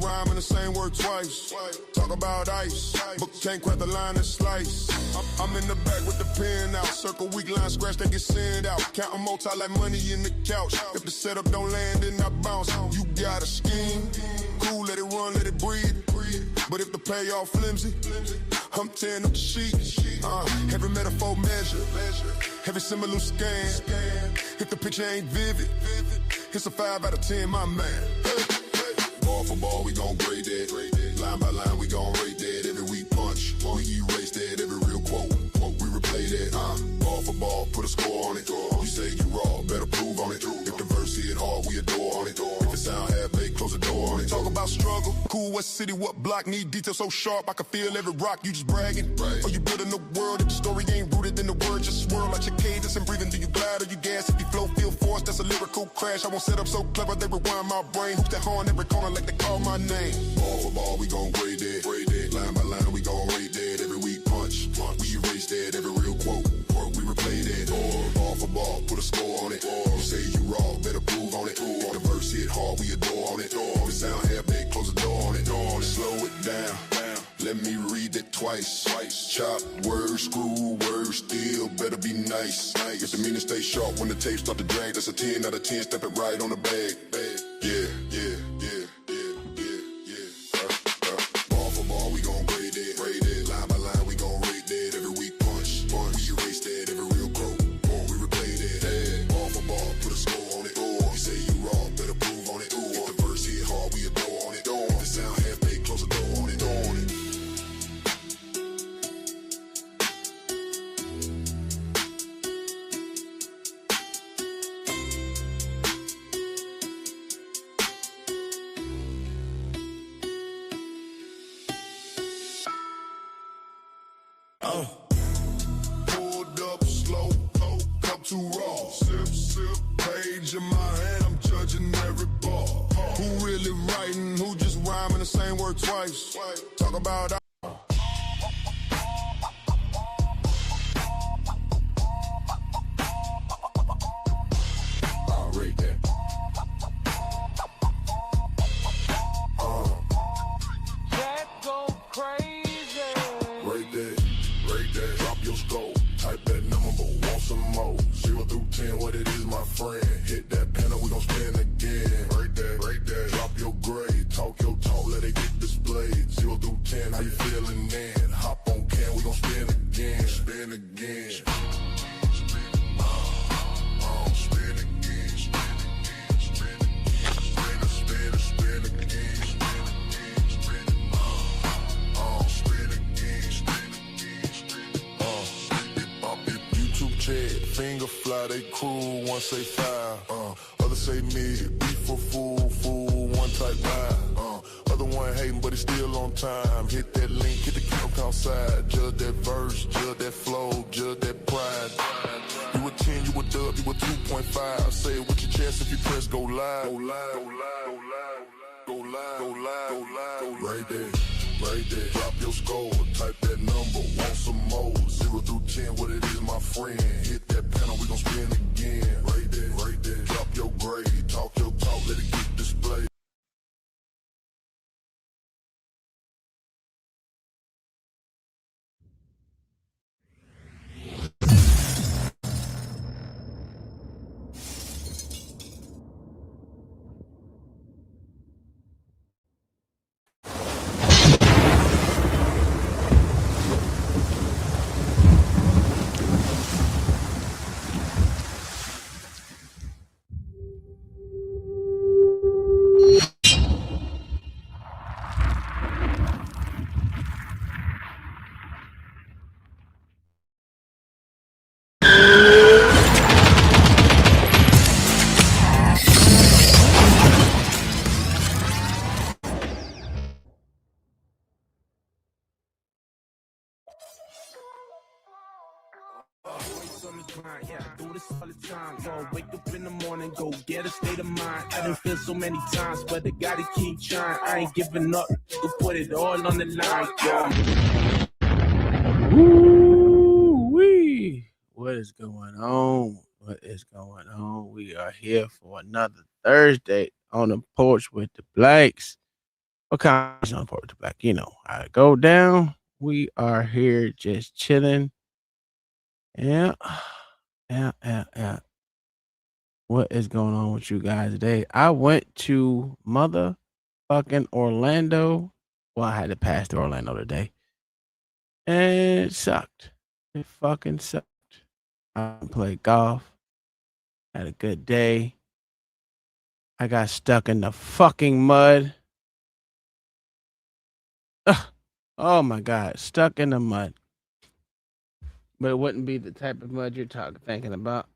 rhyme in the same word twice. Talk about ice, but can't crack the line and slice. I'm in the back with the pen out. Circle weak line scratch, they get sent out. Counting multi like money in the couch. If the setup don't land, then I bounce. You got a scheme, cool, let it run, let it breathe. But if the payoff flimsy, I'm tearing up the sheet. Every metaphor measure, every similar scan. If the picture ain't vivid, it's a 5 out of 10, my man. Ball for ball, we gon' grade that. Line by line, we gon' rate that. Every week punch, we erase that. Every real quote, we replay that. Ball for ball, put a score on it. You say you raw, better prove on it. If the verse hit hard, we adore on it. If it sound half-baked, close the door on it. Talk about struggle, cool, what city, what block, need detail so sharp, I can feel every rock, you just bragging. Or you building a world, if the story ain't rooted in the word, just swirl like your cadence and breathing. Do you glide or you gas? If you flow, feel forced, that's a lyrical crash. I won't set up so clever, they rewind my brain. Hoops that horn every corner like they call my name. Ball for ball, we gon' grade that. Line by line, we gon' rate that. Every week punch, we erase that. Every real quote, we replay that. Ball for ball, put a score on it. You say you raw, better prove on it. If the verse hit hard, we adore on it. If it sound half-baked, close the door on it. Slow it down, let me read it twice. Chop, word, screw, word, still better be nice. If the meaning stay sharp when the tape start to drag, that's a 10 out of 10, step it right on the bag. Yeah. Ball for ball, we gon' grade it. Line by line, we gon' rate that. Every week punch, we erase that. Every real quote, we replay that. Ball for ball, put a score on it. You say you raw, better prove on it. If the verse hit hard, we adore on it. If it sound half-baked, close the door on it. Pulled up slow, cup too raw. Sip, page in my hand, I'm judging every ball. Who really writing, who just rhyming the same word twice? Talk about I'll rate that. That go crazy. Rate that, drop your scope. Type that number, but want some more. 0 through 10, what it is, my friend. Hit that panel, we gon' spin again. Rate that, drop your grade. Talk your talk, let it get displayed. 0 through 10, how you feeling then? Hop on cam, we gon' spin again. Spin again. Finger fly, they cruel, one say 5. Others say mid, beef for fool, one type 9. Other one hating, but it's still on time. Hit that link, hit the count outside. Judge that verse, judge that flow, judge that pride. You a 10, you a dub, you a 2.5. Say it with your chest if you press go live. Right there, drop your score, type that number, want some more. 0 through 10, what it is, my friend. Hit that panel, we gon' spin again. Right there, drop your grade, talk your talk, let it get displayed. Yeah, I do this all the time. Go wake up in the morning, go get a state of mind. I done feel so many times, but I gotta keep trying. I ain't giving up. Go put it all on the line, yo. Woo-wee. What is going on? What is going on? We are here for another Thursday on the Porch with the Blacks. A conversation on Porch Wit da Blacks. You know how it go down. We are here just chilling. Yeah. Yeah. What is going on with you guys today? I went to motherfucking Orlando. Well, I had to pass through Orlando today. And it sucked. It fucking sucked. I played golf. Had a good day. I got stuck in the fucking mud. Ugh. Oh my God. Stuck in the mud. But it wouldn't be the type of mud you're thinking about.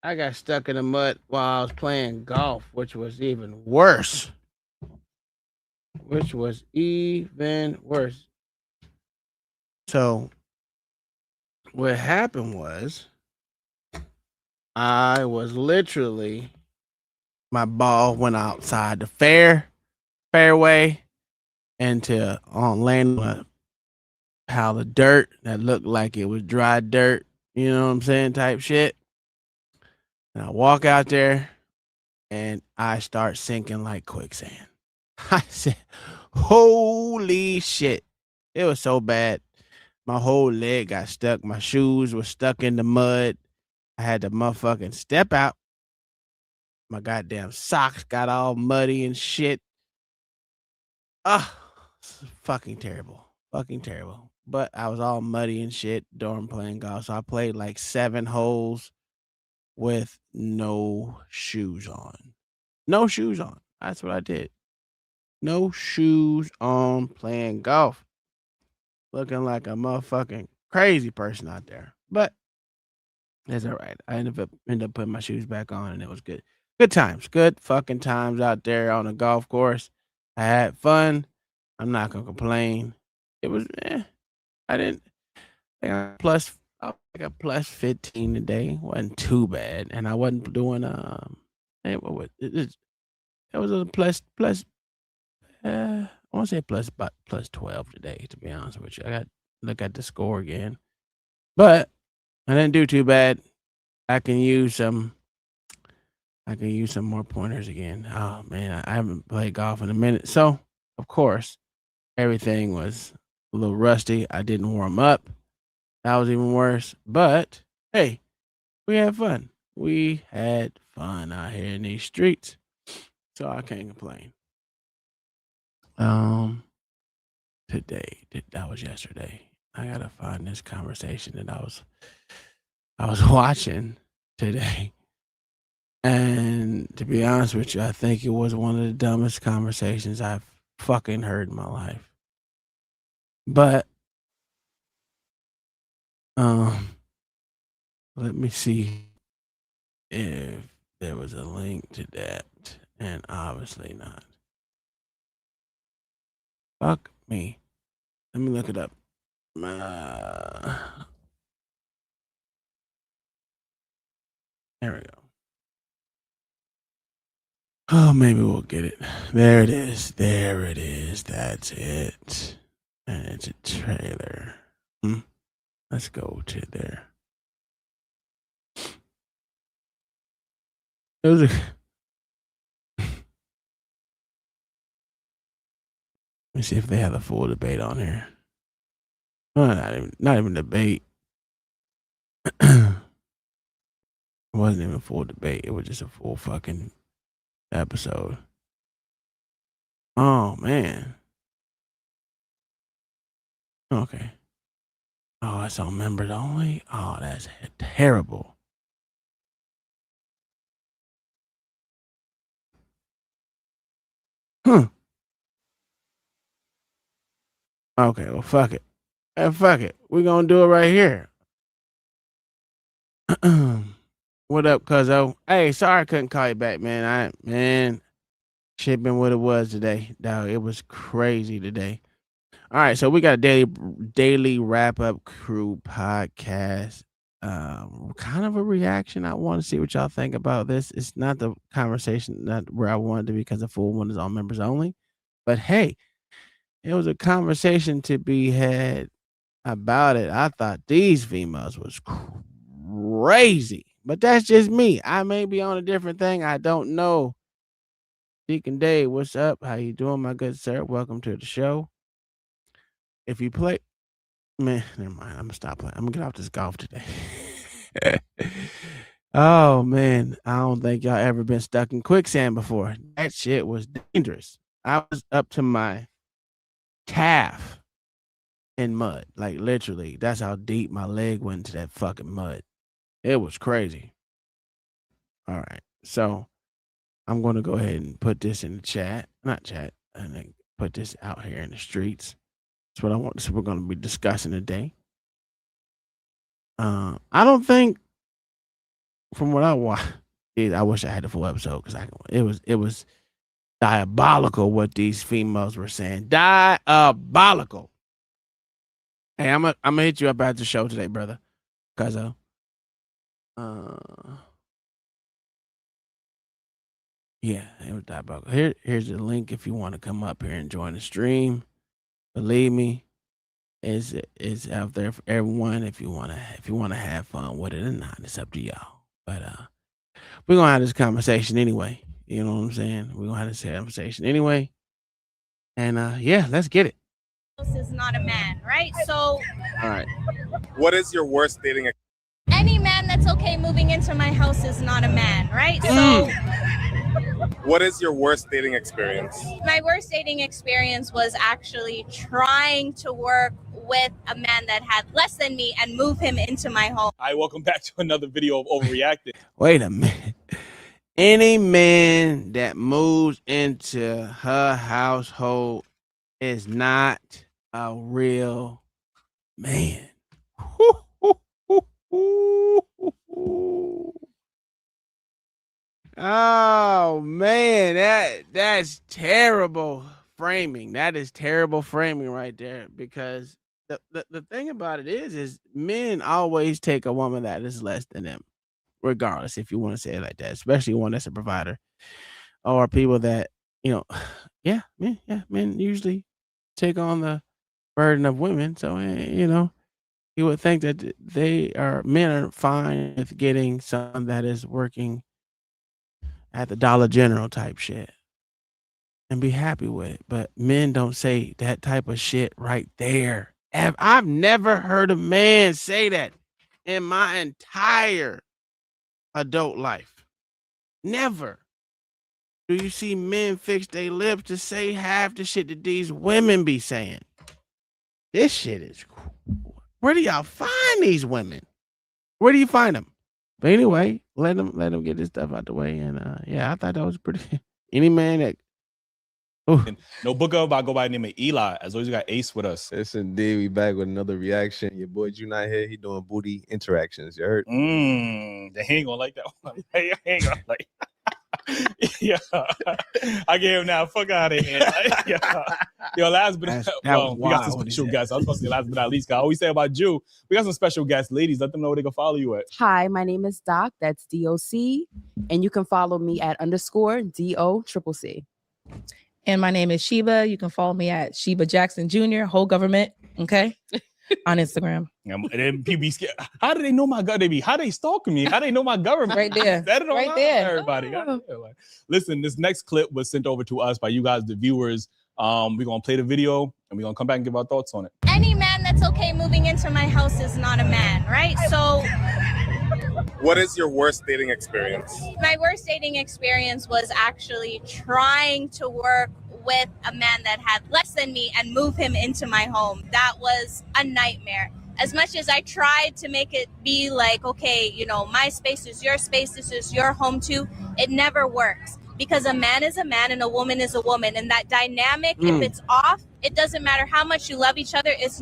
I got stuck in the mud while I was playing golf, which was even worse. So what happened was I was literally my ball went outside the fairway into on land on a pile of dirt that looked like it was dry dirt, you know what I'm saying, type shit. And I walk out there and I start sinking like quicksand. I said, holy shit. It was so bad. My whole leg got stuck. My shoes were stuck in the mud. I had to motherfucking step out. My goddamn socks got all muddy and shit. Ah, fucking terrible. Fucking terrible. But I was all muddy and shit during playing golf. So I played like 7 holes with no shoes on. No shoes on. That's what I did. No shoes on playing golf. Looking like a motherfucking crazy person out there. But that's all right. I ended up putting my shoes back on and it was good. Good times. Good fucking times out there on the golf course. I had fun. I'm not gonna complain. It was I didn't I got a plus 15 today. Wasn't too bad. And I wasn't doing it was a plus I want to say about plus 12 today, to be honest with you. I got to look at the score again. But I didn't do too bad. I can use some more pointers again. Oh man, I haven't played golf in a minute. So, of course, everything was a little rusty. I didn't warm up. That was even worse. But hey, we had fun. We had fun out here in these streets. So I can't complain. Today, that was yesterday. I gotta find this conversation that I was watching today. And to be honest with you, I think it was one of the dumbest conversations I've fucking heard in my life. But let me see if there was a link to that. And obviously not. Fuck me. Let me look it up. There we go. Oh, maybe we'll get it. There it is. There it is. That's it. And it's a trailer. Let's go to there. It was a. Let me see if they have the full debate on here. Not even debate. It wasn't even a full debate. It was just a full fucking episode. Oh man. Okay. Oh, it's on members only. Oh, that's terrible. Okay, well, fuck it. Fuck it. We're gonna do it right here. What up, cuzzo? Hey, sorry I couldn't call you back, man. Shit been what it was today. Dog, it was crazy today. All right, so we got a daily wrap up crew podcast. Kind of a reaction. I want to see what y'all think about this. It's not the conversation not where I wanted to be because the full one is all members only. But hey, it was a conversation to be had about it. I thought these females was crazy, but that's just me. I may be on a different thing. I don't know. Deacon Dave, what's up? How you doing, my good sir? Welcome to the show. If you play, man, never mind. I'm gonna stop playing. I'm gonna get off this golf today. Oh man, I don't think y'all ever been stuck in quicksand before. That shit was dangerous. I was up to my calf in mud, like literally. That's how deep my leg went into that fucking mud. It was crazy. All right, so I'm going to go ahead and put this in the chat, not chat, and then put this out here in the streets. That's what I want. So we're going to be discussing today. I don't think, from what I watched, I wish I had the full episode because it was diabolical what these females were saying. Diabolical. Hey, I'm gonna hit you up at the show today, brother. Cause yeah, it was diabolical. Here's the link if you want to come up here and join the stream. Believe me, it's out there for everyone. If you wanna have fun with it or not, it's up to y'all. But we're gonna have this conversation anyway. You know what I'm saying? We're gonna have this conversation anyway. And yeah, let's get it. This is not a man, right? So all right. What is your worst dating experience? Any man that's okay moving into my house is not a man, right? So what is your worst dating experience? My worst dating experience was actually trying to work with a man that had less than me and move him into my home. Hi, welcome back to another video of Overreacting. Wait a minute. Any man that moves into her household is not a real man. Oh man, that's terrible framing. That is terrible framing right there. Because the thing about it is men always take a woman that is less than them, regardless, if you want to say it like that, especially one that's a provider, or people that, men usually take on the burden of women. So, you would think that men are fine with getting someone that is working at the Dollar General type shit and be happy with it. But men don't say that type of shit right there. I've never heard a man say that in my entire adult life. Never. Do you see men fix their lips to say half the shit that these women be saying? This shit is cool. Where do y'all find these women? Where do you find them? But anyway, let them get this stuff out the way. And I thought that was pretty. Any man that. No book up, I go by the name of Eli. As always, we got Ace with us. Yes, indeed. We back with another reaction. Your boy Ju not here. He doing booty interactions. You heard? They ain't gonna like that one. They ain't gonna like. Yeah, I gave him now. Fuck out of here. Yo, last but we got some special guests. I was supposed to say last but not least. I always say about Ju, we got some special guests. Ladies, let them know where they can follow you at. Hi, my name is Doc. That's DOC, and you can follow me at _DOCCC. And my name is Sheba. You can follow me at Sheba Jackson Jr. Whole government. Okay. On Instagram. And then people be scared. How do they know my government? How they stalking me? How they know my government? Right there. Right there. Everybody. Oh. Listen, this next clip was sent over to us by you guys, the viewers. We're gonna play the video and we're gonna come back and give our thoughts on it. Any man that's okay moving into my house is not a man, right? So what is your worst dating experience? My worst dating experience was actually trying to work with a man that had less than me and move him into my home. That was a nightmare. As much as I tried to make it be like, okay, my space is your space, this is your home too, it never works. Because a man is a man and a woman is a woman. And that dynamic, if it's off, it doesn't matter how much you love each other, it's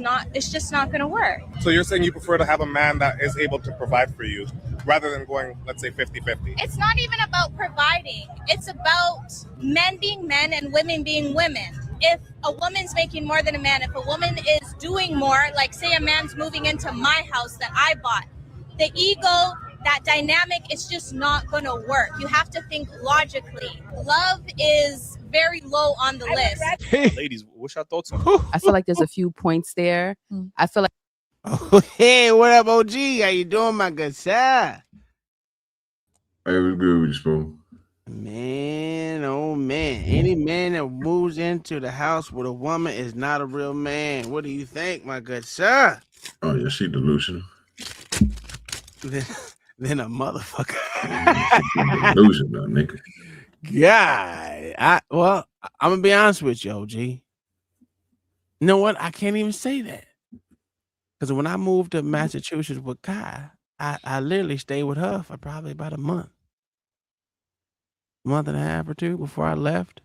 just not gonna work. So you're saying you prefer to have a man that is able to provide for you rather than going, let's say, 50-50? It's not even about providing. It's about men being men and women being women. If a woman's making more than a man, if a woman is doing more, like say a man's moving into my house that I bought, the ego, that dynamic, it's just not going to work. You have to think logically. Love is very low on the list. Ladies, what's your thoughts on it? I feel like there's a few points there. I feel like. Oh, hey, what up, OG? How you doing, my good sir? Hey, what's good with you, Spoon? Man, oh man. Any man that moves into the house with a woman is not a real man. What do you think, my good sir? Oh yeah, she delusional. Then a motherfucker. Delusional, nigga. God. I'm gonna be honest with you, OG. You know what? I can't even say that. Because when I moved to Massachusetts with Kai, I literally stayed with her for probably about a month and a half or two before I left.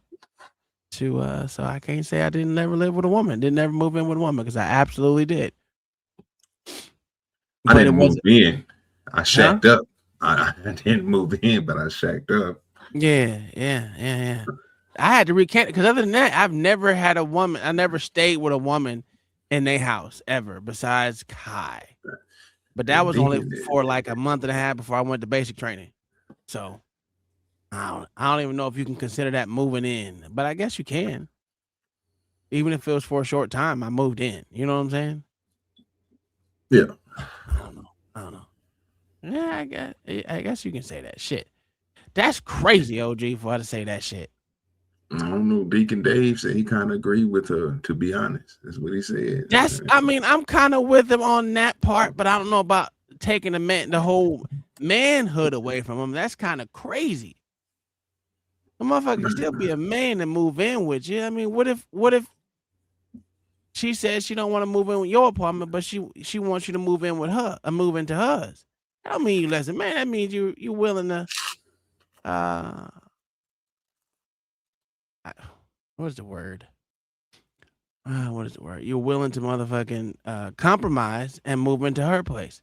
So I can't say I didn't never live with a woman, didn't ever move in with a woman, because I absolutely did. I didn't move in. I shacked up. I didn't move in, but I shacked up. Yeah. I had to recant it because other than that, I've never had a woman. I never stayed with a woman in their house ever, besides Kai. But that was only for like a month and a half before I went to basic training. So I don't even know if you can consider that moving in, but I guess you can. Even if it was for a short time, I moved in. You know what I'm saying? Yeah. I don't know. Yeah, I guess you can say that shit. That's crazy, OG, for her to say that shit. I don't know. Deacon Dave said he kind of agreed with her, to be honest. That's what he said. I'm kind of with him on that part, but I don't know about taking the whole manhood away from him. That's kind of crazy. The motherfucker can still be a man and move in with you. I mean, what if she says she don't want to move in with your apartment, but she wants you to move in with her, or move into hers? That don't mean you less a man. That means you willing to what is the word? What is the word? You're willing to motherfucking compromise and move into her place.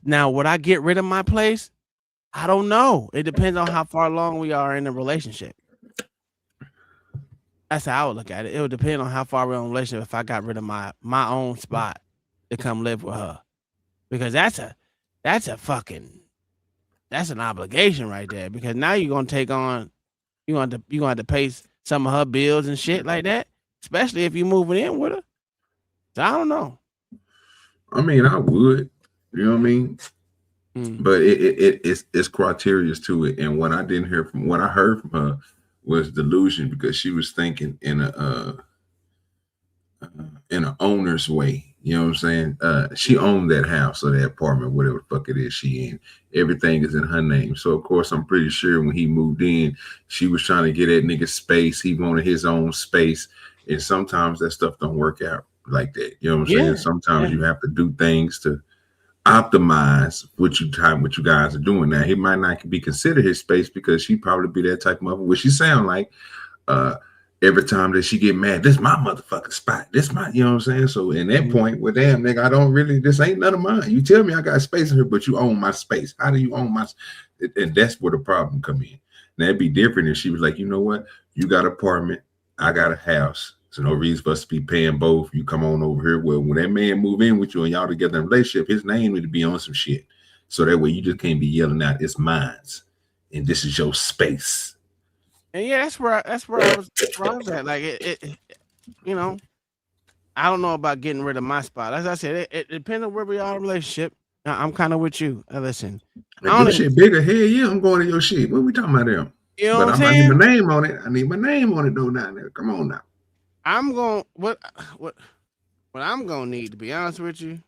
Now, would I get rid of my place? I don't know. It depends on how far along we are in the relationship. That's how I would look at it. It would depend on how far we're in a relationship if I got rid of my own spot to come live with her. Because that's an obligation right there. Because now you're gonna take on, you're gonna have to pay some of her bills and shit like that, especially if you're moving in with her. So I don't know. I mean, I would, you know what I mean? But it's criteria to it. And what I didn't hear from, what I heard from her was delusion, because she was thinking in a owner's way. You know what I'm saying? She owned that house or that apartment, whatever the fuck it is she in. Everything is in her name. So of course, I'm pretty sure when he moved in, she was trying to get that nigga space. He wanted his own space. And sometimes that stuff don't work out like that. You know what I'm saying? Sometimes you have to do things to optimize what you guys are doing. Now, he might not be considered his space, because she probably be that type of mother, which she sound like, every time that she get mad, this my motherfucking spot. This my, you know what I'm saying? So in that point, well, damn, nigga, I don't really, this ain't none of mine. You tell me I got space in here, but you own my space. How do you own my, and that's where the problem come in. Now, it'd be different if she was like, you know what? You got an apartment, I got a house. So no reason for us to be paying both. You come on over here. Well, when that man move in with you and y'all together in a relationship, his name need to be on some shit. So that way you just can't be yelling out, it's mine, and this is your space. And yeah, that's where I was at. Like it, you know, I don't know about getting rid of my spot. As I said, it depends on where we are in a relationship. I'm kind of with you. Listen, if shit bigger, hell yeah, I'm going to your shit. What we talking about there? You know what I'm saying? I need my name on it. I need my name on it though down there. Come on now. I'm going what I'm gonna need, to be honest with you,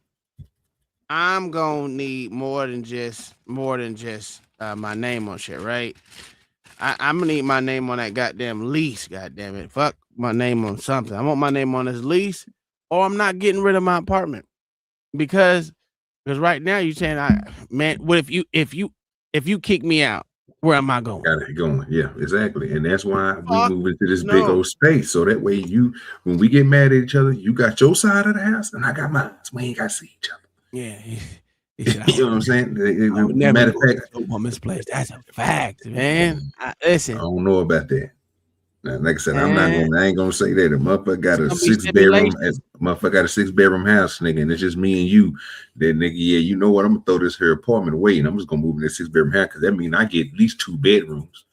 I'm gonna need more than just my name on shit, right? I'm gonna need my name on that goddamn lease. Goddamn it, fuck my name on something. I want my name on this lease, or I'm not getting rid of my apartment, because right now you're saying, what if you kick me out? Where am I going? Got it going. Yeah, exactly. And that's why we move into this big old space. So that way when we get mad at each other, you got your side of the house and I got mine. So we ain't got to see each other. Yeah. You know what I'm saying? Matter of fact, a woman's place. That's a fact, man. Listen. I don't know about that. Now, like I said, I ain't gonna say that. A motherfucker got a 6-bedroom. Motherfucker got a 6-bedroom house, nigga, and it's just me and you. Then, nigga, yeah, you know what? I'm gonna throw this here apartment away, and I'm just gonna move in this 6-bedroom house, because that means I get at least 2 bedrooms.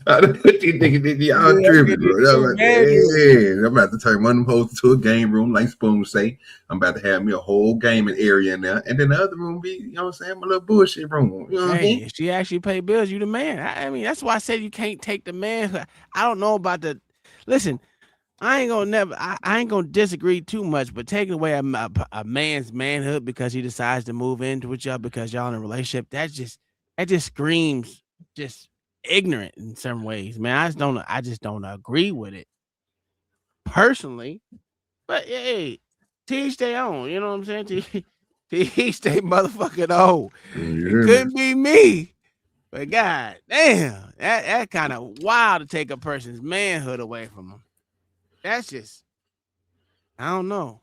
What you thinking? Y'all tripping, bro. I'm about to turn one of them hoes to a game room, like Spoon say. I'm about to have me a whole gaming area in there, and then the other room be, you know what I'm saying, my little bullshit room. You know what I mean? If she actually pay bills, you the man. I mean, that's why I said you can't take the man. I don't know about the. Listen, I ain't gonna disagree too much, but taking away a man's manhood because he decides to move into with y'all because y'all in a relationship, that just screams just ignorant in some ways, man. I just don't agree with it personally. But hey, to each their own. You know what I'm saying? To each their motherfucking own. It couldn't be me. But god damn, that kind of wild to take a person's manhood away from them. That's just, I don't know.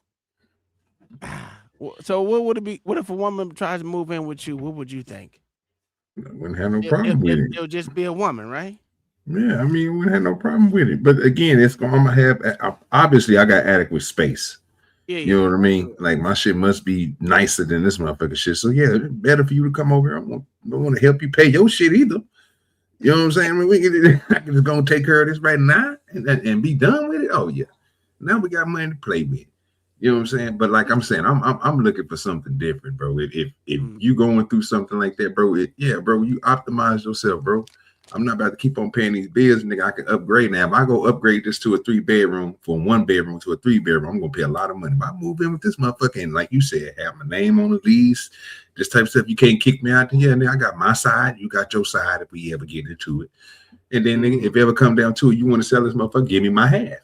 So what would it be? What if a woman tries to move in with you? What would you think? I wouldn't have no problem with it. It'll just be a woman, right? Yeah, I mean, we had no problem with it. But again, I'm gonna have, obviously I got adequate space. Yeah, you know what I mean? Like my shit must be nicer than this motherfucker shit. So yeah, it's better for you to come over here. I don't want to help you pay your shit either. You know what I'm saying? I mean, I can just go and take care of this right now and be done with it. Oh yeah, now we got money to play with. You know what I'm saying? But like I'm saying, I'm looking for something different, bro. If you going through something like that, bro, bro, you optimize yourself, bro. I'm not about to keep on paying these bills, nigga. I can upgrade now. If I go upgrade this to a 3-bedroom from 1-bedroom to a 3-bedroom, I'm gonna pay a lot of money. If I move in with this motherfucker and like you said, have my name on the lease, this type of stuff, you can't kick me out here. And then I got my side, you got your side if we ever get into it. And then nigga, if it ever come down to it, you want to sell this motherfucker, give me my half.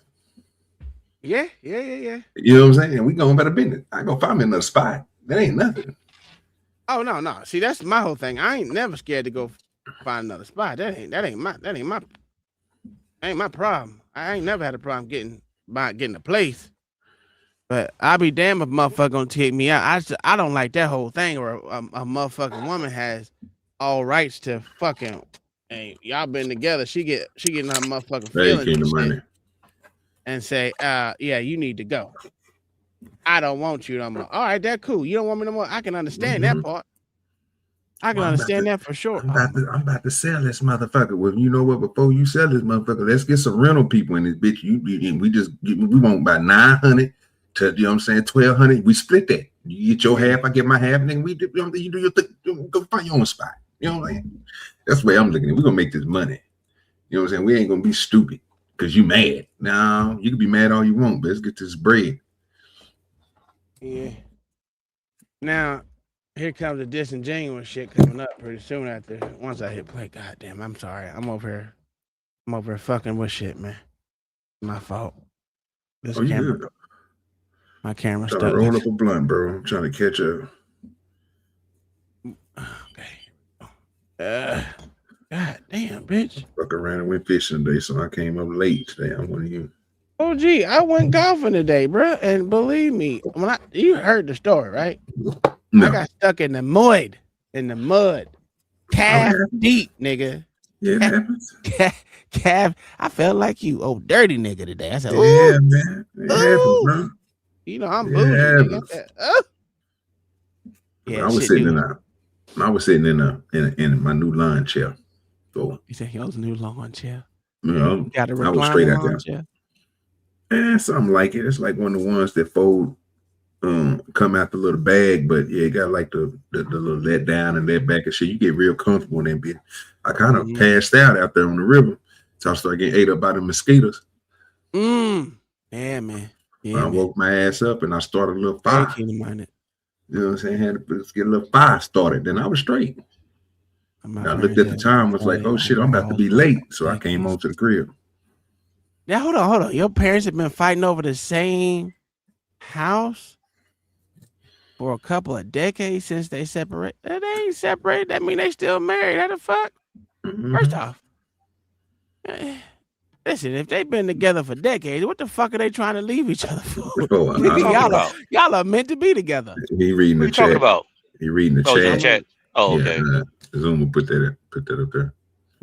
Yeah. You know what I'm saying? We going about a business. I go find me another spot. That ain't nothing. Oh no. See, that's my whole thing. I ain't never scared to go find another spot. That ain't my problem. I ain't never had a problem getting a place. But I'll be damned if a motherfucker gonna take me out. I don't like that whole thing where a motherfucking woman has all rights to fucking. Hey, y'all been together. She getting her motherfucking feelings and say, yeah, you need to go. I don't want you no more. All right, that's cool. You don't want me no more. I can understand that part. I can understand that for sure. I'm about to sell this motherfucker. Well, you know what? Before you sell this motherfucker, let's get some rental people in this bitch. We want about 900 to, you know what I'm saying, 1,200. We split that. You get your half, I get my half, and then you do your thing. Go find your own spot. You know what I'm saying? That's the way I'm looking at it. We're gonna make this money. You know what I'm saying? We ain't gonna be stupid because you mad. No, you can be mad all you want, but let's get this bread. Yeah. Now, here comes the disingenuous shit coming up pretty soon after. Once I hit play, goddamn, I'm sorry. I'm over here fucking with shit, man. My fault. This camera. Yeah. My camera's stuck. Roll up a blunt, bro. I'm trying to catch up. Okay. God damn, bitch. Fuck around and went fishing today, so I came up late today. I'm one of you. Oh, gee, I went golfing today, bro. And believe me, you heard the story, right? No. I got stuck in the mud. Calf deep, nigga. Yeah, it happens. Calf. I felt like you, dirty nigga today. I said, yeah, man. It happens, bro. You know, I'm bougie, nigga. Yeah, I was sitting in my new lawn chair. So you said he was a new lawn chair. You know, I was straight out there. Chair? Something like it. It's like one of the ones that fold, come out the little bag, but yeah, it got like the little let down and let back and shit. You get real comfortable in that bit. I kind of passed out there on the river, so I started getting ate up by the mosquitoes. Yeah, man. Yeah, I woke my ass up and I started a little fire. You know what I'm saying? Had to get a little fire started. Then I was straight. I looked at the time, was like, oh shit, I'm about to be late. So I came home to the crib. Now hold on. Your parents have been fighting over the same house for a couple of decades since they separated. They ain't separated. That mean they still married. How the fuck? First off, listen, if they've been together for decades, what the fuck are they trying to leave each other for? Y'all are meant to be together. He reading the chat. He reading the chat. Oh, okay. Zoom will put that up there.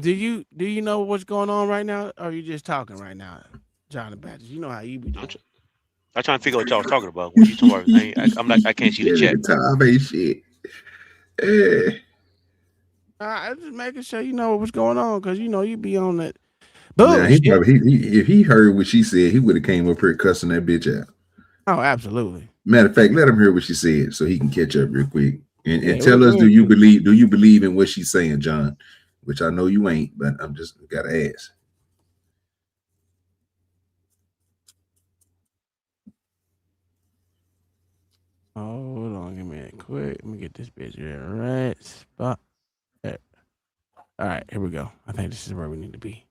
Do you know what's going on right now, or are you just talking right now, John the Baptist? You know how you be doing. I'm trying to figure out what y'all was talking about. What you talking about? I'm like, I can't see the chat. Time ain't shit. I'm just making sure you know what's going on, because you know you be on that. Now he Bullshit. probably if he heard what she said, he would have came up here cussing that bitch out. Oh, absolutely. Matter of fact, let him hear what she said so he can catch up real quick and tell what us, do you believe in what she's saying, John? Which I know you ain't, but I'm just gotta ask. Hold on, give me a quick. Let me get this bitch in the right spot. There. All right, here we go. I think this is where we need to be.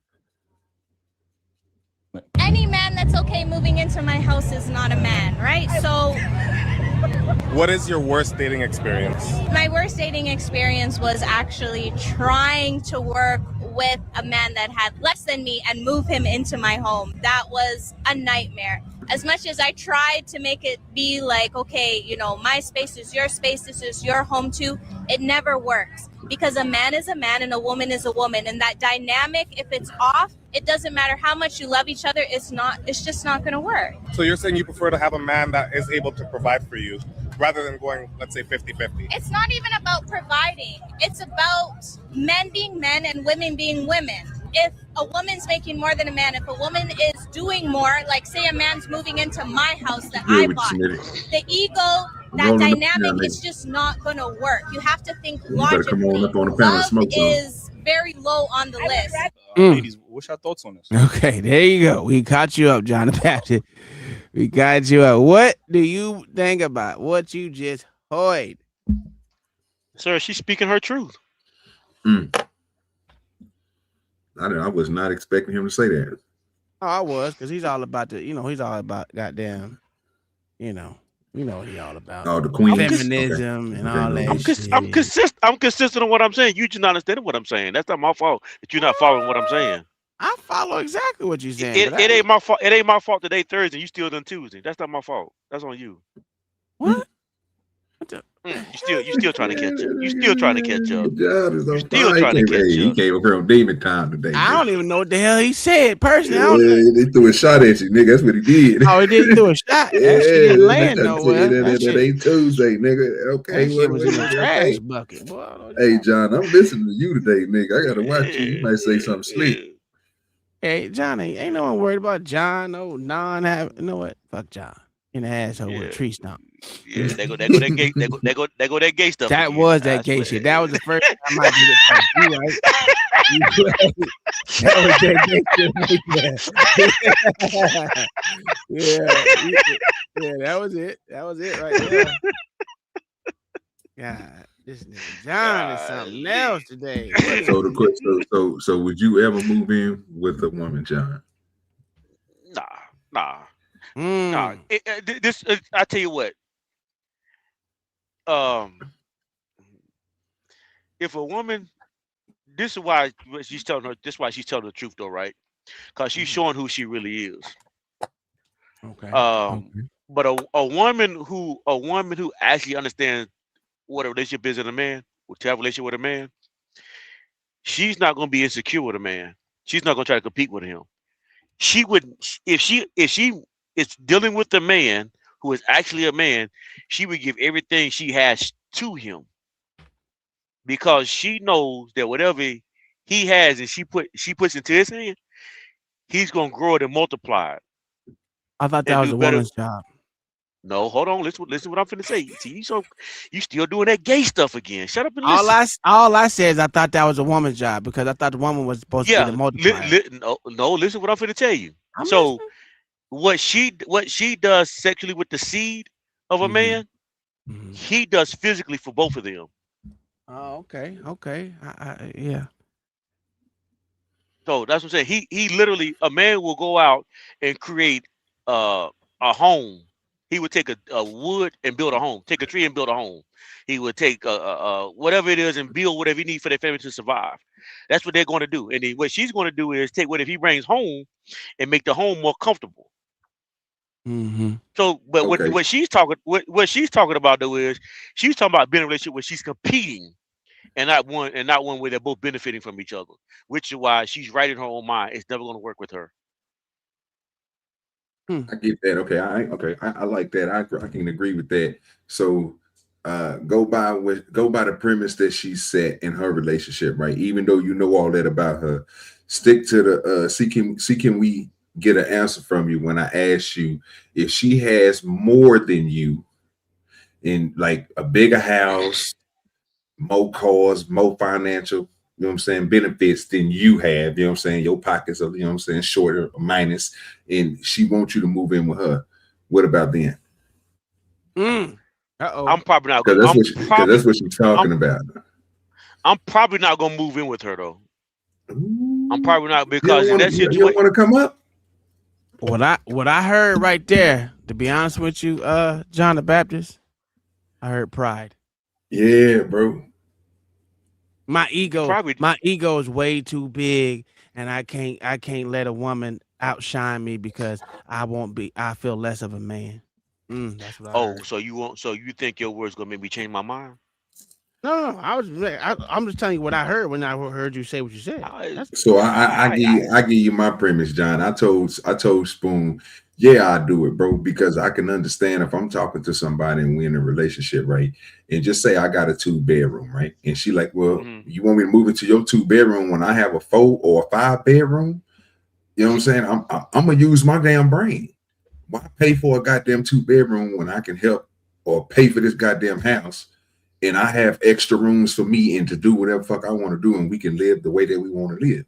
Any man that's okay moving into my house is not a man, right? So What is your worst dating experience? my worst dating experience was actually trying to work with a man that had less than me and move him into my home. That was a nightmare. As much as I tried to make it be like, okay, you know, my space is your space, this is your home too, it never works. Because a man is a man and a woman is a woman. And that dynamic, if it's off, it doesn't matter how much you love each other, it's just not gonna work. So you're saying you prefer to have a man that is able to provide for you rather than going, let's say, 50-50? It's not even about providing. It's about men being men and women being women. If a woman's making more than a man, if a woman is doing more, like say a man's moving into my house that I bought, the ego, that dynamic is just not going to work. You have to think logically. Love is very low on the list. Ladies, what's your thoughts on this? Okay, there you go. We caught you up, John the Baptist. We got you up. What do you think about what you just heard? Sir, she's speaking her truth. I was not expecting him to say that. Oh, I was, because he's all about he's all about goddamn, you know what he all about. Oh, the queen. Feminism and all that. I'm consistent on what I'm saying. You just not understanding what I'm saying. That's not my fault that you're not following what I'm saying. I follow exactly what you're saying. It ain't my fault. It ain't my fault today Thursday. You still done Tuesday. That's not my fault. That's on you. What? You still trying to catch up. You still trying to catch up. You still trying to catch up. He came up here on demon time today. I don't even know what the hell he said. Personally, I don't know. They threw a shot at you, nigga. That's what he did. Oh, he didn't do a shot. That shit didn't land nowhere. That ain't Tuesday, nigga. Okay, that shit was in the trash bucket. Boy, hey, John, I'm listening to you today, nigga. I gotta watch you. You might say something slick. Hey, Johnny, ain't no one worried about John. No, you know what? Fuck John. In the asshole with a tree stump. Yeah, they go that gay stuff. That was that gay shit. That was the first time I did it. You right. That was that gay shit right there. Yeah, that was it. That was it right there. God, this nigga John is something else today. So the question, so would you ever move in with a woman, John? Nah. Nah. This I tell you what. If a woman, this is why she's telling her. This is why she's telling the truth, though, right? Because she's showing who she really is. Okay. But a woman who actually understands what a relationship is in a man, to have a relationship with a man, she's not going to be insecure with a man. She's not going to try to compete with him. She would, if she is dealing with a man who is actually a man, she would give everything she has to him, because she knows that whatever he has and she puts into his hand, he's gonna grow it and multiply it. I thought that was a woman's job. No, hold on. Listen what I'm finna say. See, you still doing that gay stuff again. Shut up and listen. All I said is I thought that was a woman's job, because I thought the woman was supposed to be the multiplier. No, listen what I'm finna tell you. So what she does sexually with the seed of a man, he does physically for both of them. Oh, okay. Yeah. So that's what I'm saying. He literally, a man will go out and create a home. He would take a wood and build a home. Take a tree and build a home. He would take whatever it is and build whatever he needs for their family to survive. That's what they're going to do. And then what she's going to do is take what if he brings home and make the home more comfortable. So, but what she's talking about though is she's talking about being in a relationship where she's competing and not one where they're both benefiting from each other, which is why she's right in her own mind. It's never going to work with her. I get that. Okay, I like that. I can agree with that. So go by the premise that she set in her relationship, right? Even though you know all that about her, stick to the see can we get an answer from you when I ask you if she has more than you in like a bigger house, more cars, more financial, you know what I'm saying, benefits than you have, you know what I'm saying, your pockets are, you know what I'm saying, shorter or minus, and she wants you to move in with her. What about then? I'm probably not because that's what she's talking about. I'm probably not gonna move in with her though. I'm probably not, You because in don't that situation, want to come up. What I heard right there, to be honest with you, John the Baptist, I heard pride. Yeah, bro. My ego is way too big, and I can't let a woman outshine me because I feel less of a man. That's what I heard. so you think your words gonna make me change my mind? No, I'm just telling you what I heard when I heard you say what you said. So I give you my premise, John. I told Spoon, yeah, I do it, bro, because I can understand if I'm talking to somebody and we're in a relationship, right? And just say I got a 2-bedroom, right? And she like, well, you want me to move into your 2-bedroom when I have a 4 or a 5-bedroom? You know what I'm saying? I'm gonna use my damn brain. Why pay for a goddamn 2-bedroom when I can help or pay for this goddamn house? And I have extra rooms for me and to do whatever fuck I want to do, and we can live the way that we want to live.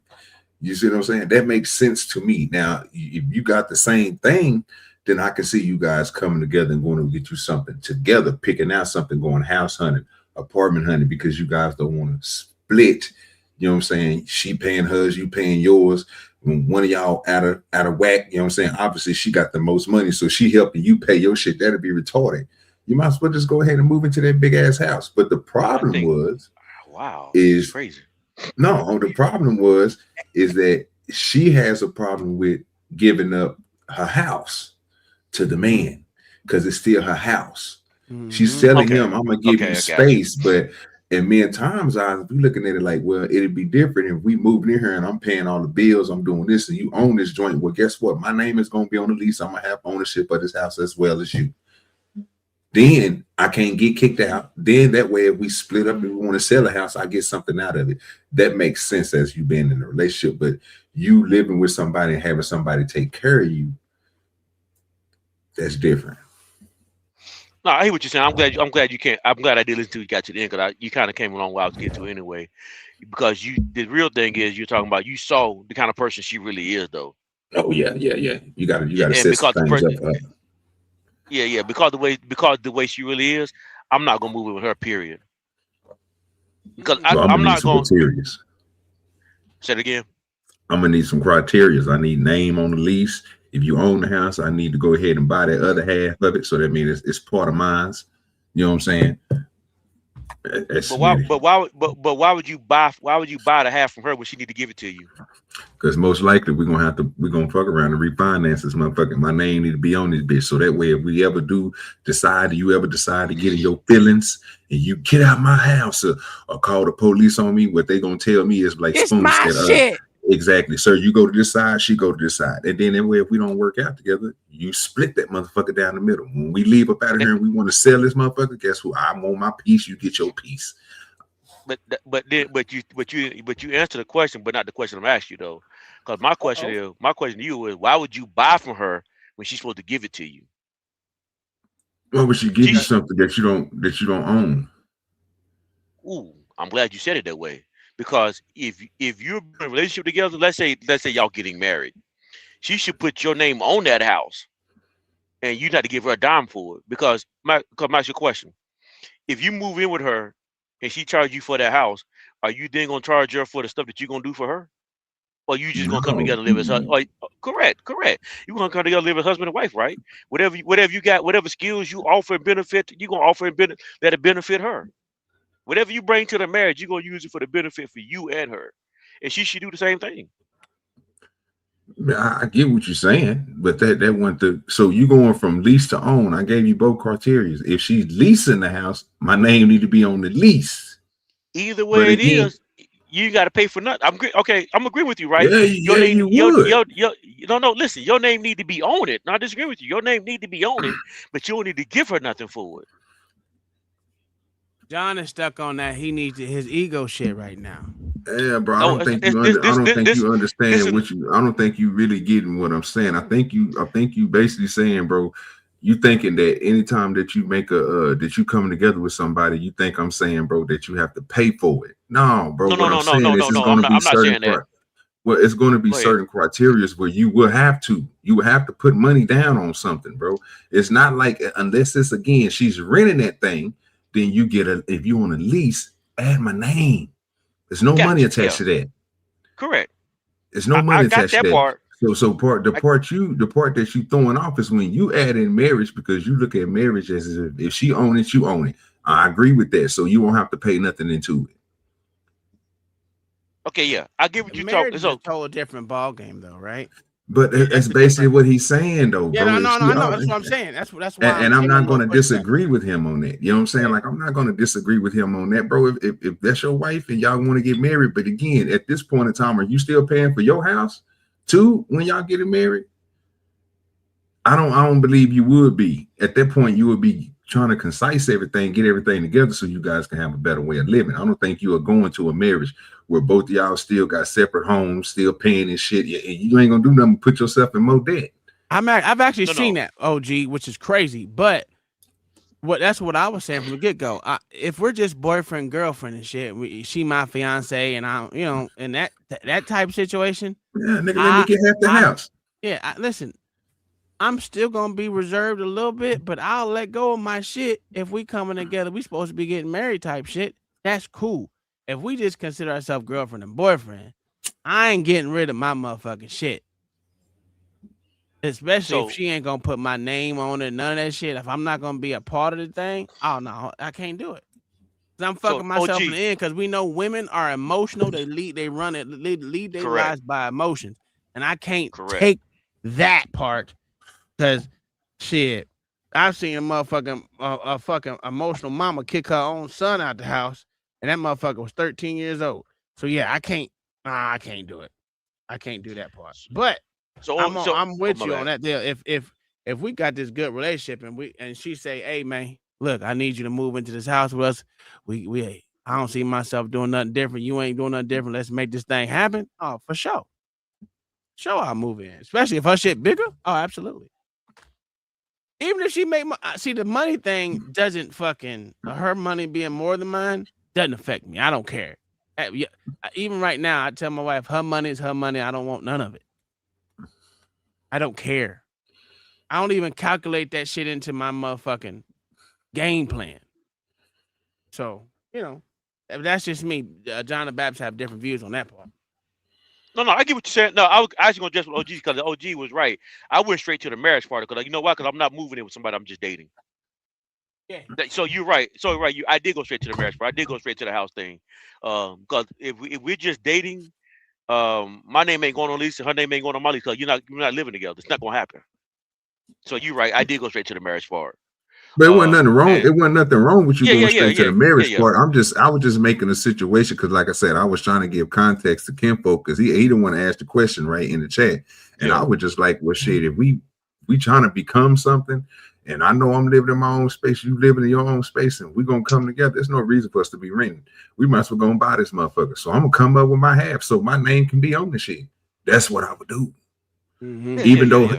You see what I'm saying? That makes sense to me. Now, if you got the same thing, then I can see you guys coming together and going to get you something together, picking out something, going house hunting, apartment hunting, because you guys don't want to split. You know what I'm saying? She paying hers, you paying yours. When one of y'all out of whack, you know what I'm saying? Obviously, she got the most money, so she helping you pay your shit. That'd be retarded. You might as well just go ahead and move into that big ass house. But the problem is crazy. No, the problem is that she has a problem with giving up her house to the man because it's still her house. She's telling him, I'm gonna give you space, but in many times I be looking at it like, well, it'd be different if we moved in here and I'm paying all the bills, I'm doing this, and you own this joint. Well, guess what? My name is gonna be on the lease. I'm gonna have ownership of this house as well as you. Then I can't get kicked out. Then that way, if we split up and we want to sell a house, I get something out of it. That makes sense as you being in a relationship. But you living with somebody and having somebody take care of you, that's different. No, I hear what you're saying. I'm glad I did listen to you, got to the end, because you kind of came along what I was getting to anyway. Because the real thing is you're talking about, you saw the kind of person she really is, though. Oh yeah. You gotta set some things up for her. Yeah, because the way she really is, I'm not gonna move in with her. Period. Because I'm not gonna. Say it again. I'm gonna need some criteria. I need name on the lease. If you own the house, I need to go ahead and buy that other half of it. So that means it's part of mine. You know what I'm saying? But why would you buy the half from her when she need to give it to you? Because most likely we're gonna fuck around and refinance this motherfucker. My name need to be on this bitch. So that way, if we ever decide to get in your feelings and you get out my house or call the police on me, what they gonna tell me is like, it's my shit. Exactly. Sir, you go to this side, she go to this side. And then that way, if we don't work out together, you split that motherfucker down the middle. When we leave up out of here and we want to sell this motherfucker, guess what? I want my piece, you get your piece. But you answer the question, but not the question I'm asking you though. Because my question to you is, why would you buy from her when she's supposed to give it to you? Why would she give you something that you don't own? Ooh, I'm glad you said it that way. Because if you're in a relationship together, let's say y'all getting married, she should put your name on that house, and you not to give her a dime for it. Because my question: if you move in with her and she charge you for that house, are you then gonna charge her for the stuff that you're gonna do for her, or you just gonna come together and live as correct? You're gonna come together and live as husband and wife, right? Whatever you got, whatever skills you offer and benefit, you gonna offer and let it benefit her. Whatever you bring to the marriage, you're going to use it for the benefit for you and her. And she should do the same thing. I get what you're saying, but that went to, so you going from lease to own. I gave you both criteria. If she's leasing the house, my name need to be on the lease. Either way it is, you got to pay for nothing. I'm agreeing with you, right? Yeah, you would. No, listen, your name need to be on it. No, I disagree with you. Your name need to be on it, but you don't need to give her nothing for it. John is stuck on that. He needs his ego shit right now. Yeah, bro. I don't think you understand what you. I don't think you really getting what I'm saying. I think you basically saying, bro. You thinking that anytime that you make that you come together with somebody, you think I'm saying, bro, that you have to pay for it. No, bro. What I'm saying is it's going to be certain. Well, it's going to be certain criteria where you will have to put money down on something, bro. It's not like unless it's again she's renting that thing, then you get if you on a lease, add my name. There's no money attached to that. Correct. There's no money attached to that. Part. So the part that you throwing off is when you add in marriage, because you look at marriage as if she own it, you own it. I agree with that. So you won't have to pay nothing into it. Okay, yeah, I get what you're talking. It's a total different ball game, though, right? But that's basically what he's saying, though, yeah, bro. No, I know. That's what I'm saying. That's why. And I'm not going to disagree with him on that. You know what I'm saying? Like, I'm not going to disagree with him on that, bro. If that's your wife and y'all want to get married, but again, at this point in time, are you still paying for your house too when y'all getting married? I don't believe you would be. At that point, you would be trying to concise everything, get everything together so you guys can have a better way of living. I don't think you are going to a marriage where both of y'all still got separate homes, still paying and shit. You ain't gonna do nothing but put yourself in more debt. I've actually seen that, OG, which is crazy. But that's what I was saying from the get go. If we're just boyfriend girlfriend and shit, she my fiance, and I, in that type of situation. Yeah, nigga, let me get half the house. Yeah, listen. I'm still gonna be reserved a little bit, but I'll let go of my shit if we coming together. We supposed to be getting married type shit. That's cool. If we just consider ourselves girlfriend and boyfriend, I ain't getting rid of my motherfucking shit. Especially if she ain't gonna put my name on it, none of that shit. If I'm not gonna be a part of the thing, oh no, I can't do it. Cause I'm fucking myself in the end. Because we know women are emotional. They lead their lives by emotions, and I can't take that part. Because shit, I've seen a fucking emotional mama kick her own son out the house, and that motherfucker was 13 years old. So yeah, I can't do it. I can't do that part. But I'm with you on that deal. If we got this good relationship and she say, hey man, look, I need you to move into this house with us. I don't see myself doing nothing different. You ain't doing nothing different. Let's make this thing happen. Oh, for sure. Sure, I'll move in. Especially if her shit bigger. Oh, absolutely. Even if she the money thing doesn't her money being more than mine doesn't affect me. I don't care. Even right now, I tell my wife, her money is her money. I don't want none of it. I don't care. I don't even calculate that shit into my motherfucking game plan. So, that's just me. John and Babs have different views on that part. No, I get what you're saying. No, I was actually going to address with OG because the OG was right. I went straight to the marriage part because, you know why? Because I'm not moving in with somebody I'm just dating. Yeah. So you're right. I did go straight to the marriage part. I did go straight to the house thing. Because if we're just dating, my name ain't going on Lisa. Her name ain't going on my lease because you're not living together. It's not going to happen. So you're right. I did go straight to the marriage part. But it wasn't nothing wrong. It wasn't nothing wrong with you going straight to the marriage part. I was just making a situation because, like I said, I was trying to give context to Kinfolk because he didn't want to ask the question right in the chat, and I was just like, well, shit, if we trying to become something, and I know I'm living in my own space, you living in your own space, and we're gonna come together. There's no reason for us to be renting. We might as well go and buy this motherfucker. So I'm gonna come up with my half so my name can be on the shit. That's what I would do. Mm-hmm.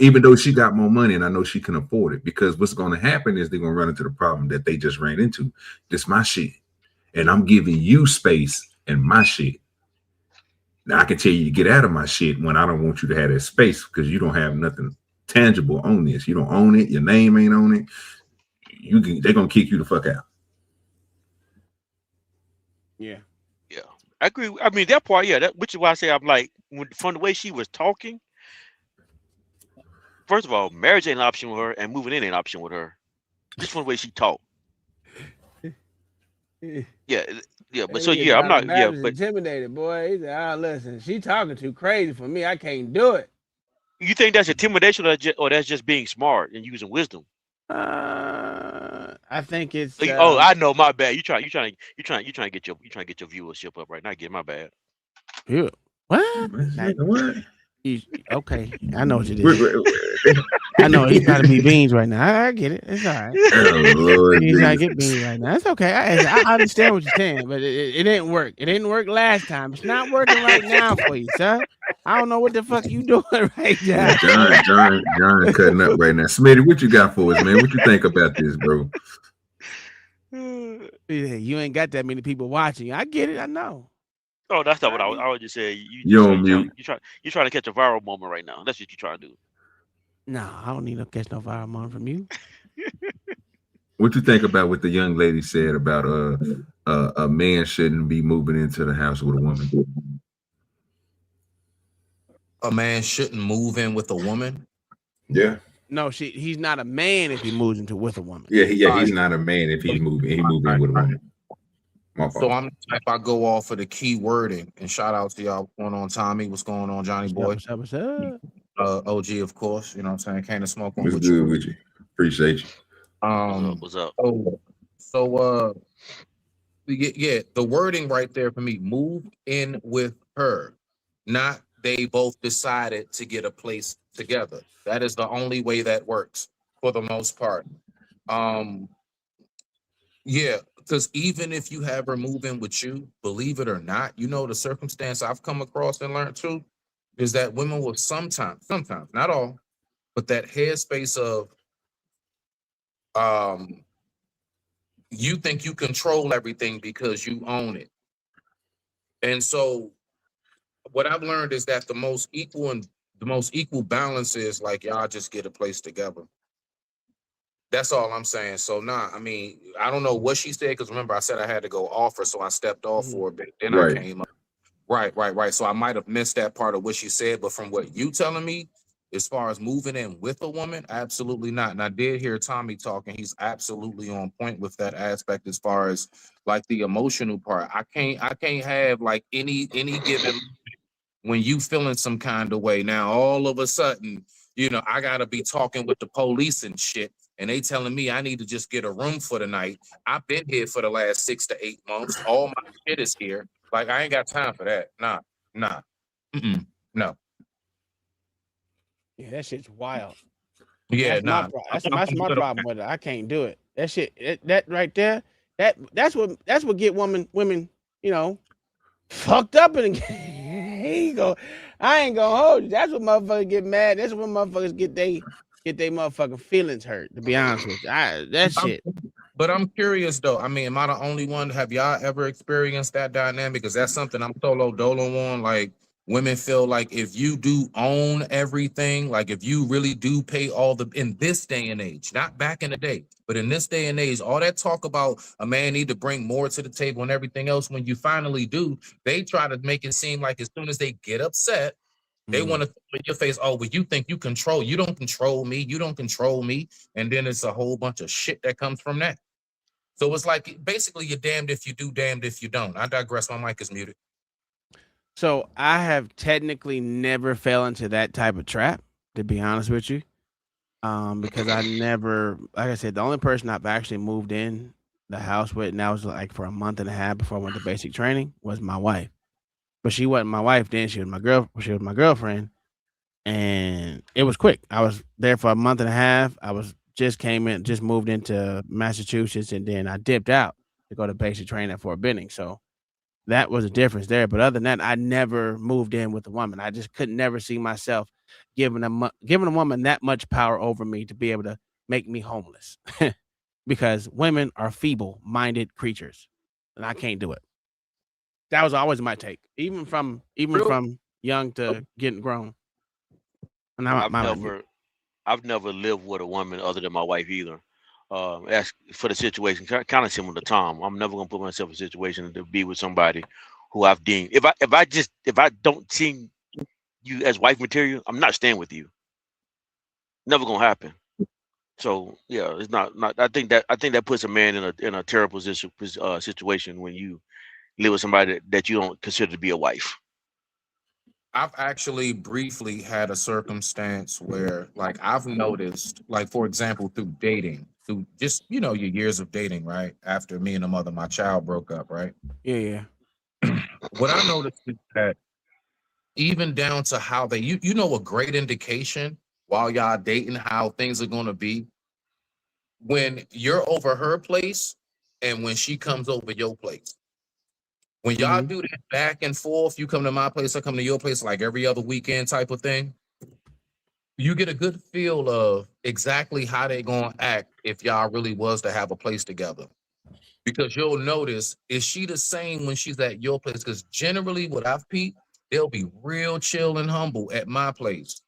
Even though she got more money and I know she can afford it, because what's going to happen is they're going to run into the problem that they just ran into. This my shit, and I'm giving you space and my shit. Now I can tell you to get out of my shit when I don't want you to have that space because you don't have nothing tangible on this. You don't own it. Your name ain't on it. They're gonna kick you the fuck out. Yeah, I agree. I mean that part, which is why I say I'm like, from the way she was talking. First of all, marriage ain't an option with her, and moving in ain't an option with her. Just from the way she talked. But so I'm not. But intimidated, boy. He said, listen, she talking too crazy for me. I can't do it. You think that's intimidation, or that's just being smart and using wisdom? I think it's. I know. My bad. You trying to get your viewership up right now. Get my bad. Yeah. What? Okay, I know what you did. I know he's trying to be beans right now. I get it. It's all right. Oh, Lord He's trying to Jesus. get beans right now. It's okay. I understand what you're saying, but it didn't work. It didn't work last time. It's not working right now for you, sir. I don't know what the fuck you doing right now. John cutting up right now. Smitty, what you got for us, man? What you think about this, bro? You ain't got that many people watching. I get it. I know. Oh, that's not what I was just saying. You're on mute. You're trying to catch a viral moment right now. That's what you're trying to do. No, I don't need to catch no viral moment from you. What you think about what the young lady said about a man shouldn't be moving into the house with a woman? A man shouldn't move in with a woman? Yeah. No, he's not a man if he moves into with a woman. Yeah, he's not a man if he moved in with a woman. So I'm the type I go off of the key wording. And shout out to y'all. What's going on, Tommy? What's going on, Johnny Boy? What's up? OG, of course. You know what I'm saying? Can't smoke on. What's good with you? Appreciate you. What's up? So yeah, the wording right there for me, move in with her, not they both decided to get a place together. That is the only way that works for the most part. Yeah, because even if you have her move in with you, believe it or not, you know, the circumstance I've come across and learned too is that women will sometimes, not all, but that headspace of you think you control everything because you own it. And so what I've learned is that the most equal balance is like y'all just get a place together. That's all I'm saying. So I mean, I don't know what she said, because remember I said I had to go off her, so I stepped off for a bit. Then I came up. Right. So I might have missed that part of what she said, but from what you telling me, as far as moving in with a woman, absolutely not. And I did hear Tommy talking. He's absolutely on point with that aspect as far as like the emotional part. I can't have like any given when you feeling some kind of way. Now all of a sudden, you know, I gotta be talking with the police and shit, and they telling me I need to just get a room for the night. I've been here for the last 6 to 8 months. All my shit is here. Like I ain't got time for that. Nah. No. Yeah, that shit's wild. Yeah, that's my problem with it. I can't do it. That shit, that right there, that's what get women, you know, fucked up and I ain't gonna hold you. That's what motherfuckers get mad. That's what motherfuckers get they motherfucking feelings hurt. To be honest with you, that shit. But I'm curious though. I mean, am I the only one? Have y'all ever experienced that dynamic? Because that's something I'm solo dolo on. Like women feel like if you do own everything, like if you really do pay all the, in this day and age, not back in the day, but in this day and age, all that talk about a man need to bring more to the table and everything else, when you finally do, they try to make it seem like as soon as they get upset, they want to in your face, oh, well, you think you control, you don't control me, you don't control me. And then it's a whole bunch of shit that comes from that. So it's like basically you're damned if you do, damned if you don't. I digress. My mic is muted. So I have technically never fell into that type of trap, to be honest with you. Because I never, like I said, the only person I've actually moved in the house with, and that was like for a month and a half before I went to basic training, was my wife. But she wasn't my wife then. She was my girlfriend. And it was quick. I was there for a month and a half. I just moved into Massachusetts, and then I dipped out to go to basic training at Fort Benning. So that was a difference there. But other than that, I never moved in with a woman. I just could never see myself giving a woman that much power over me to be able to make me homeless. Because women are feeble-minded creatures, and I can't do it. That was always my take, even from young to getting grown. And I've never lived with a woman other than my wife either. As for the situation, kind of similar to Tom. I'm never gonna put myself in a situation to be with somebody who I've deemed. If I don't see you as wife material, I'm not staying with you. Never gonna happen. So yeah, it's not. I think that puts a man in a terrible situation when you live with somebody that you don't consider to be a wife. I've actually briefly had a circumstance where, like, I've noticed, like, for example, through dating, through just, you know, your years of dating, right? After me and the mother of my child broke up, right? Yeah. What I noticed is that even down to how they, you know, a great indication while y'all dating, how things are gonna be. When you're over her place and when she comes over your place. When y'all do that back and forth, you come to my place, I come to your place like every other weekend type of thing, you get a good feel of exactly how they gonna act if y'all really was to have a place together. Because you'll notice, is she the same when she's at your place? Because generally what I've peeped, they'll be real chill and humble at my place.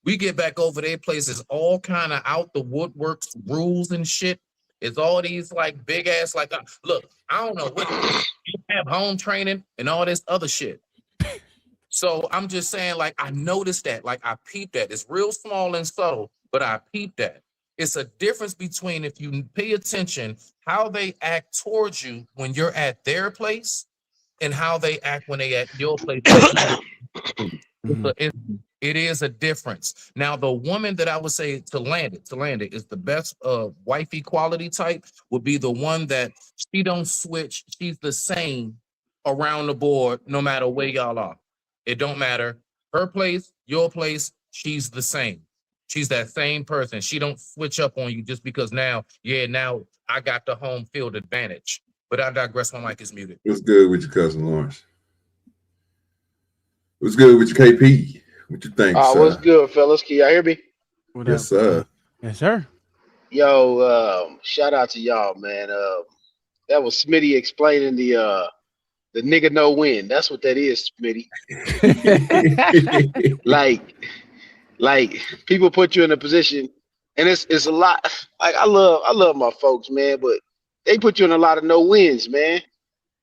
We get back over their places, all kind of out the woodworks rules and shit. It's all these like big ass, like, look, I don't know what you have home training and all this other shit. So I'm just saying, like, I noticed that, like, I peeped that. It's real small and subtle, but I peeped that. It's a difference between, if you pay attention, how they act towards you when you're at their place and how they act when they at your place. It is a difference. Now, the woman that I would say to land it is the best wifey quality type would be the one that she don't switch. She's the same around the board, no matter where y'all are. It don't matter. Her place, your place, she's the same. She's that same person. She don't switch up on you just because now I got the home field advantage. But I digress. My mic is muted. What's good with your cousin Lawrence? What's good with your KP? What you think, sir? What's good, fellas? Can y'all hear me? Yes, sir. Yes, sir. Yo, shout out to y'all, man. That was Smitty explaining the nigga no win. That's what that is, Smitty. like people put you in a position, and it's a lot. Like I love my folks, man, but they put you in a lot of no wins, man.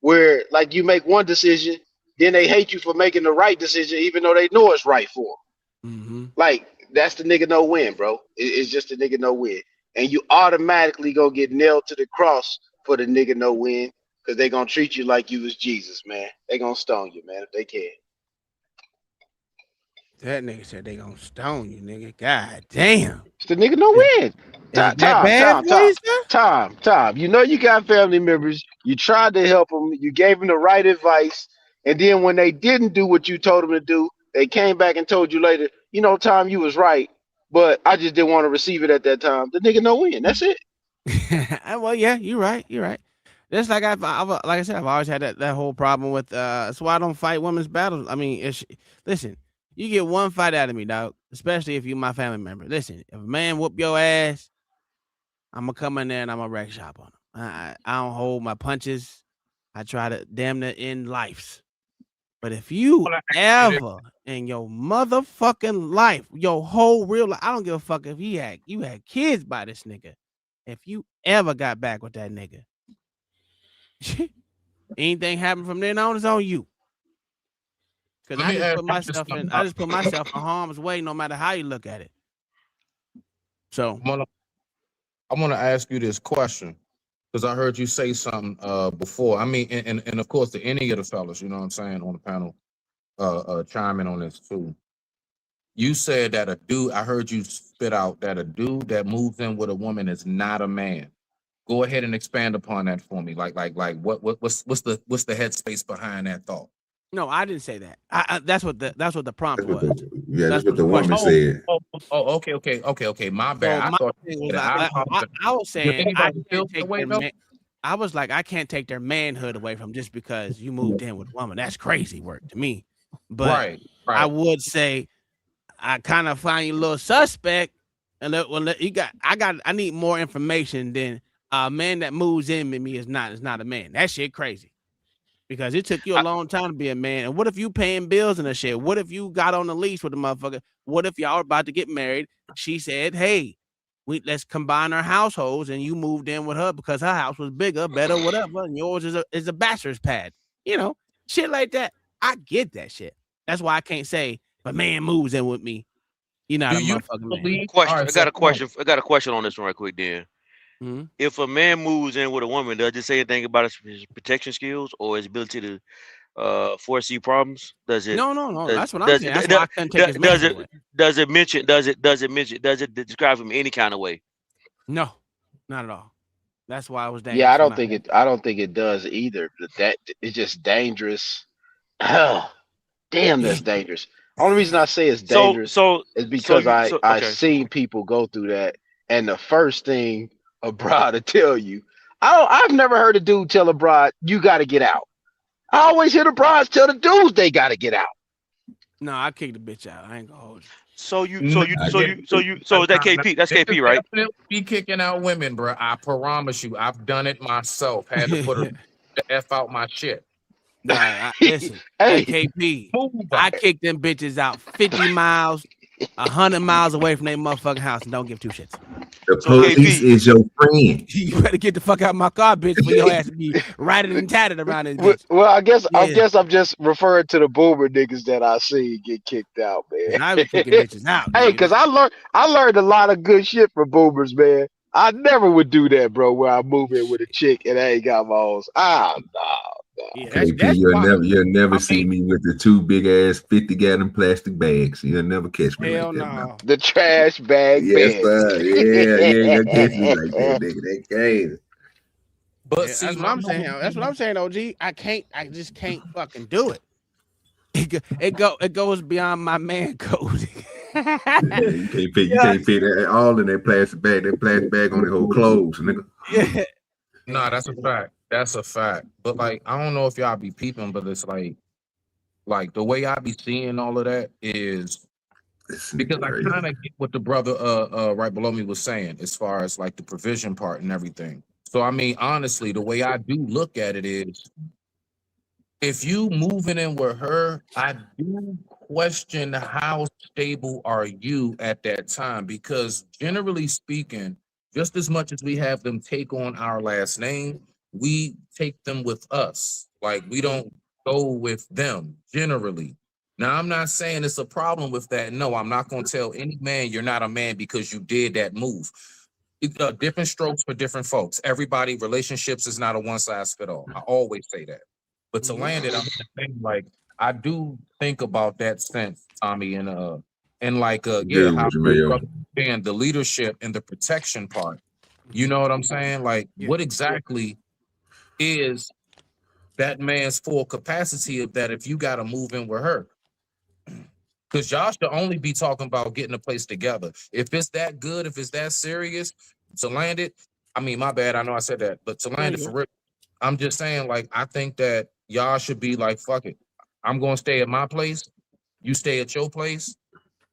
Where like you make one decision, then they hate you for making the right decision, even though they know it's right for them. Like, that's the nigga no win, bro. It's just a nigga no win. And you automatically go get nailed to the cross for the nigga no win, because they going to treat you like you was Jesus, man. They going to stone you, man, if they can. That nigga said they gonna stone you, nigga. God damn. It's the nigga no win. Tom. You know you got family members. You tried to help them. You gave them the right advice. And then when they didn't do what you told them to do, they came back and told you later, you know, Tom, you was right, but I just didn't want to receive it at that time. The nigga no win. That's it. Well, yeah, you're right. You're right. Just like like I said, I've always had that whole problem with. That's why I don't fight women's battles. I mean, listen, you get one fight out of me, dog. Especially if you're my family member. Listen, if a man whoop your ass, I'm gonna come in there and I'm gonna wreck shop on him. I don't hold my punches. I try to damn near end lives. But if you ever in your motherfucking life, your whole real life, I don't give a fuck if you had kids by this nigga. If you ever got back with that nigga, anything happened from then on is on you. Because I just put myself in harm's way no matter how you look at it. So I want to ask you this question, because I heard you say something before. I mean, and of course, to any of the fellas, you know what I'm saying, on the panel, chime in on this too. You said that a dude, I heard you spit out that a dude that moves in with a woman is not a man. Go ahead and expand upon that for me. Like what's the headspace behind that thought? No, I didn't say that. That's what the prompt was. That's what the woman said. Okay. My bad. So I was saying I was like, I can't take their manhood away from just because you moved in with a woman. That's crazy work to me. But right. I would say I kind of find you a little suspect. And I need more information than a man that moves in with me is not a man. That shit crazy. Because it took you a long time to be a man. And what if you paying bills and that shit? What if you got on the leash with the motherfucker? What if y'all are about to get married? She said, hey, let's combine our households, and you moved in with her because her house was bigger, better, whatever, and yours is a bachelor's pad. You know, shit like that. I get that shit. That's why I can't say if a man moves in with me, you're not a motherfucking man. I got a question on this one right quick, Dan. If a man moves in with a woman, does it say anything about his protection skills or his ability to foresee problems? Does it? No. That's what I'm saying. That's why I couldn't take his man away. Does it describe him any kind of way? No, not at all. That's why I was dangerous. Yeah, I don't think it does either. That it's just dangerous. Oh, damn, that's dangerous. Only reason I say it's So dangerous so is so because you so I okay. seen people go through that, and the first thing a bride to tell you, I've never heard a dude tell a bride you got to get out. I always hear the brides tell the dudes they got to get out. No, I kicked the bitch out. I ain't gonna hold you. So you No, so you so you so you so is that KP? That's niggas KP, right? definitely be kicking out women, bro. I promise you. I've done it myself. Had to put the F out my shit. Nah, listen, Hey, KP, Move I out. kicked them bitches out 50 miles, 100 miles away from their motherfucking house and don't give two shits. The So police KP, is your friend. You better get the fuck out of my car, bitch, for your ass to be ratted and tatted around this well, bitch. I guess Yeah, I'm just referring to the boomer niggas that I see get kicked out, and I man. be kicking bitches out, Hey, nigga. cause I learned a lot of good shit from boomers, man. I never would do that, bro. Where I move in with a chick and I ain't got my own. Ah, no. Yeah, KP, that's why. you'll never I see mean, me with the two big ass 50-gallon plastic bags. You'll never catch me hell like that, bro. no. The trash bag Yes, bandit. sir. Yeah, you ain't gonna catch me like that, nigga. That crazy. But Yeah, see, that's what my I'm saying. whole That's what I'm thing, saying, OG. I just can't fucking do it. It goes beyond my man code. Yeah, you Yeah, can't fit that all in that plastic bag on the whole clothes, nigga. yeah. nah, that's a fact. That's a fact. But like, I don't know if y'all be peeping, but it's like the way I be seeing all of that is This because nigga I crazy. kind of get what the brother right below me was saying as far as like the provision part and everything. So I mean, honestly, the way I do look at it is if you moving in with her, I do question how stable are you at that time because generally speaking, just as much as we have them take on our last name, we take them with us. Like we don't go with them generally. Now, I'm not saying it's a problem with that. No, I'm not going to tell any man you're not a man because you did that move. Different strokes for different folks. Everybody, relationships is not a one size fit all. I always say that. But to land it, I'm just saying, like, I do think about that sense, Tommy, and like yeah, Good how with you, the Mayo. brother was saying the leadership and the protection part. You know what I'm saying? Like, Yeah. what exactly is that man's full capacity of that if you gotta move in with her? Because y'all should only be talking about getting a place together. If it's that good, if it's that serious, to land it, I mean, my bad, I know I said that, but to There land you it for go. real, I'm just saying, like, I think that y'all should be like, fuck it. I'm gonna stay at my place, you stay at your place.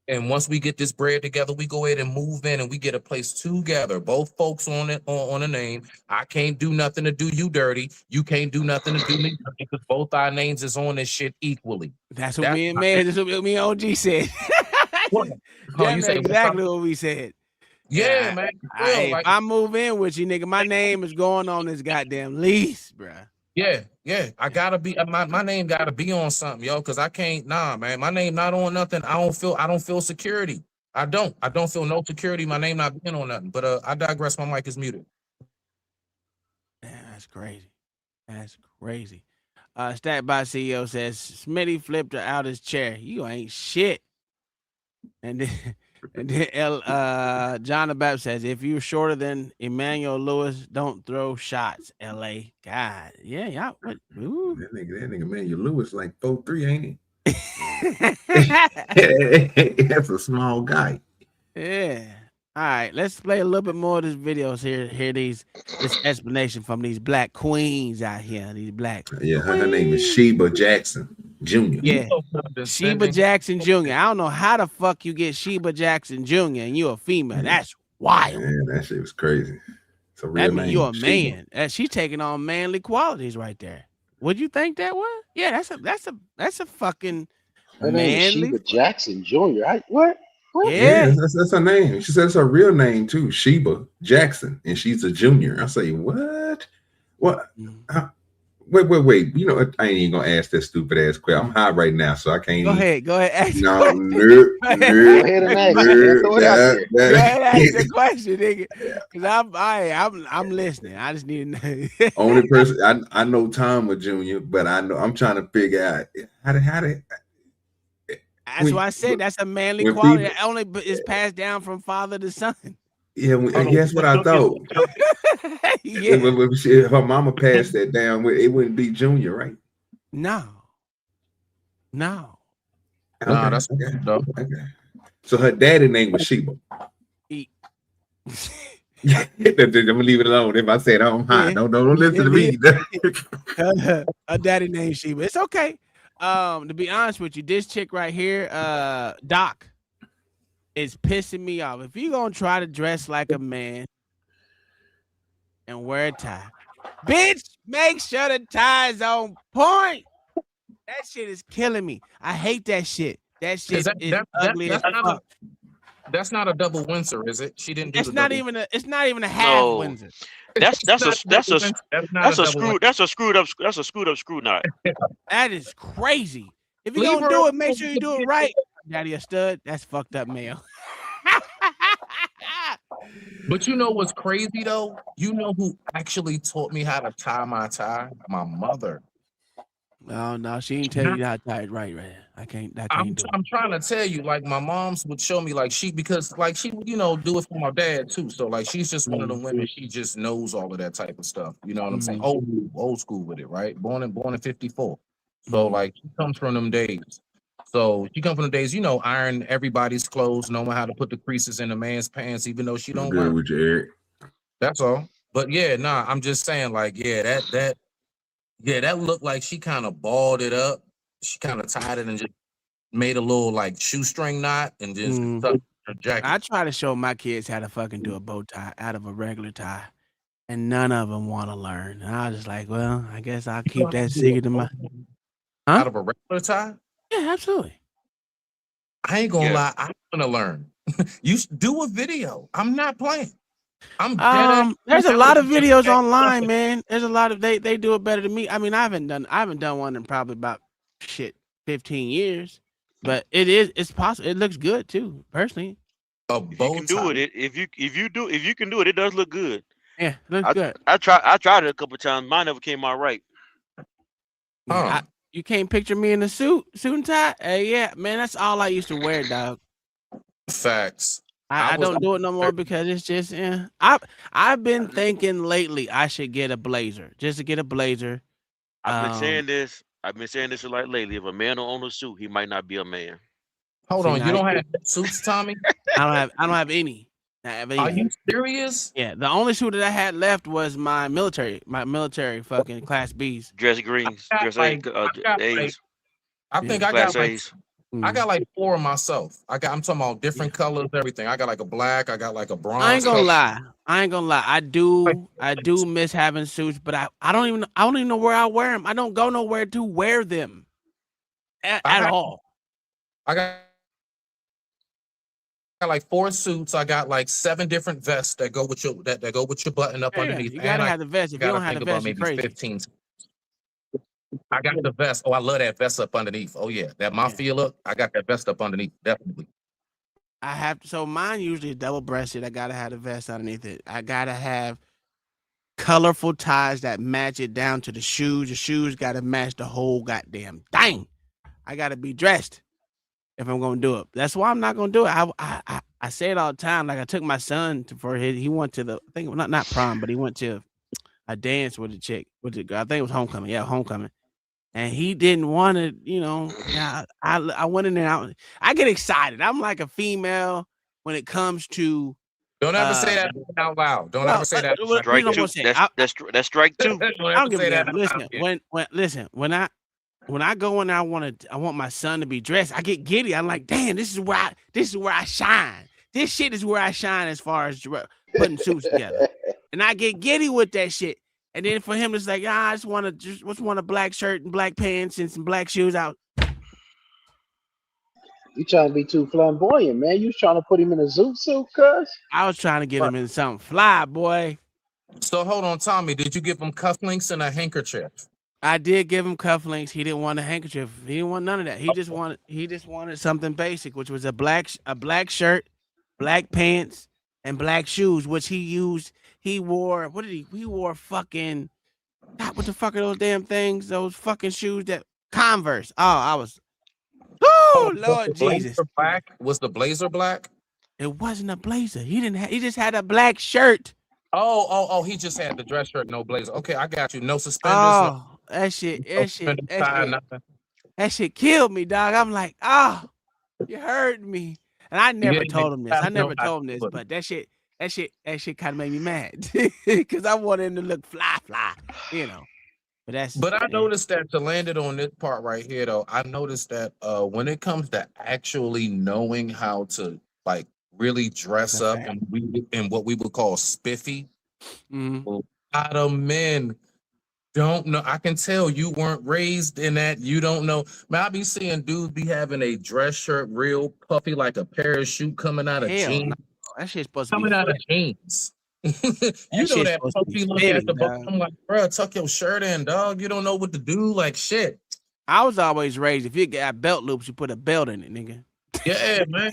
And once we get this bread together, we go ahead and move in and we get a place together. Both folks on it on a name. I can't do nothing to do you dirty. You can't do nothing to do me dirty because both our names is on this shit equally. That's what That's me and my man. That's what me and OG said. what? Huh, Damn you near say what? exactly what we said. Yeah, man. For real, If like I move in with you, nigga, my name is going on this goddamn lease, bruh. yeah. I gotta be my name gotta be on something, yo, because I can't man. My name not on nothing. I don't feel security. I don't feel no security. My name not being on nothing. But I digress. My mic is muted. Man, that's crazy. That's crazy. Stat by CEO says Smitty flipped out his chair. You ain't shit. And then John the Baptist says, if you're shorter than Emmanuel Lewis, don't throw shots. LA. God. Yeah, y'all. What? Ooh. That nigga, man, you Lewis like 4'3", ain't he? That's a small guy. Yeah. All right, let's play a little bit more of this videos here. Hear this explanation from these black queens out here. These black. Yeah, her name is Sheba Jackson Jr. Yeah. Sheba Jackson Jr. I don't know how the fuck you get Sheba Jackson Jr. and you're a female. That's wild. Man, that shit was crazy. It's a real That means name. you're a Sheba. man. She's taking on manly qualities right there. Would you think that was? Yeah, that's a fucking Her name is manly. Sheba Jackson Jr. What? Yeah. That's her name. She said it's her real name too, Sheba Jackson, and she's a junior. I say, what? What? Wait. You know what? I ain't even gonna ask that stupid ass question. I'm high right now, so I can't. Go ahead. Ask no, Go ahead and ask it. Throw it out there. Go ahead and ask the question, nigga. Because I'm listening. I just need to know. Only person I know Tom was Junior, but I'm trying to figure out how did. That's why I said that's a manly when quality. people- That only is passed down from father to son. Yeah, guess what I thought? Yeah. If her mama passed that down, it wouldn't be Junior, right? No. Nah, that's dope. Okay. So her daddy name was Sheba. I'm gonna leave it alone. If I said I'm high, don't listen to me. A daddy named Sheba. It's okay. To be honest with you, this chick right here, Doc, is pissing me off. If you gonna try to dress like a man and wear a tie, bitch, make sure the tie is on point. That shit is killing me. I hate that shit. That shit is ugly as fuck. That's not a double Windsor, is it? She didn't do It's not even a half Windsor. That's a screwed up screw knot. That is crazy. If you gonna do it, make sure you do it right. Daddy a stud. That's fucked up, male. But you know what's crazy though? You know who actually taught me how to tie my tie? My mother. No, she ain't tell you how to tie it right. I can't do it. I'm trying to tell you, like my mom's would show me, like because she would, do it for my dad too. So like she's just one of the women. She just knows all of that type of stuff. You know what I'm saying? Old school with it, right? Born in 54. So like she comes from them days. So she comes from the days, iron everybody's clothes, knowing how to put the creases in a man's pants, even though she don't good with you, Eric. That's all. But yeah, I'm just saying, like, that looked like she kind of balled it up. She kind of tied it and just made a little like shoestring knot and just stuck her jacket. I try to show my kids how to fucking do a bow tie out of a regular tie, and none of them want to learn. And I was just like, well, I guess I'll keep that secret to my. Out of a regular tie? Yeah, absolutely. I ain't gonna lie. I'm gonna learn. You do a video. I'm not playing. There's a lot of videos online, man. There's a lot of they do it better than me. I mean, I haven't done one in probably about 15 years, but it's possible. It looks good too, personally. You can do it. If you can do it, it does look good. Yeah, it looks good. I tried it a couple of times. Mine never came out right. You can't picture me in a suit and tie? Yeah, man, that's all I used to wear, dog. Facts. I don't do it no more because it's just I've been thinking lately I should get a blazer. Just to get a blazer. I've been saying this a lot lately. If a man don't own a suit, he might not be a man. Hold on, you don't have suits, Tommy? I don't have any. Are you serious? Yeah, the only suit that I had left was my military fucking Class B's. Dress greens, dress A's. I think I got A's. I got like 4 of myself. I'm talking about different colors, everything. I got like a black, I got like a bronze. I ain't gonna lie. I do miss having suits, but I don't even know where I wear them. I don't go nowhere to wear them at all. I got like 4 suits. I got like 7 different vests that go with your button up underneath. You gotta have the vest. If you don't have the vest, you're crazy. 15. I got the vest. Oh, I love that vest up underneath. Oh yeah, that mafia look. I got that vest up underneath, definitely. I have so mine usually is double-breasted. I gotta have the vest underneath it. I gotta have colorful ties that match it down to the shoes. The shoes gotta match the whole goddamn thing. I gotta be dressed if I'm gonna do it. That's why I'm not gonna do it. I say it all the time. Like I took my son he went to the not prom, but he went to a dance with a chick with the girl. I think it was homecoming. Yeah, homecoming. And he didn't want to, I went in there. I get excited. I'm like a female when it comes to. Don't ever say that out loud. Don't ever say that. That's strike 2. I don't give a damn. Listen, when I go in there, I want my son to be dressed. I get giddy. I'm like, damn, this is where I shine. This shit is where I shine as far as putting suits together. And I get giddy with that shit. And then for him, it's like, I just want a black shirt and black pants and some black shoes out. You trying to be too flamboyant, man. You trying to put him in a zoot suit, cuz? I was trying to get him in something fly, boy. So hold on, Tommy. Did you give him cufflinks and a handkerchief? I did give him cufflinks. He didn't want a handkerchief. He didn't want none of that. He just wanted something basic, which was a black shirt, black pants, and black shoes, which he used. He wore he wore fucking what the fuck are those damn things? Those fucking shoes that Converse. Lord Jesus. Was the blazer black? It wasn't a blazer. He just had a black shirt. Oh, he just had the dress shirt, no blazer. Okay, I got you. No suspenders. Oh, that shit. that shit killed me, dog. I'm like, oh, you hurt me. And I never told him this. I never told him this, but that shit kind of made me mad because I wanted him to look fly, you know. But I noticed that to land it on this part right here, though, I noticed that when it comes to actually knowing how to like really dress up and what we would call spiffy, a lot of men don't know. I can tell you weren't raised in that. You don't know. Man, I be seeing dudes be having a dress shirt real puffy, like a parachute coming out of jeans. No. That shit's supposed to be coming out of jeans. You know that puffy look at the bottom. I'm like, bro, tuck your shirt in, dog. You don't know what to do. Like shit. I was always raised, if you got belt loops, you put a belt in it, nigga. Yeah, man.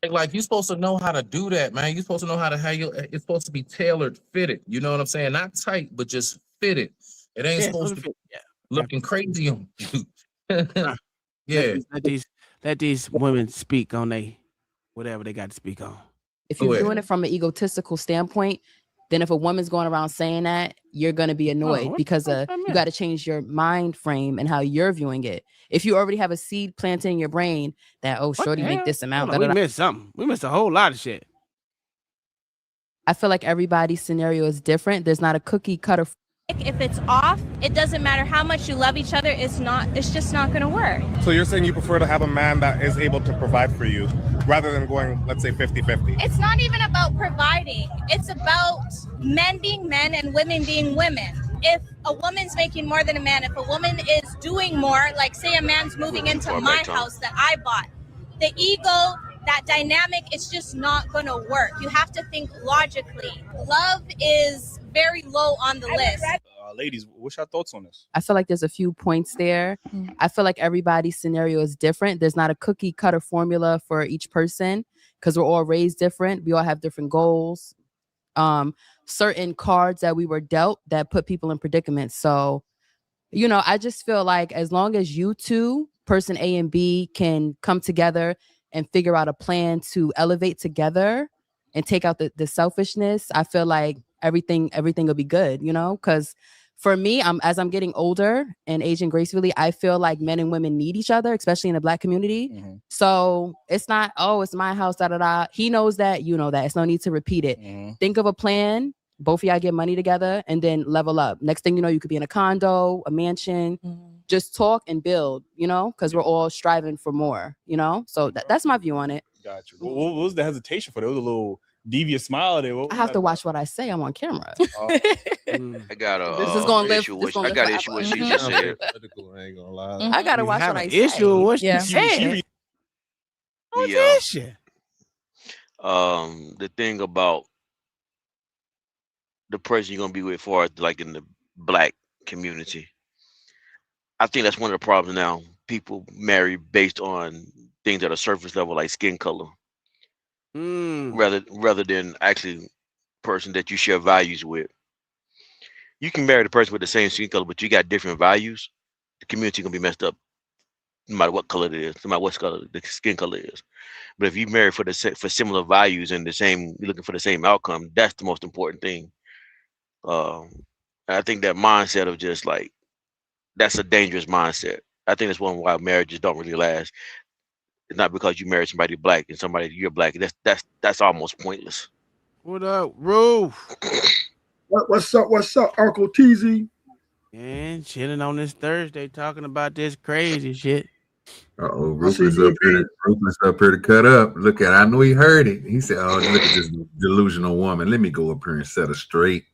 Like you're supposed to know how to do that, man. You're supposed to know how to it's supposed to be tailored, fitted. You know what I'm saying? Not tight, but just fitted. It ain't supposed to be looking crazy on you. Yeah. Let these women speak on whatever they got to speak on. If you're doing it from an egotistical standpoint, then if a woman's going around saying that, you're going to be annoyed because you got to change your mind frame and how you're viewing it. If you already have a seed planted in your brain that, oh, shorty make this amount. We missed something. We missed a whole lot of shit. I feel like everybody's scenario is different. There's not a cookie cutter. If it's off, it doesn't matter how much you love each other. It's just not going to work. So you're saying you prefer to have a man that is able to provide for you rather than going, let's say, 50-50? It's not even about providing. It's about men being men and women being women. If a woman's making more than a man, if a woman is doing more, like say a man's moving into my house that I bought, the ego, that dynamic, it's just not going to work. You have to think logically. Love is very low on the list. Ladies, what's your thoughts on this? I feel like there's a few points there. I feel like everybody's scenario is different. There's not a cookie cutter formula for each person because we're all raised different. We all have different goals. Certain cards that we were dealt that put people in predicaments. So, you know, I just feel like as long as you two, person A and B, can come together and figure out a plan to elevate together and take out the selfishness, I feel like everything will be good, you know? Because for me, as I'm getting older and aging gracefully, I feel like men and women need each other, especially in the Black community. So it's not, oh, it's my house, da da da. He knows that, you know that. It's no need to repeat it. Think of a plan. Both of y'all get money together and then level up. Next thing you know, you could be in a condo, a mansion. Just talk and build, you know, because we're all striving for more, you know? So that's my view on it. Got you. What was the hesitation for? There was a little devious smile there. I have to watch what I say. I'm on camera. I got a this is gonna live. issue with I got an issue with what she just said. I ain't gonna lie. I gotta watch what I say. Issue with what she said. What's the issue? The thing about the person you're gonna be with, for like in the Black community, I think that's one of the problems now. People marry based on things that are surface level, like skin color, rather than actually person that you share values with. You can marry the person with the same skin color, but you got different values. The community gonna be messed up, no matter what color it is, no matter what color the skin color is. But if you marry for similar values and you're looking for the same outcome, that's the most important thing. And I think that mindset of just like, that's a dangerous mindset. I think that's one why marriages don't really last. It's not because you married somebody Black and somebody you're Black. That's almost pointless. What up, Roof? What's up, Uncle TZ? And chilling on this Thursday, talking about this crazy shit. Rufus up here to cut up. Look at, I know he heard it. He said, "Oh, look at this delusional woman. Let me go up here and set her straight."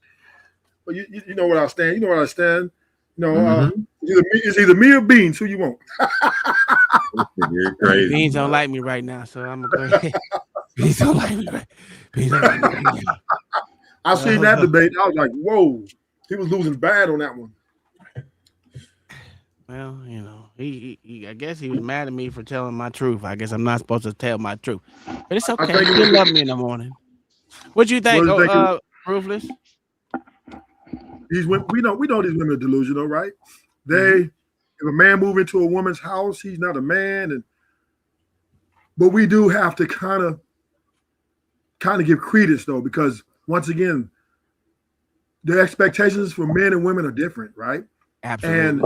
Well, you know where I stand. You know where I stand. You know, it's either me or Beans. Who you want? You're crazy. Beans don't like me right now, so I'm gonna go ahead. Beans don't like me right. Beans don't like me right now. I seen that debate. I was like, whoa, he was losing bad on that one. Well, you know, he I guess he was mad at me for telling my truth. I guess I'm not supposed to tell my truth, but it's okay. You love me in the morning. What you think, Ruthless? We know these women are delusional, right? If a man move into a woman's house, he's not a man, but we do have to kind of give credence though, because once again, the expectations for men and women are different, right? Absolutely. And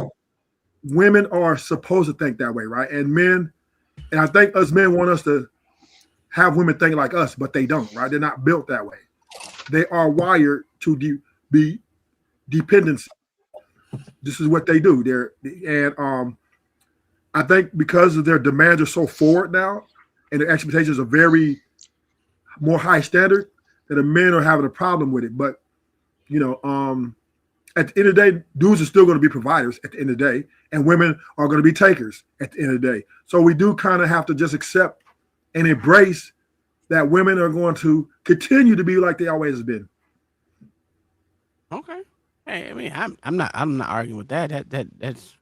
women are supposed to think that way, right? And men, and I think us men want us to have women think like us, but they don't, right? They're not built that way. They are wired to be dependency. This is what they do. I think because of their demands are so forward now, and their expectations are very more high standard, that the men are having a problem with it. But at the end of the day, dudes are still going to be providers at the end of the day, and women are going to be takers at the end of the day. So we do kind of have to just accept and embrace that women are going to continue to be like they always have been. Okay. Hey, I mean, I'm not arguing with that. That's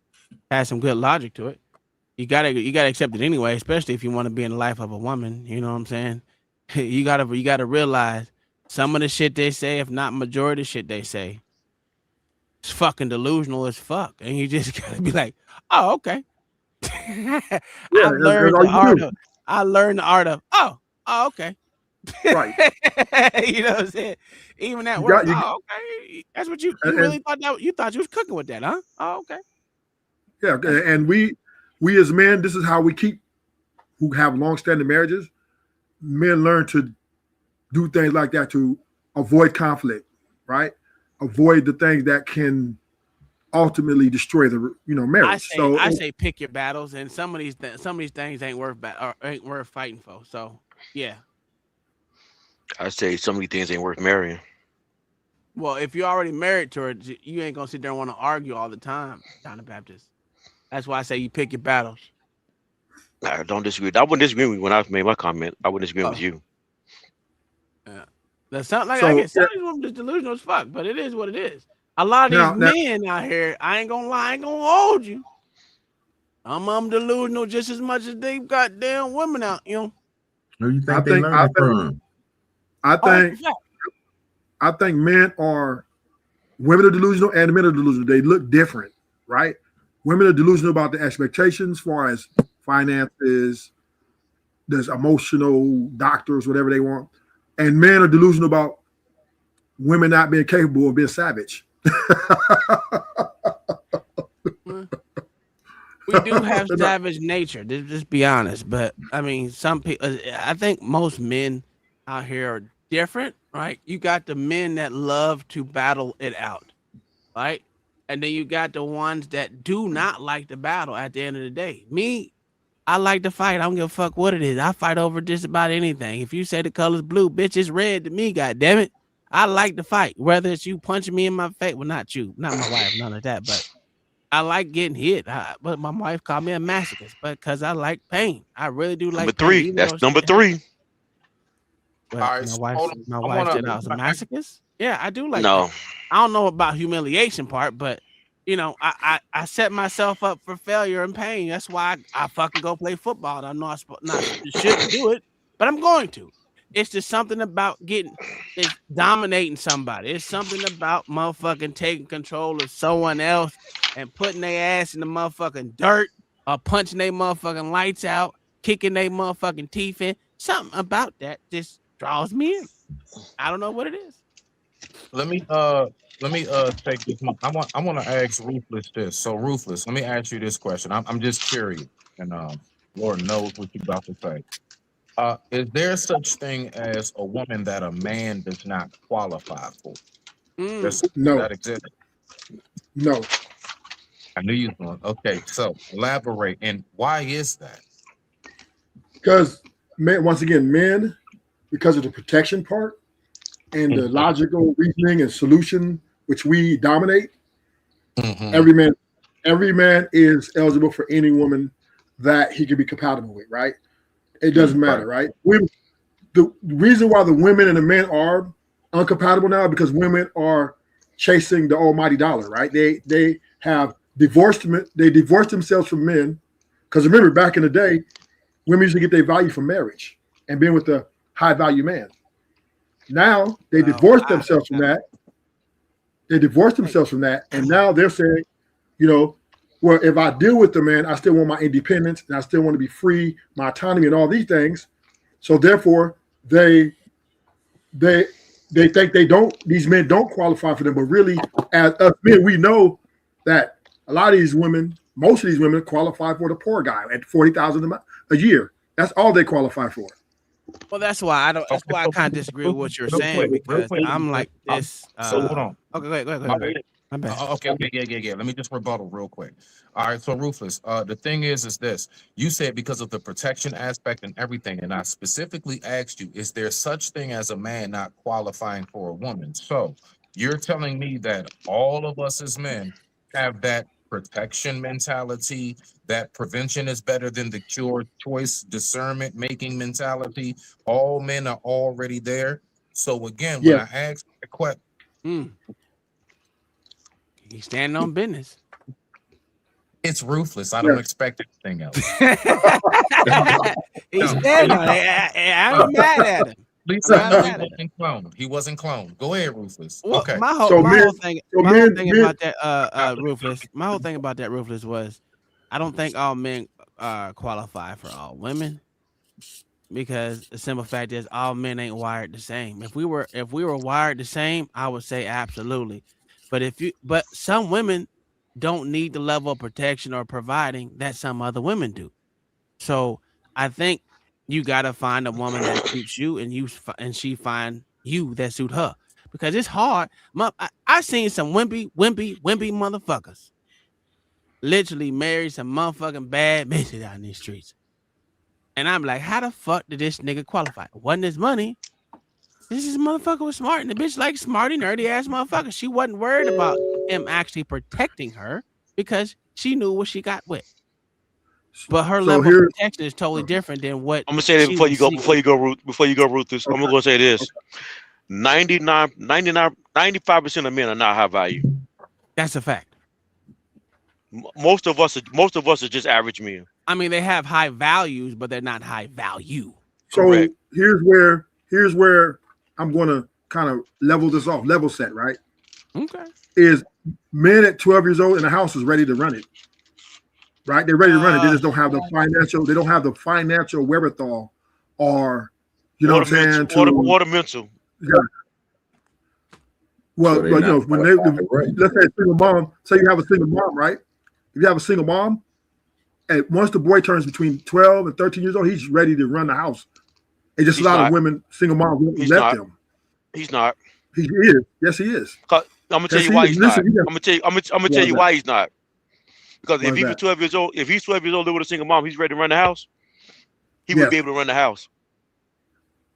has some good logic to it. You gotta accept it anyway, especially if you want to be in the life of a woman. You know what I'm saying? You gotta realize some of the shit they say, if not majority of the shit they say, it's fucking delusional as fuck. And you just gotta be like, oh, okay. I learned the art of okay. Right. You know what I'm saying? Even that word, okay. That's what you really thought you thought you was cooking with that, huh? Oh, okay. Yeah, and we as men, this is how we keep who have long-standing marriages. Men learn to do things like that to avoid conflict, right? Avoid the things that can ultimately destroy the marriage. I say pick your battles, and some of these things ain't worth fighting for. So yeah. I say some of these things ain't worth marrying. Well, if you're already married to her, you ain't gonna sit there and want to argue all the time, John the Baptist. That's why I say you pick your battles. I don't disagree. I wouldn't disagree with you when I made my comment. I wouldn't disagree with you. Yeah. That sounds like some of these women just delusional as fuck, but it is what it is. A lot of these men out here, I ain't gonna lie, I ain't gonna hold you. I'm delusional just as much as they goddamn women out, Who you think they learn from? I think women are delusional and men are delusional. They look different, right? Women are delusional about the expectations as far as finances, there's emotional doctors, whatever they want. And men are delusional about women not being capable of being savage. We do have savage nature, just be honest. But I mean, some people, I think most men out here are different, right? You got the men that love to battle it out, right? And then you got the ones that do not like the battle at the end of the day. Me, I like to fight. I don't give a fuck what it is. I fight over just about anything. If you say the color's blue, bitch, it's red to me, goddammit. I like to fight. Whether it's you punching me in my face, well, not you, not my wife, none of that, but I like getting hit. But my wife called me a masochist, but because I like pain. I really do like number three. Pain, that's number three. All right, my wife said I was a masochist. Yeah, I do like that. I don't know about humiliation part, but I set myself up for failure and pain. That's why I fucking go play football. I know I shouldn't do it, but I'm going to. It's just something about it's dominating somebody. It's something about motherfucking taking control of someone else and putting their ass in the motherfucking dirt or punching their motherfucking lights out, kicking their motherfucking teeth in. Something about that just draws me in. I don't know what it is. Let me take this. I want to ask Ruthless this. So Ruthless, let me ask you this question. I'm just curious, and Lord knows what you're about to say. Is there such thing as a woman that a man does not qualify for? No. That exists? No. I knew you were going. Okay, so elaborate. And why is that? Because once again, men, because of the protection part and the logical reasoning and solution which we dominate, every man is eligible for any woman that he can be compatible with, right? It doesn't matter, right? The reason why the women and the men are uncompatible now is because women are chasing the almighty dollar, right? They have divorced themselves from men. Because remember, back in the day, women used to get their value from marriage and being with a high value man. Now they divorced themselves from that. And now they're saying, well, if I deal with the man, I still want my independence and I still want to be free, my autonomy and all these things. So therefore, they think these men don't qualify for them. But really, as us men, we know that a lot of these women most of these women qualify for the poor guy at $40,000 a year. That's all they qualify for. Well, that's why I don't. That's why I kind of disagree with what you're saying because I'm like this. So hold on. Okay, go ahead. My bad. Okay, yeah. Let me just rebuttal real quick. All right, so Rufus, the thing is this. You said because of the protection aspect and everything, and I specifically asked you, is there such thing as a man not qualifying for a woman? So you're telling me that all of us as men have that protection mentality, that prevention is better than the cure, choice, discernment making mentality. All men are already there. So again, when I ask the question, He's standing on business. it's ruthless. I don't expect anything else. He's standing on it. I'm mad at him. He wasn't cloned. Go ahead, Rufus. Well, Okay. My whole thing about that, Rufus. My whole thing about that, Rufus, was I don't think all men qualify for all women because the simple fact is all men ain't wired the same. If we were wired the same, I would say absolutely. But some women don't need the level of protection or providing that some other women do. So I think you gotta find a woman that suits you, and she find you that suit her, because it's hard. I seen some wimpy motherfuckers literally marry some motherfucking bad bitches out in these streets, and I'm like, how the fuck did this nigga qualify? Wasn't his money? This motherfucker was smart, and the bitch like smarty nerdy ass motherfucker. She wasn't worried about him actually protecting her because she knew what she got with. But her level of protection is totally different than what I'm gonna say that before you go, Ruthless. I'm gonna say this: 95% of men are not high value. That's a fact. Most of us are just average men. I mean, they have high values, but they're not high value. So Correct. here's where I'm gonna kind of level set, right? Okay. Is men at 12 years old in the house is ready to run it. Right, they're ready to run it. They just don't have the financial. They don't have the financial wherewithal, or what I'm saying. Water mental. Yeah. Well, when let's say a single mom. Say you have a single mom, right? If you have a single mom, and once the boy turns between 12 and 13 years old, he's ready to run the house. And just a lot of women, single moms, won't let him. He's not. He is. Yes, he is. I'm gonna tell you why he's not. I'm gonna tell you why he's not. Because if he was 12 years old, if he's 12 years old, living with a single mom, he's ready to run the house. He would be able to run the house.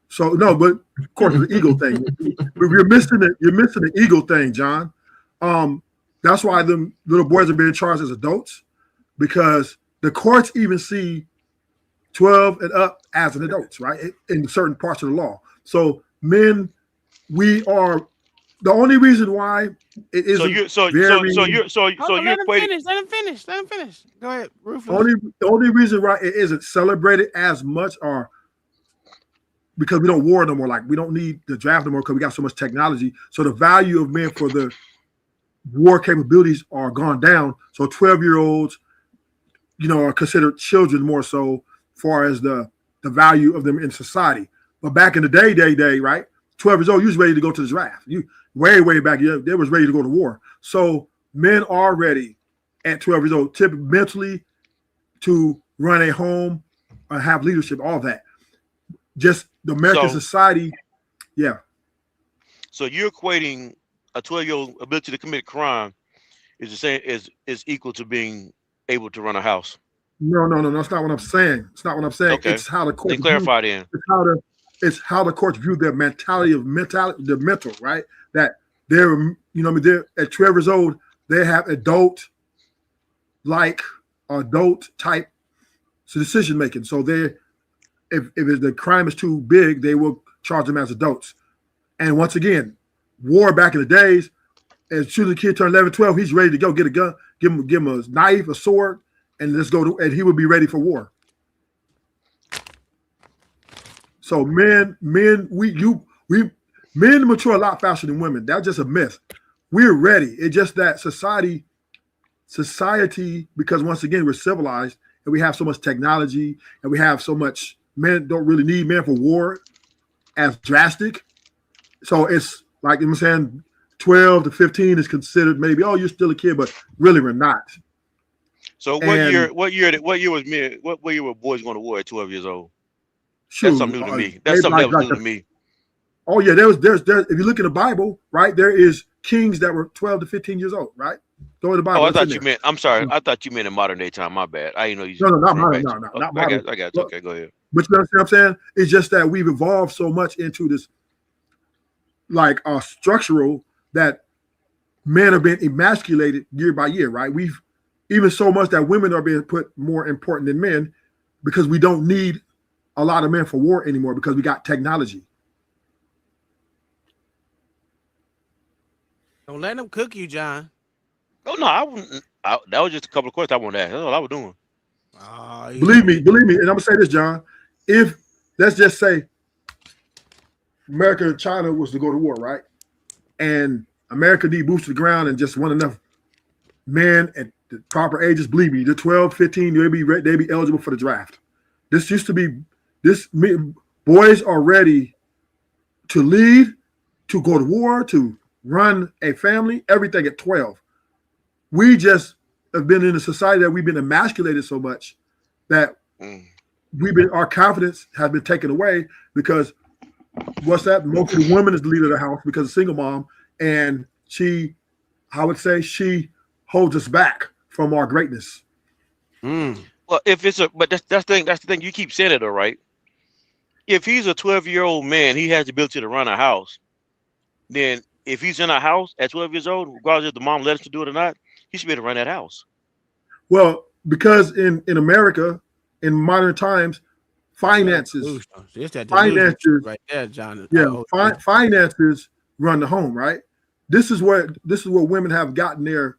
So no, but of course it's the ego thing. You're missing the ego thing, John. That's why them little boys are being charged as adults, because the courts even see 12 and up as an adults, right? In certain parts of the law. So men, we are the only reason why it isn't. Let him finish. Go ahead, Rufus. The only reason why it isn't celebrated as much are because we don't war no more. Like we don't need the draft no more because we got so much technology. So the value of men for the war capabilities are gone down. So 12-year-olds, are considered children more so far as the value of them in society. But back in the day, right? 12 years old, you was ready to go to the draft. You way back, they was ready to go to war. So men are ready at 12 years old, typically mentally, to run a home, have leadership, all that. Just the American society, yeah. So you're equating a 12-year-old ability to commit crime is the same is equal to being able to run a house. No, that's not what I'm saying. It's not what I'm saying. Okay. It's how the court clarify then. It's how the courts view their the mental, right? That they're, they're at 12 years old, they have adult type decision making. So if the crime is too big, they will charge them as adults. And once again, war back in the days, as soon as the kid turned 11, 12, he's ready to go get a gun, give him a knife, a sword, and let's go and he would be ready for war. So men mature a lot faster than women. That's just a myth. We're ready. It's just that society, because once again, we're civilized and we have so much technology and we have so much, men don't really need men for war as drastic. So it's like I'm saying, 12 to 15 is considered maybe, oh, you're still a kid, but really we're not. So what And year? What year was me? What year were boys going to war at 12 years old? That's shoot, something new to me. they That's something like that was like new to me. oh yeah, there's if you look in the Bible, right, there is kings that were 12 to 15 years old, right? Go in the Oh, Bible, I it's in thought you there. meant. I'm sorry. I thought you meant in modern day time. My bad. I didn't know you No, not referring modern, back to. not I modern. got. I got. But, Okay, go ahead. but you understand what I'm saying? It's just that we've evolved so much into this like structural that men are being emasculated year by year, right? We've even so much that women are being put more important than men because we don't need a lot of men for war anymore because we got technology. Don't let them cook you, John. Oh no, I wouldn't. That was just a couple of questions I wanted to ask. That's all I was doing. Believe me, and I'm gonna say this, John. If let's just say America and China was to go to war, right? And America need boots to the ground and just want enough men at the proper ages, believe me, the 12, 15, they'd be eligible for the draft. This used to be boys are ready to lead, to go to war, to run a family, everything at 12. We just have been in a society that we've been emasculated so much that our confidence has been taken away because what's that? Most of the woman is the leader of the house because of single mom, and she holds us back from our greatness. Well, if it's but that's the thing. You keep saying it, all right. If he's a 12-year-old man, he has the ability to run a house. Then, if he's in a house at 12 years old, regardless if the mom lets him to do it or not, he should be able to run that house. Well, because in America, in modern times, finances right there, John. Finances run the home, right? This is where women have gotten their,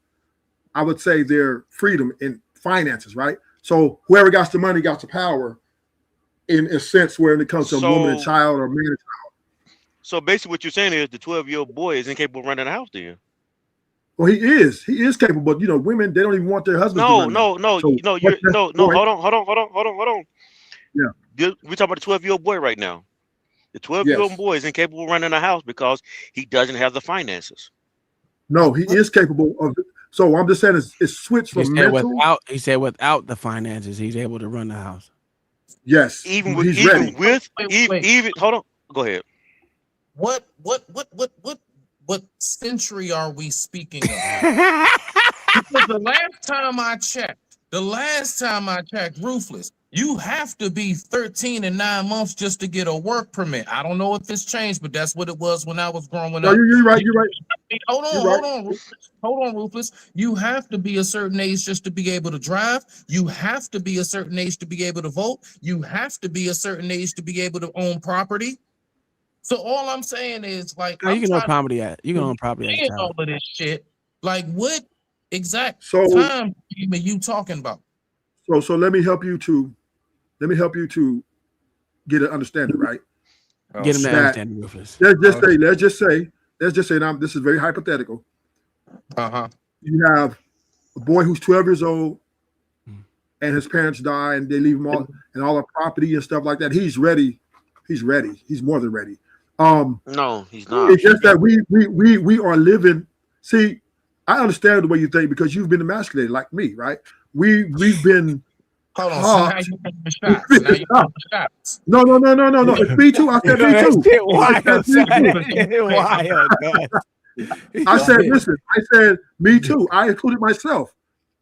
I would say, their freedom in finances, right? So whoever got the money got the power, in a sense, when it comes to a woman and child or man and child. So basically, what you're saying is the 12-year-old boy is incapable of running a house. Then. Well, he is capable. You know, women, they don't even want their husbands. No. Hold on. Yeah, we're talking about the 12-year-old boy right now. The 12-year-old boy is incapable of running a house because he doesn't have the finances. No, he is capable of. So I'm just saying it's switched from mental. He said without the finances, he's able to run the house. Yes, even hold on. Go ahead. What century are we speaking of? Because the last time I checked, Ruthless, you have to be 13 and 9 months just to get a work permit. I don't know if it's changed, but that's what it was when I was growing up. You're right. Hold on, Ruthless. You have to be a certain age just to be able to drive. You have to be a certain age to be able to vote. You have to be a certain age to be able to own property. So all I'm saying is, like, you can own property as a child. All of this shit. Like, what exact time are you talking about? So let me help you to get an understanding, right? Get him to understand, Rufus. Let's just say, now this is very hypothetical. You have a boy who's 12 years old and his parents die and they leave him all and all the property and stuff like that. He's ready. He's more than ready. No, he's not. It's just that we are living. See, I understand the way you think because you've been emasculated like me, right? We've been. Hold on. So now you put the shots. No. It's me too. I said me too. I said, listen. I said me too. I included myself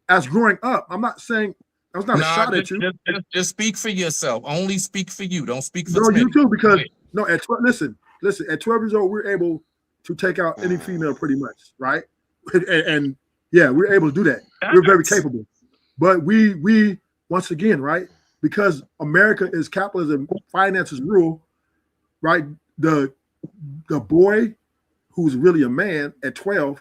as growing up. I'm not saying I was not a shot at you. Just speak for yourself. Only speak for you. Don't speak for you too. Because at 12, listen. At 12 years old, we're able to take out any female pretty much, right? And yeah, we're able to do that. We're very capable. But we once again, right? Because America is capitalism, finances rule, right? The boy who's really a man at 12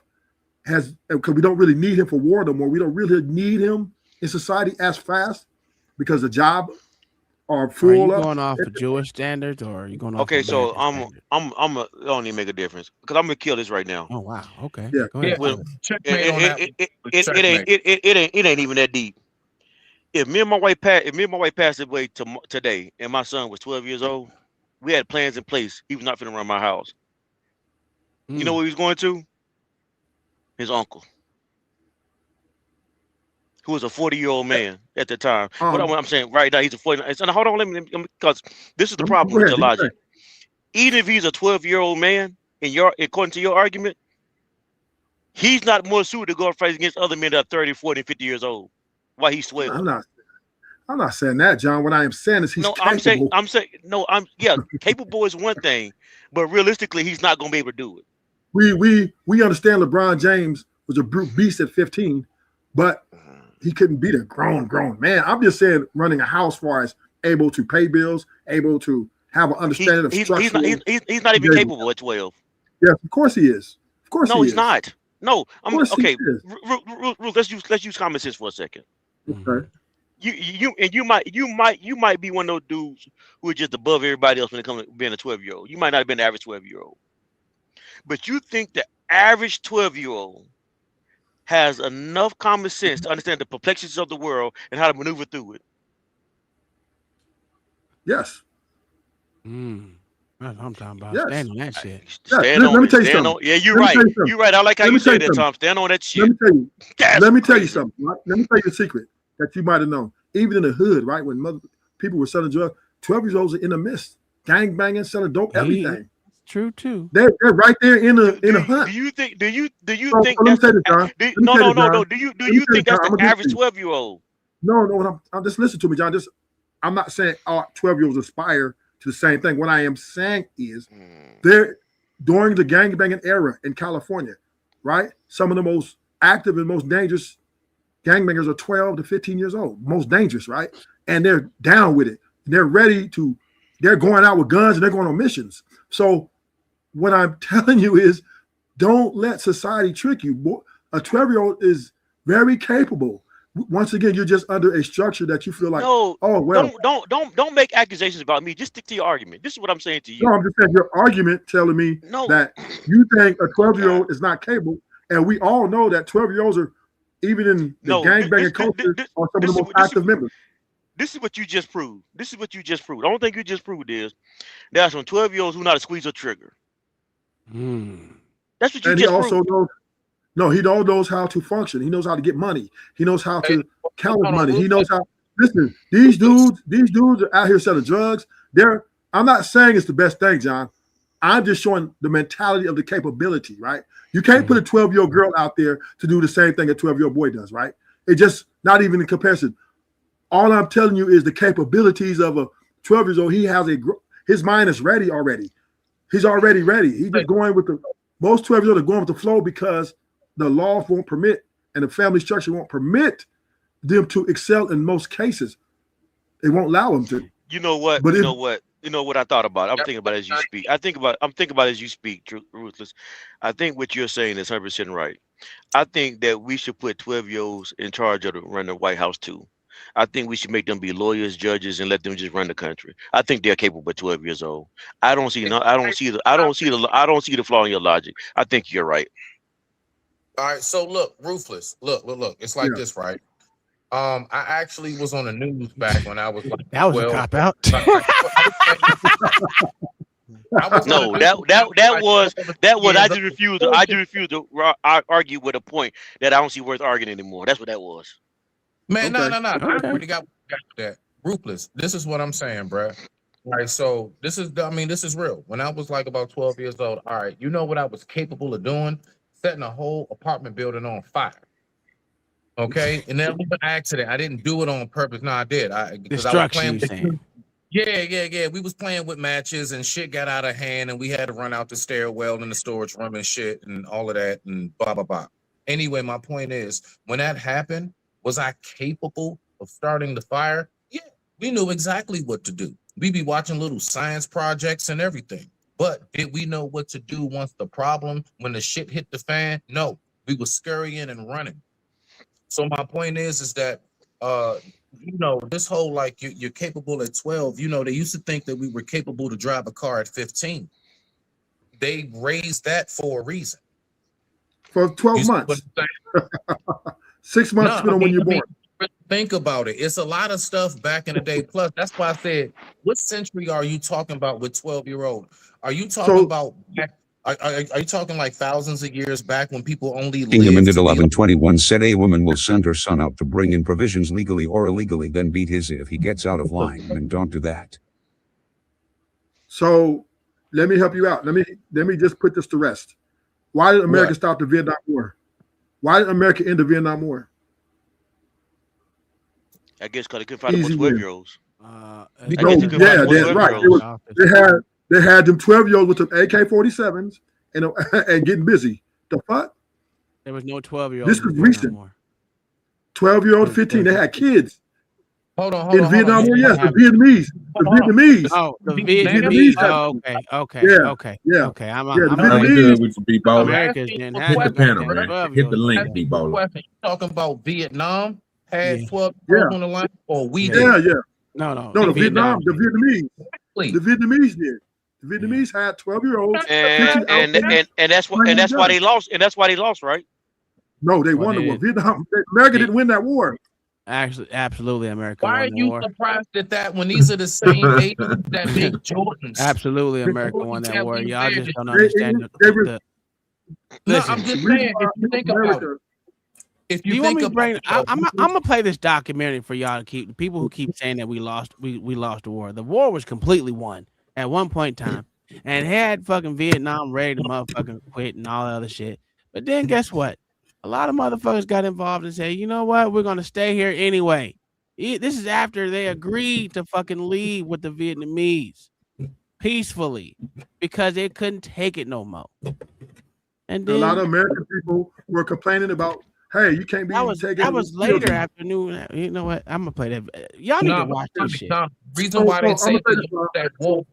has, because we don't really need him for war no more. We don't really need him in society as fast because the job are full. Are you going off of Jewish standards or are you going off? Okay, so it don't even make a difference because I'm gonna kill this right now. Oh wow. Okay. Yeah. Go ahead. It ain't even that deep. If me and my wife passed away today, and my son was 12 years old, we had plans in place. He was not finna run my house. You know where he was going to? His uncle. who was a 40-year-old man at the time. What Um, I'm saying right now, he's a 40. And hold on, let me because this is the go problem with ahead. your Do your thing. logic. Even if he's a 12-year-old man, according to your argument, he's not more suited to go and fight against other men that are 30, 40, 50 years old. Why he's 12? I'm not saying that, John. What I am saying is he's No, capable. Capable is one thing, but realistically, he's not going to be able to do it. We understand LeBron James was a brute beast at 15, but he couldn't beat a grown man. I'm just saying, running a house, far as able to pay bills, able to have an understanding of structure. He's not even capable at 12. Yes, of course he is. Of course no, he he's is. not. No, I'm okay. He is. Ruth, let's use common sense for a second. Okay. You might be one of those dudes who are just above everybody else when it comes to being a 12-year-old. You might not have been the average 12-year-old, but you think the average 12-year-old has enough common sense to understand the complexities of the world and how to maneuver through it. Yes. That's what I'm talking about. Yes. Stand on that shit. Stand on it. Stand on. Yeah, you're right. You're right. I like how you say that, Tom. Stand on that shit. Let me tell you something. Right? Let me tell you a secret that you might have known. Even in the hood, right, when people were selling drugs, 12-year-olds are in the midst, gang banging, selling dope, everything. True too. They're right there in a hunt. Do you think? Do you So think? let me say this, John. No. Do you think that's the average 12-year-old? No. I'm just listen to me, John. I'm not saying all 12-year-olds aspire to the same thing. What I am saying is, they're during the gang banging era in California, right? Some of the most active and most dangerous gangbangers are 12 to 15 years old, most dangerous, right? And they're down with it. They're going out with guns and they're going on missions. So what I'm telling you is, don't let society trick you. A 12-year-old is very capable. Once again, you're just under a structure that you feel like, no, oh well. Don't make accusations about me. Just stick to your argument. This is what I'm saying to you. No, I'm just saying your argument telling me that you think a 12-year-old is not capable, and we all know that 12-year-olds are, even in the gangbanging culture, are some of the most active members. This is what you just proved. The only thing you just proved is there's some 12-year-olds who know how to squeeze a trigger. That's what you just proved. He knows how to function. He knows how to get money. He knows how to count money. He knows how. Listen, these dudes are out here selling drugs. I'm not saying it's the best thing, John. I'm just showing the mentality of the capability, right? You can't put a 12-year-old girl out there to do the same thing a 12-year-old boy does, right? It just not even in comparison. All I'm telling you is the capabilities of a 12-year-old. He has his mind is ready already. He's already ready. He's just going with most 12-year-olds are going with the flow because the laws won't permit and the family structure won't permit them to excel in most cases. It won't allow them to. You know what? But you know what I thought about? I'm thinking about it as you speak. I'm thinking about it as you speak, Ruthless. I think what you're saying is 100% right. I think that we should put 12-year-olds in charge of run the White House too. I think we should make them be lawyers, judges, and let them just run the country. I think they're capable at 12 years old. I don't see the flaw in your logic. I think you're right. All right, so look, Ruthless. Look. It's like this, right? I actually was on the news back when I was like, that was a cop out. No, that was. I just refused. I just refused to argue with a point that I don't see worth arguing anymore. That's what that was. Man, no. I already got that. Ruthless. This is what I'm saying, bruh. All right, so this is real. When I was like about 12 years old, all right, you know what I was capable of doing? Setting a whole apartment building on fire. Okay, and that was an accident. I didn't do it on purpose. No, I did. Because I was playing. Yeah. We was playing with matches and shit got out of hand, and we had to run out the stairwell in the storage room and shit and all of that and blah blah blah. Anyway, my point is, when that happened, was I capable of starting the fire? Yeah, we knew exactly what to do. We be watching little science projects and everything. But did we know what to do when the shit hit the fan? No, we were scurrying and running. So my point is that, this whole, like, you're capable at 12, they used to think that we were capable to drive a car at 15. They raised that for a reason. For 12 months. 6 months when you're born. Think about it. It's a lot of stuff back in the day. Plus, that's why I said, what century are you talking about with 12-year-old? Are you talking about Are you talking like thousands of years back when people only Kingdom lived in to be 1121 said a woman will send her son out to bring in provisions legally or illegally, then beat his if he gets out of line. And don't do that. So let me help you out. Let me just put this to rest. Why did America stop the Vietnam War? Why did America end the Vietnam War? I guess because they couldn't find the 12-year-olds. Yeah, that's right. They had them 12-year-olds with them AK-47s and getting busy. The fuck? There was no 12-year-olds. This was recent. 12-year-old, 15. They had kids. Hold on. In Vietnam War, yes, the Vietnamese. Oh, the Vietnamese. Oh, okay. Yeah. Okay. I'm the Vietnamese. With the B-ball. America's didn't Hit have the panel, man. Hit the link, B-ball. You talking about Vietnam had 12 Yeah. on the line, or we did? Yeah. No. No, the Vietnamese. The Vietnamese did. The Vietnamese had 12-year-olds. And that's why they lost. And that's why they lost, right? No, they won the war. America didn't win that war. Actually, absolutely, America Why won are the you war. surprised at that when these are the same ages that make Jordans? Absolutely, America won that war. Y'all just don't They- understand No, Listen, I'm just saying, if you think about it. If you want think me to about bring? it, I'm gonna play this documentary for y'all to keep the people who keep saying that we lost the war. The war was completely won at one point in time, and had fucking Vietnam ready to motherfucking quit and all that other shit. But then guess what? A lot of motherfuckers got involved and say, you know what? We're gonna stay here anyway. This is after they agreed to fucking leave with the Vietnamese peacefully because they couldn't take it no more. And then a lot of American people were complaining about, hey, you can't be taking. That was later afternoon. You know what? I'm gonna play that. Y'all need to watch this shit. Reason why they say we lost that war.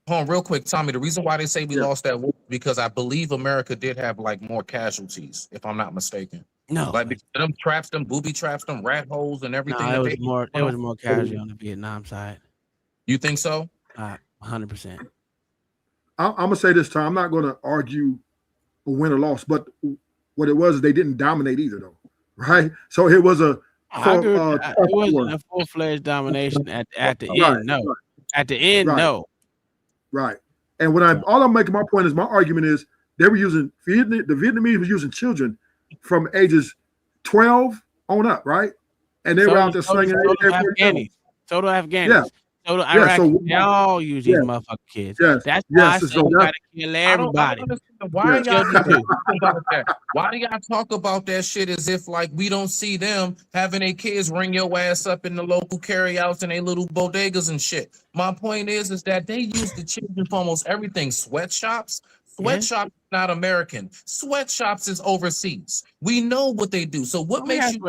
Hold on, real quick, Tommy. The reason why they say we lost that war is because I believe America did have like more casualties, if I'm not mistaken. No, like because of them traps, them booby traps, them rat holes, and everything. No, it was more casualty on the Vietnam side. You think so? 100%. I'm gonna say this time. I'm not gonna argue a win or loss, but what it was, they didn't dominate either, though, right? So it was a. It wasn't a full-fledged domination at the end. No, at the end, no. Right. And when all I'm making my point is my argument is they were using the Vietnamese was using children from ages 12 on up, right? And they were out there slinging. So do Afghanis. Yeah. So do Iraqis. They all use these motherfucking kids. That's why I say we gotta kill everybody. Why y'all talking about that? Why do y'all talk about that shit as if like we don't see them having their kids ring your ass up in the local carryouts and their little bodegas and shit? My point is that they use the children for almost everything. Sweatshops is not American. Sweatshops is overseas. We know what they do. So what makes you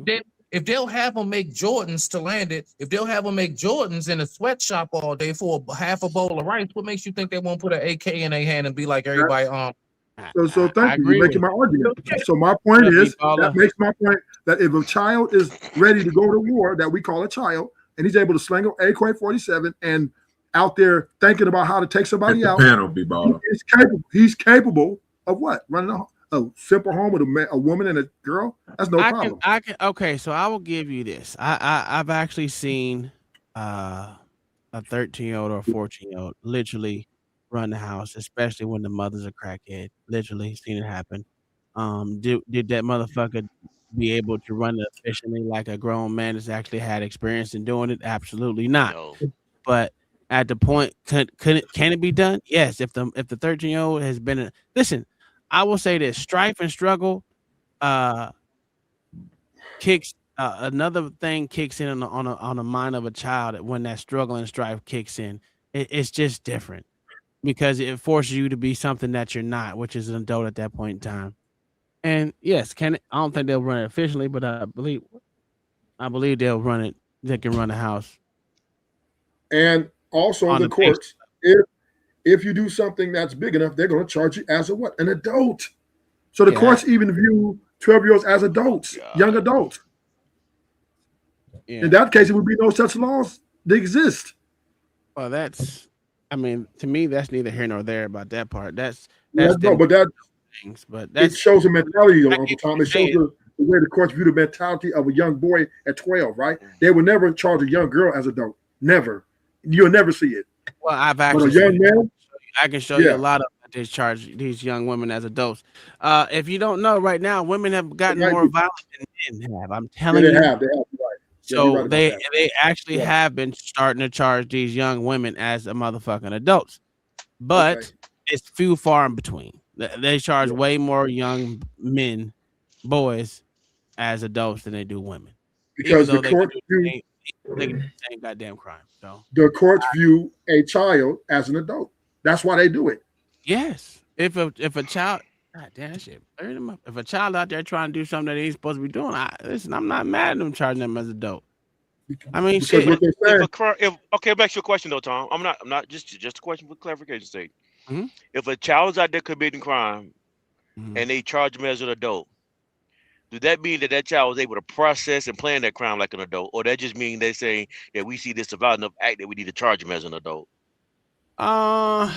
think if they'll have them make Jordans to land it, if they'll have them make Jordans in a sweatshop all day for half a bowl of rice, what makes you think they won't put an AK in their hand and be like everybody So thank you. You're making my argument. So my point is that makes my point that if a child is ready to go to war, that we call a child, and he's able to sling an AK-47 and out there thinking about how to take somebody out, he's capable of what? Running a simple home with a woman and a girl? That's no problem. Okay, so I will give you this. I've actually seen a 13-year-old or a 14-year-old literally run the house, especially when the mother's a crackhead. Literally seen it happen. Did that motherfucker be able to run it efficiently like a grown man that's actually had experience in doing it? Absolutely not. No. But at the point, can it be done? Yes. If the 13-year-old has been listen, I will say this: strife and struggle kicks another thing kicks in on the mind of a child when that struggle and strife kicks in. It's just different because it forces you to be something that you're not, which is an adult at that point in time. And yes, I don't think they'll run it efficiently, but I believe they'll run it. They can run the house. And also on the courts, if you do something that's big enough, they're going to charge you as an adult. So the courts even view 12-year-olds as adults, young adults. Yeah. In that case, it would be no such laws that exist. Well, to me, that's neither here nor there about that part. But it shows a mentality, Uncle Tom. It shows the way the courts view the mentality of a young boy at 12, right? They would never charge a young girl as an adult. Never. You'll never see it. Well, I've actually I can show you a lot of they charge these young women as adults. If you don't know, right now women have gotten Right. more violent than men have. I'm Yeah, telling they you. have. They have. You're right. Yeah, you're So right about they that. they actually Yeah. have been starting to charge these young women as a motherfucking adults, Okay. but it's few far in between. They charge Yeah. way more young men, boys, as adults than they do women, even Because the though they can court do view the same goddamn crime. So the courts view a child as an adult. That's why they do it. yes, if a child, god damn that shit, hurt him up. If a child out there trying to do something that he ain't supposed to be doing, listen, I'm not mad at them charging them as adult. I mean, Because shit. what they're saying. Okay, back to your question though, Tom. I'm not just a question for clarification's sake. Mhm. If a child's out there committing crime Mhm. and they charge him as an adult, does that mean that child was able to process and plan that crime like an adult, or that just mean they saying that we see this a violent enough act that we need to charge him as an adult? I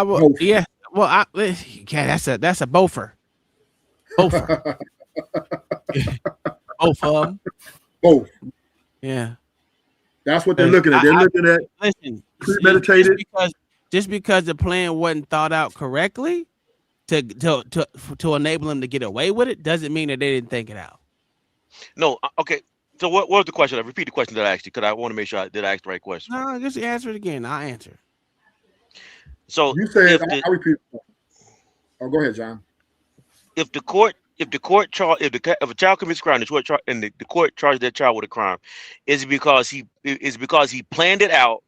will. Both. Yeah. Well, yeah, that's a bofer. Bofer. Both of them. Both. Yeah. That's what they're looking at. They're looking at listen, premeditated. Just because the plan wasn't thought out correctly to enable them to get away with it doesn't mean that they didn't think it out. No. Okay. So what was the question? I repeat the question that I asked you because I want to make sure I ask the right question. No, just answer it again. I'll answer. So You said I repeat. Oh, go ahead, John. If a child commits a crime, the court charges that child with a crime, is it because he planned it out?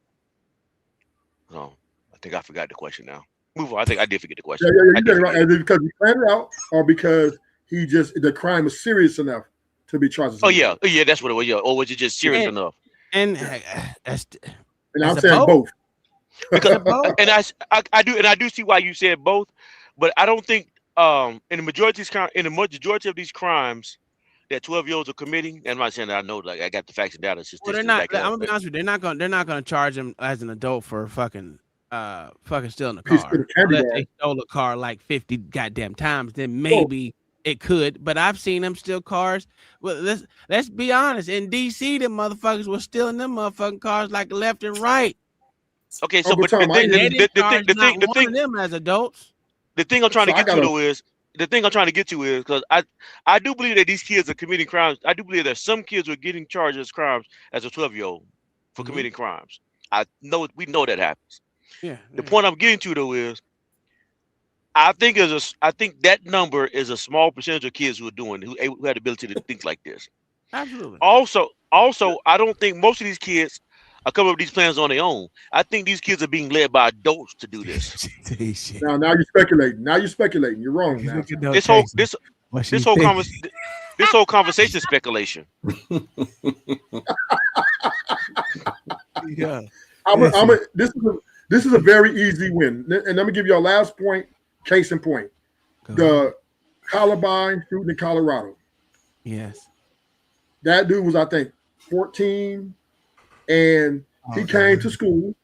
No, I think I forgot the question now. Move on. I think I did forget the question. Yeah, you got it right. Is it because he planned it out, or because the crime was serious enough to be charged? Oh yeah, that's what it was. Yeah, or was it just serious enough? And I'm saying both. Because I do see why you said both, but I don't think in the majority of these crimes that 12-year-olds are committing, and I'm not saying that I know, like I got the facts and data. Well, they're not. I'm gonna be honest with you. They're not gonna charge him as an adult for fucking stealing a car. Unless they stole a car like 50 goddamn times, then maybe it could. But I've seen them steal cars. Well, let's be honest. In DC, them motherfuckers were stealing them motherfucking cars like left and right. Okay, so but the thing them as adults. The thing I'm trying to get to is because I do believe that these kids are committing crimes. I do believe that some kids are getting charged as crimes as a 12-year-old for committing crimes. We know that happens. Yeah. The point I'm getting to though is I think that number is a small percentage of kids who are doing who had the ability to think like this. Absolutely. Also, I don't think most of these kids are coming up with these plans on their own. I think these kids are being led by adults to do this. Now you're speculating. You're wrong. Now. This whole conversation is speculation. Yeah. This is a very easy win, and let me give you our last point. Case in point, the Columbine shooting in Colorado. Yes. That dude was, I think, 14. And he came to school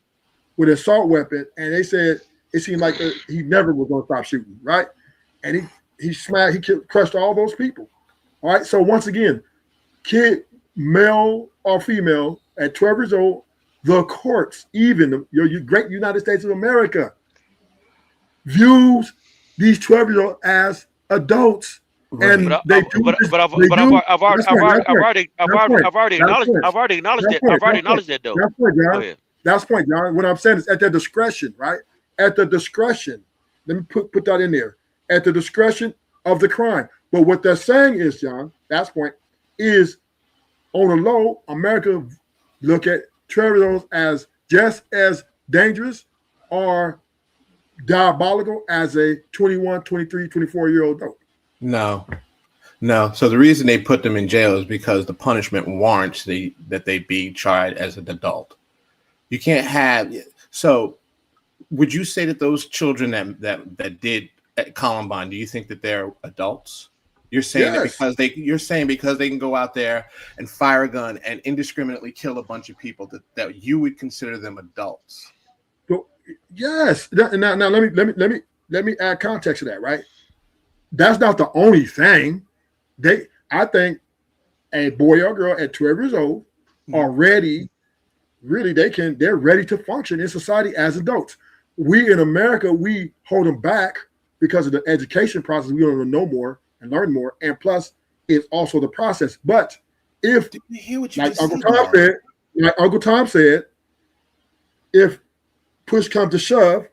with an assault weapon, and they said it seemed like he never was going to stop shooting, right? And he crushed all those people. All right. So once again, kid, male or female, at 12 years old, the courts, even your great United States of America, views these 12-year-olds as adults. Right. And I've already acknowledged that though. That's point, John. What I'm saying is at their discretion, right? At the discretion. Let me put that in there. At the discretion of the crime. But what they're saying is, John, that's point, is on the low, America look at 12-year-olds as just as dangerous or diabolical as a 21, 23, 24-year-old adult. No. So the reason they put them in jail is because the punishment warrants that they be tried as an adult. You can't have. So, would you say that those children that did at Columbine, do you think that they're adults? You're saying that because they can go out there and fire a gun and indiscriminately kill a bunch of people that you would consider them adults. So, yes. Now let me add context to that, right? That's not the only thing. I think a boy or girl at 12 years old are ready. Really, they're ready to function in society as adults. we in America, we hold them back because of the education process. We want to know more and learn more. And plus, it's also the process. But if, like Uncle Tom said, if push comes to shove,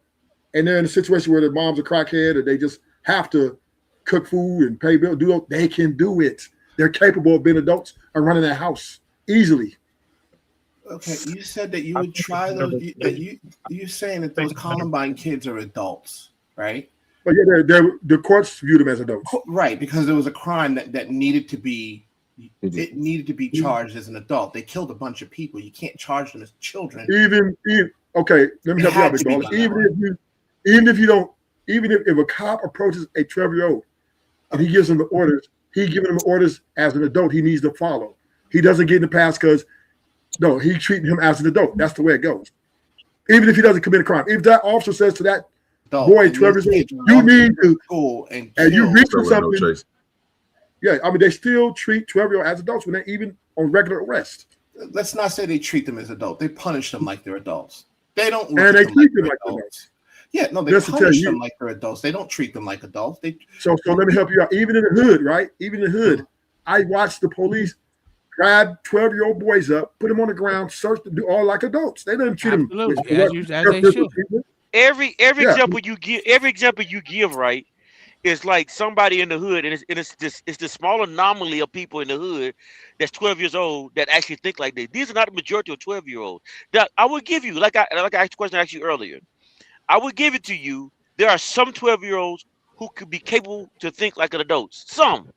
and they're in a situation where their mom's a crackhead, or they just have to cook food and pay bills, they can do it. They're capable of being adults and running their house easily. Okay, you said that you would try those. You're saying that those Columbine kids are adults, right? But yeah, the courts viewed them as adults, right? Because there was a crime that needed to be charged as an adult. They killed a bunch of people. You can't charge them as children. Okay, let me help you out, big baller. Even if a cop approaches a 12-year-old and he gives him the orders, he's giving him orders as an adult he needs to follow. He doesn't get in the past because he's treating him as an adult. That's the way it goes. Even if he doesn't commit a crime. If that officer says to that boy, 12 years old, you need to school and you reach for something. Yeah, I mean, they still treat 12-year-olds as adults when they're even on regular arrest. Let's not say they treat them as adults. They punish them like they're adults. They don't. And they treat them like adults. Yeah, no, they punish them like they're adults. They don't treat them like adults. So let me help you out. Even in the hood, right? Even in the hood, I watched the police grab 12-year-old boys up, put them on the ground, search, do all like adults. They didn't treat them as they should. Every example you give, right, is like somebody in the hood, and it's this small anomaly of people in the hood that's 12 years old that actually think like this. These are not the majority of 12-year-olds. That I would give you, like I asked the question I asked you earlier. I would give it to you. There are some 12-year-olds who could be capable to think like an adult. Some.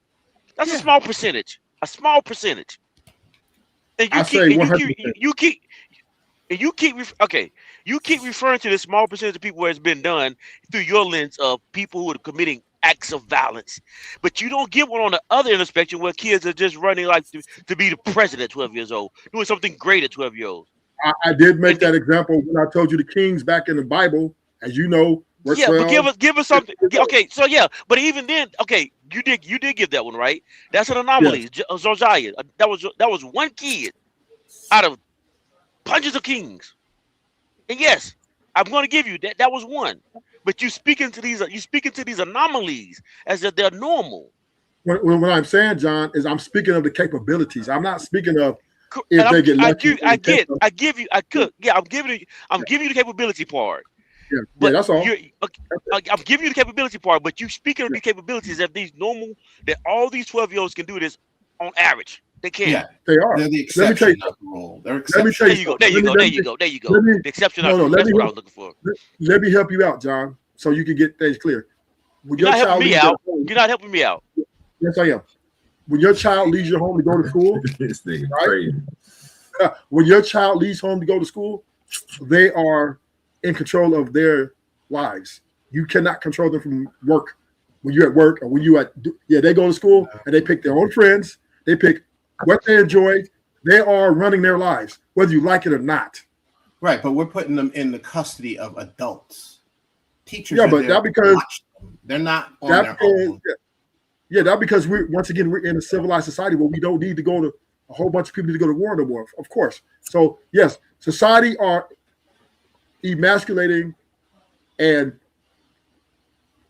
That's a small percentage. A small percentage. And you keep referring to this small percentage of people where it's been done through your lens of people who are committing acts of violence. But you don't get one on the other end of the spectrum where kids are just running like to be the president at 12 years old, doing something great at 12 years old. I did make that example when I told you the kings back in the Bible, as you know. But give us something. Okay, so but even then, okay, you did give that one, right? That's an anomaly. Yes. Josiah, that was one kid out of hundreds of kings. And yes, I'm going to give you that. That was one. But you speaking to these anomalies as if they're normal. What I'm saying, John, is I'm speaking of the capabilities. I'm not speaking of if they get lucky. I'm giving you the capability part. Yeah, but that's all. I'm giving you the capability part, but you speaking of the capabilities of these normal, that all these 12-year-olds can do this on average. They can. Yeah, they are. They're the exception, not the rule. There you go. There you go. The exception. That's what I was looking for. Let me help you out, John, so you can get things clear. You're not helping me out. You're not helping me out. Yes, I am. When your child leaves your home to go to school, this thing right? crazy. When your child leaves home to go to school, they are in control of their lives. You cannot control them from work. When you're at work or when you they go to school and they pick their own friends. They pick what they enjoy. They are running their lives, whether you like it or not. Right, but we're putting them in the custody of adults. Teachers, but that because they're not on their own. Yeah, that because we're in a civilized society where we don't need to go to a whole bunch of people to go to war no more. Of course. So yes, society are emasculating and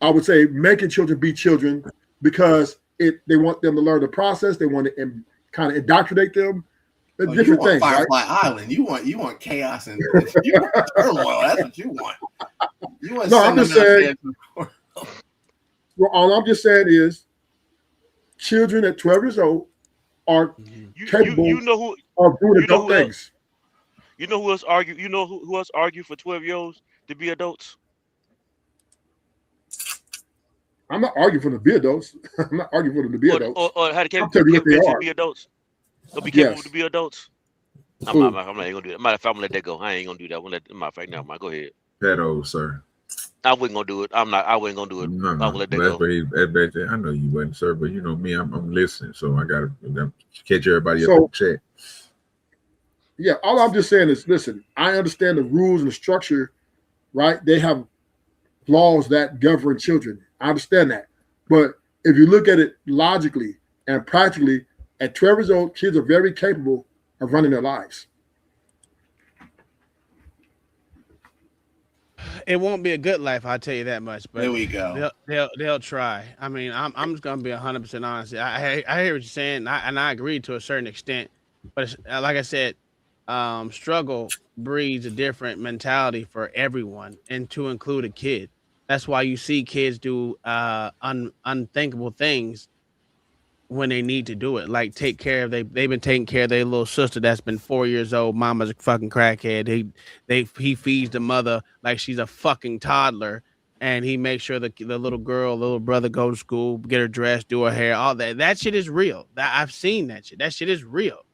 I would say making children be children because they want them to learn the process. They want to kind of indoctrinate them. Different things. Firefly Island. You want chaos and you want turmoil. That's what you want. I'm just saying. Well, all I'm just saying is, children at 12 years old are capable of doing adult things. You know who else argue? You know who else argue for 12-year-olds to be adults? I'm not arguing for them to be adults. I'm not arguing for them to be adults. Or how to be adults. They'll be capable to be adults. I'm not gonna do that. Matter of fact, I'm gonna let that go. I ain't gonna do that. Matter of fact, now, go ahead. Pedo, sir. I wasn't gonna do it. I wasn't gonna do it. No, I'm gonna let that go. I know you wasn't, sir, but you know me, I'm listening, so I gotta catch everybody up in the chat. Yeah, all I'm just saying is, listen, I understand the rules and the structure, right? They have laws that govern children. I understand that. But if you look at it logically and practically, at 12 years old, kids are very capable of running their lives. It won't be a good life, I'll tell you that much. But there we go. They'll try. I mean, I'm just gonna be 100% honest. I hear what you're saying, and I agree to a certain extent. But it's, like I said, struggle breeds a different mentality for everyone, and to include a kid. That's why you see kids do unthinkable things when they need to do it, like take care of they've been taking care of their little sister that's been 4 years old. Mama's a fucking crackhead. He feeds the mother like she's a fucking toddler, and he makes sure the little girl, the little brother go to school, get her dressed, do her hair, all that. That shit is real. That I've seen that shit. That shit is real.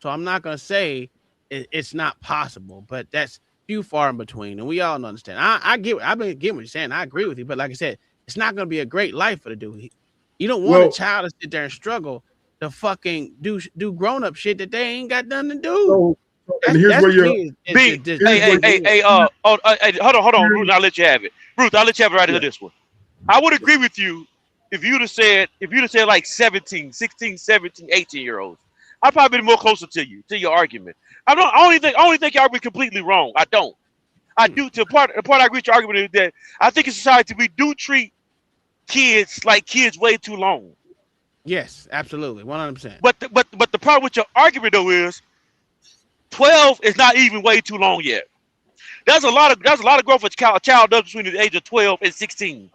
So I'm not gonna say it's not possible, but that's few far in between, and we all understand. I've been getting what you're saying. I agree with you, but like I said, it's not gonna be a great life for the dude. You don't want a child to sit there and struggle to fucking do grown up shit that they ain't got nothing to do. And here's where you're. Hey, hold on, Ruth. I'll let you have it. Ruth, I'll let you have it right into this one. I would agree with you if you'd have said like 17, 16, 17, 18-year-olds. I'd probably be more closer to your argument. I only think y'all be completely wrong. I don't. I do. The part I agree with your argument is that I think in society we do treat kids like kids way too long. Yes, absolutely, 100%. But the problem with your argument though is 12 is not even way too long yet. There's a lot of growth a child does between the age of 12 and 16,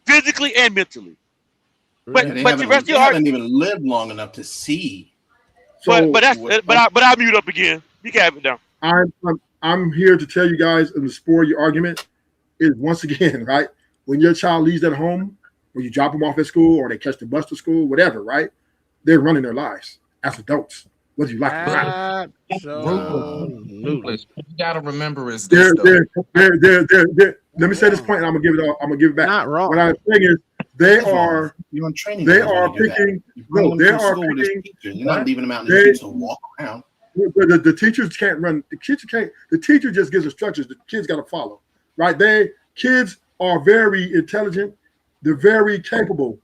physically and mentally. But they the rest of your haven't even lived long enough to see. But I mute up again. You can have it down. I'm here to tell you guys in the sport of your argument is once again, right? When your child leaves at home, when you drop them off at school or they catch the bus to school, whatever, right? They're running their lives as adults. Whether you like it or not. Ruthless. What you gotta remember is They're, this. let me say this point, and I'm gonna give it back. Not wrong. What I'm saying is they are You're on training. they are picking. No, they are picking. You're not leaving them out in the streets to walk around. The teachers can't run. The kids can't. The teacher just gives instructions. The kids got to follow, right? Kids are very intelligent. They're very capable.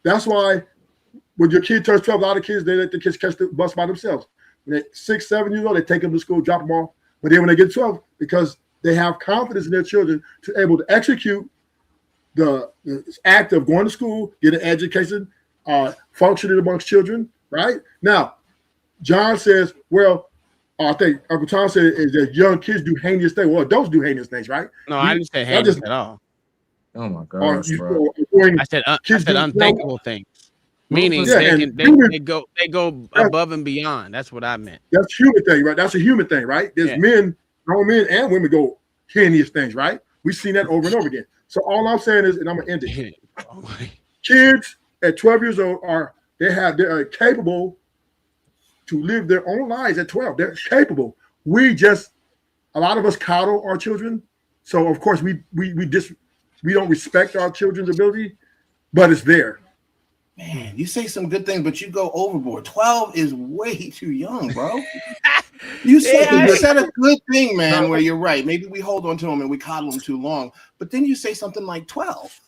That's why when your kid turns 12, a lot of kids, they let the kids catch the bus by themselves. When they're 6, 7 years old, they take them to school, drop them off. But then when they get 12, because they have confidence in their children to able to execute the act of going to school, get an education, functioning amongst children, right? Now, John says, well, I think Uncle Tom said is that young kids do heinous things. Well, adults do heinous things, right? No, I didn't say heinous at all. Oh my gosh, bro. I said unthinkable things. Meaning they go above and beyond. That's what I meant. That's a human thing, right? That's a human thing, right? There's men, grown men and women go heinous things, right? We've seen that over and over again. So all I'm saying is, and I'm gonna end it. Kids at 12 years old they are capable to live their own lives at 12. They're capable. A lot of us coddle our children. So of course we don't respect our children's ability, but it's there. Man, you say some good things, but you go overboard. 12 is way too young, bro. You said a good thing, man, where you're right. Maybe we hold on to them and we coddle them too long, but then you say something like 12.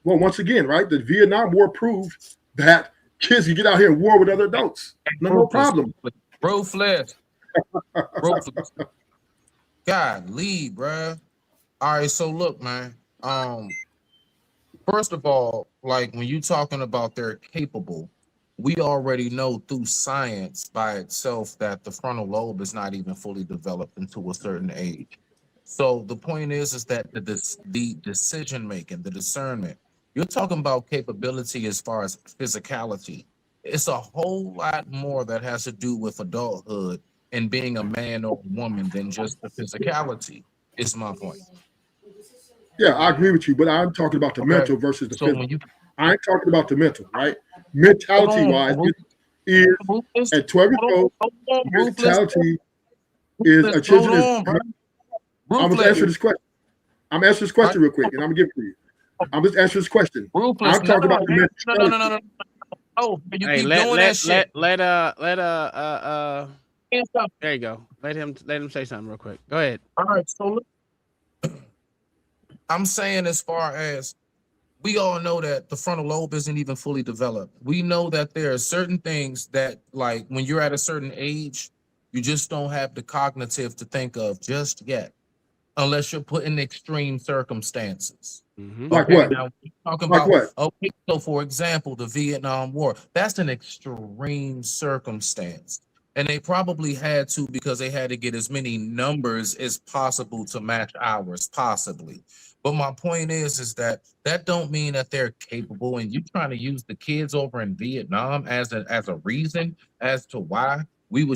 Well, once again, right, the Vietnam War proved that kids can get out here and war with other adults. No problem. Ruthless. God, lead, bro. All right, so look, man. First of all, like when you're talking about they're capable, we already know through science by itself that the frontal lobe is not even fully developed until a certain age. So the point is that the decision making, the discernment, you're talking about capability as far as physicality. It's a whole lot more that has to do with adulthood and being a man or a woman than just the physicality. Is my point. Yeah, I agree with you, but I'm talking about the mental versus the physical. I ain't talking about the mental, right? Mentality-wise, is at 12 years old, mentality is a children. I'm going to answer this question. I'm going to answer this question real quick, and I'm going to give it to you. I'm just answering this question. I'm talking about the mental. No. Oh, you hey, keep doing that shit. There you go. Let him say something real quick. Go ahead. All right, so I'm saying as far as we all know that the frontal lobe isn't even fully developed. We know that there are certain things that, like, when you're at a certain age, you just don't have the cognitive to think of just yet. unless you're put in extreme circumstances. Like what? Now we're talking Like about what? okay, so for example, the Vietnam War, that's an extreme circumstance. And they probably had to because they had to get as many numbers as possible to match ours, possibly. But my point is that don't mean that they're capable. And you trying to use the kids over in Vietnam as a reason as to why we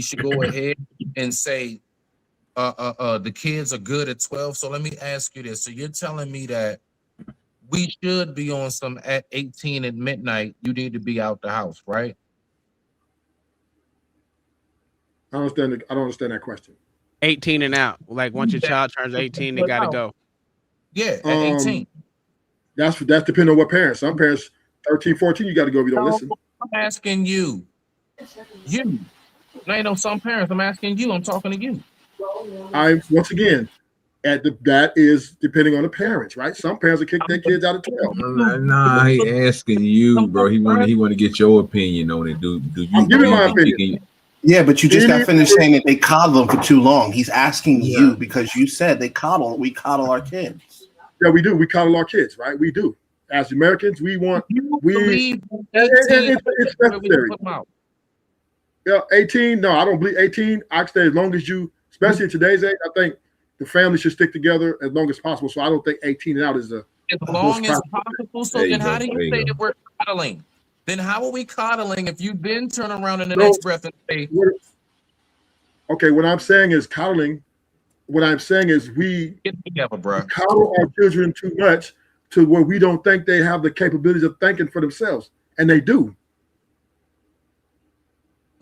should go ahead and say the kids are good at 12. So let me ask you this. So you're telling me that we should be on some at 18 at midnight, you need to be out the house, right? I don't understand that question. 18 and out. Like once your child turns 18, they gotta go. Yeah, at 18. That's depending on what parents. Some parents 13, 14, you got to go if you don't listen. I'm asking you. You. No, ain't no some parents. I'm asking you. I'm talking to you. Once again, that is depending on the parents, right? Some parents will kick their kids out of 12. Nah, he asking you, bro. He want to get your opinion on it. Do you? I'm giving my opinion. Yeah, but you just got finished saying that they coddle them for too long. He's asking you because you said we coddle our kids. Yeah, we do. We coddle our kids, right? We do. As Americans, it's necessary. Yeah, 18. No, I don't believe 18. I say as long as you, especially in today's age, I think the family should stick together as long as possible. So I don't think 18 and out is as long as possible. So then how do you say that we're coddling? Then how are we coddling if you then turn around in the next breath and say, okay, what I'm saying is coddling. What I'm saying is we coddle our children too much to where we don't think they have the capabilities of thinking for themselves. And they do.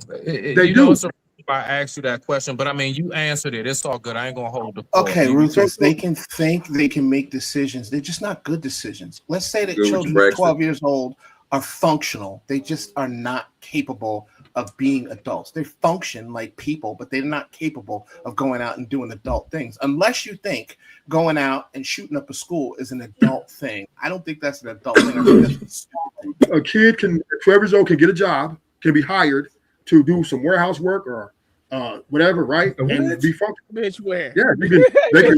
They do. I asked you that question, but I mean, you answered it. It's all good. I ain't going to hold the floor. Okay, Rufus, they can think, they can make decisions. They're just not good decisions. Let's say that children 12 years old are functional. They just are not capable of being adults. They function like people, but they're not capable of going out and doing adult things. Unless you think going out and shooting up a school is an adult thing. I don't think that's an adult thing. I think that's a kid 12 years old can get a job, can be hired to do some warehouse work or whatever, right? And be functional. Bitch, where? Yeah, they can take a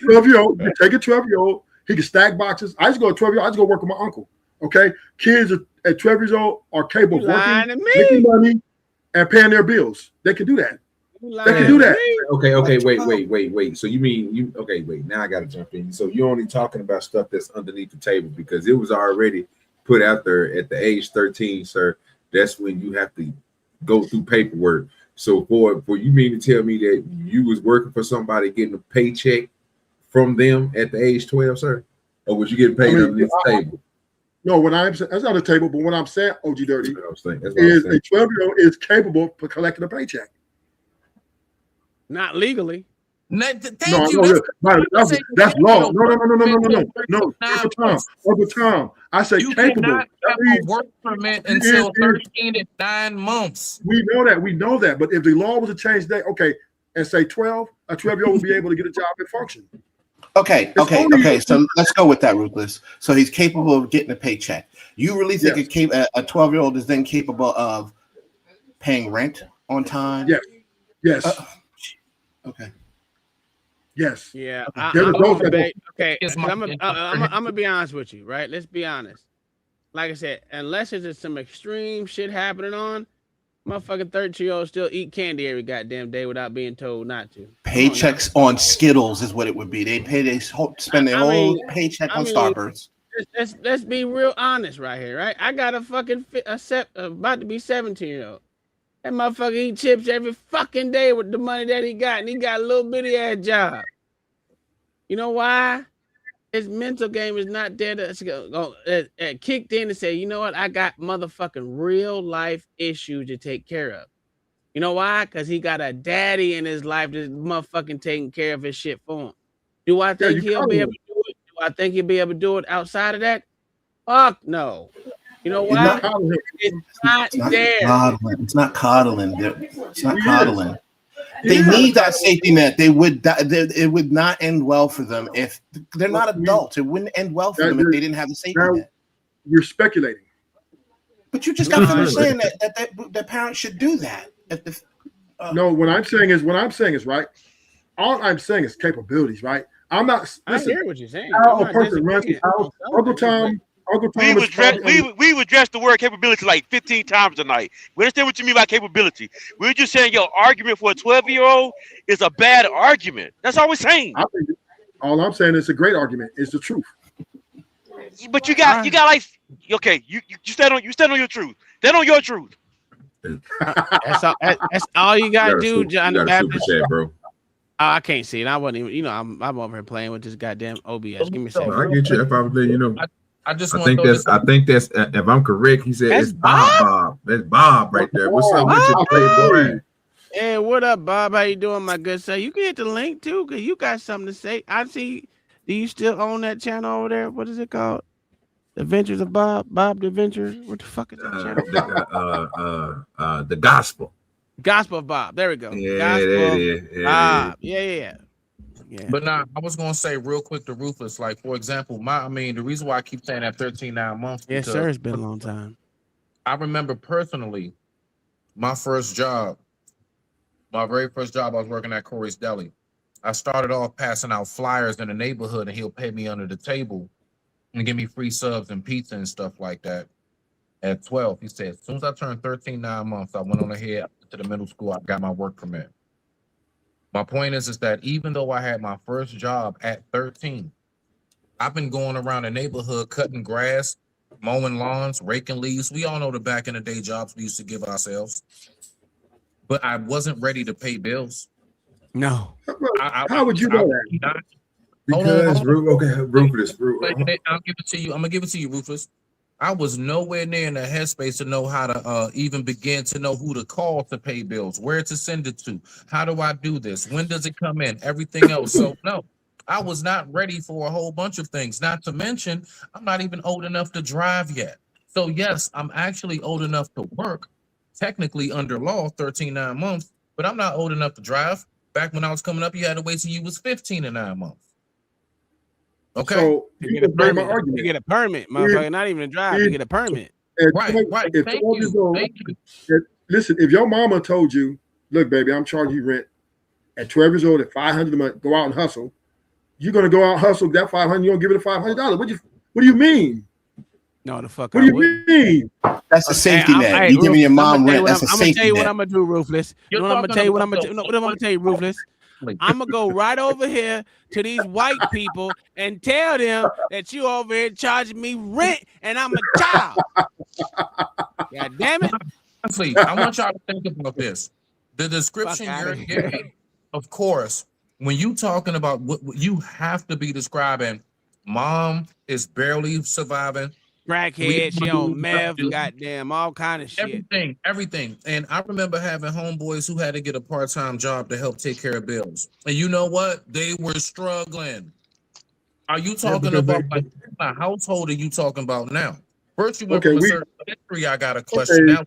12-year-old, take a 12-year-old, he can stack boxes. I just go 12-year-old, I just go work with my uncle. Okay, kids at 12 years old are capable of working, making money, and paying their bills. They can do that. They can do that. Okay, wait. So you mean wait, now I gotta jump in. So you're only talking about stuff that's underneath the table because it was already put out there at the age 13, sir. That's when you have to go through paperwork. So for you mean to tell me that you was working for somebody getting a paycheck from them at the age 12, sir? Or was you getting paid underneath the table? No, what I'm saying, that's not a table, but what I'm saying, OG Dirty, is a 12-year-old is capable of collecting a paycheck. Not legally. That's law. No. Over time. I say you capable. Cannot have a work permit until 13 and 9 months. We know that. But if the law was to change that, okay, and say 12, a 12-year-old would be able to get a job and function. Okay. So let's go with that, Ruthless. So he's capable of getting a paycheck. You really think a 12-year-old is then capable of paying rent on time? Yes. Okay. Yes. Yeah. I'm gonna be honest with you, right? Let's be honest. Like I said, unless it's just some extreme shit happening on, motherfucking 13-year-olds still eat candy every goddamn day without being told not to. Paychecks on Skittles is what it would be. They spend their whole paycheck on Starburst. Let's be real honest right here, right? I got a fucking about to be 17-year-old. That motherfucker eat chips every fucking day with the money that he got, and he got a little bitty ass job. You know why? His mental game is not there to kicked in and say, you know what? I got motherfucking real life issues to take care of. You know why? Because he got a daddy in his life that's motherfucking taking care of his shit for him. Do I think he'll be able to do it? Do I think he'll be able to do it outside of that? Fuck no. You know why? It's not there. It's not coddling. It's not coddling. They need that safety net. It would not end well for them if they're not adults. It wouldn't end well for them if they didn't have the safety net. You're speculating. But you just got finished saying that parents should do that. No, what I'm saying is right. all I'm saying is capabilities, right? I'm not. I Listen, hear what you're saying. how I'm a not person runs his disagreeing. house. Uncle Tom We would is dress probably we would dress the word capability like 15 times a night. We understand what you mean by capability. We're just saying your argument for a 12-year-old is a bad argument. That's all we're saying. I think all I'm saying is a great argument. It's the truth. But you got like okay, you stand on your truth. Stand on your truth. That's all you gotta do, John the Baptist. Chat, bro. I can't see it. I wasn't even, I'm over here playing with this goddamn OBS. Give me a second. I get you. If I was letting you know, I just I think that's if I'm correct. He said That's it's Bob. That's Bob right there. What's up with your playboy? Hey, what up, Bob? How you doing, my good sir? You can hit the link too, cause you got something to say. I see. Do you still own that channel over there? What is it called? The Adventures of Bob. Bob the Adventure. What the fuck is that channel? The Gospel. Gospel of Bob. There we go. Yeah, Gospel there it is. of Bob. Yeah. But now I was gonna say real quick to Rufus, like for example, the reason why I keep saying that 13-9 months. Yes, sir. It's been a long time. I remember personally, my very first job, I was working at Corey's Deli. I started off passing out flyers in the neighborhood, and he'll pay me under the table and give me free subs and pizza and stuff like that. At 12, he said, as soon as I turned 13-9 months, I went on ahead to the middle school. I got my work permit. My point is that even though I had my first job at 13, I've been going around the neighborhood cutting grass, mowing lawns, raking leaves. We all know the back in the day jobs we used to give ourselves. But I wasn't ready to pay bills. No. How would you know that? Because Rufus. I'll give it to you. I'm gonna give it to you, Rufus. I was nowhere near in the headspace to know how to even begin to know who to call to pay bills, where to send it to, how do I do this, when does it come in, everything else. So no, I was not ready for a whole bunch of things. Not to mention, I'm not even old enough to drive yet. So yes, I'm actually old enough to work, technically under law, 13-9 months, but I'm not old enough to drive. Back when I was coming up, you had to wait till you was 15 and 9 months. Okay. So you get a permit, motherfucker. Not even a drive. You get a permit. Right. Thank you. Listen, if your mama told you, look, baby, I'm charging you rent at 12 years old at $500 a month, go out and hustle. You're gonna go out and hustle that $500. You don't give it a $500. What do you mean? No, the fuck. What do you mean? That's a safety net. You giving your mom rent. That's a safety net. I'm gonna tell you what I'm gonna do, Ruthless. You know what I'm gonna tell you? What I'm gonna tell you, Ruthless. I'm gonna go right over here to these white people and tell them that you over here charging me rent and I'm a child. God damn it. Honestly, I want y'all to think about this. The description you're giving, of course, when you talking about what you have to be describing, mom is barely surviving. Crackhead, she on meth, goddamn, all kind of shit. Everything. And I remember having homeboys who had to get a part-time job to help take care of bills. And you know what? They were struggling. Are you talking about like what household are you talking about now? First you went from a certain history. I got a question now.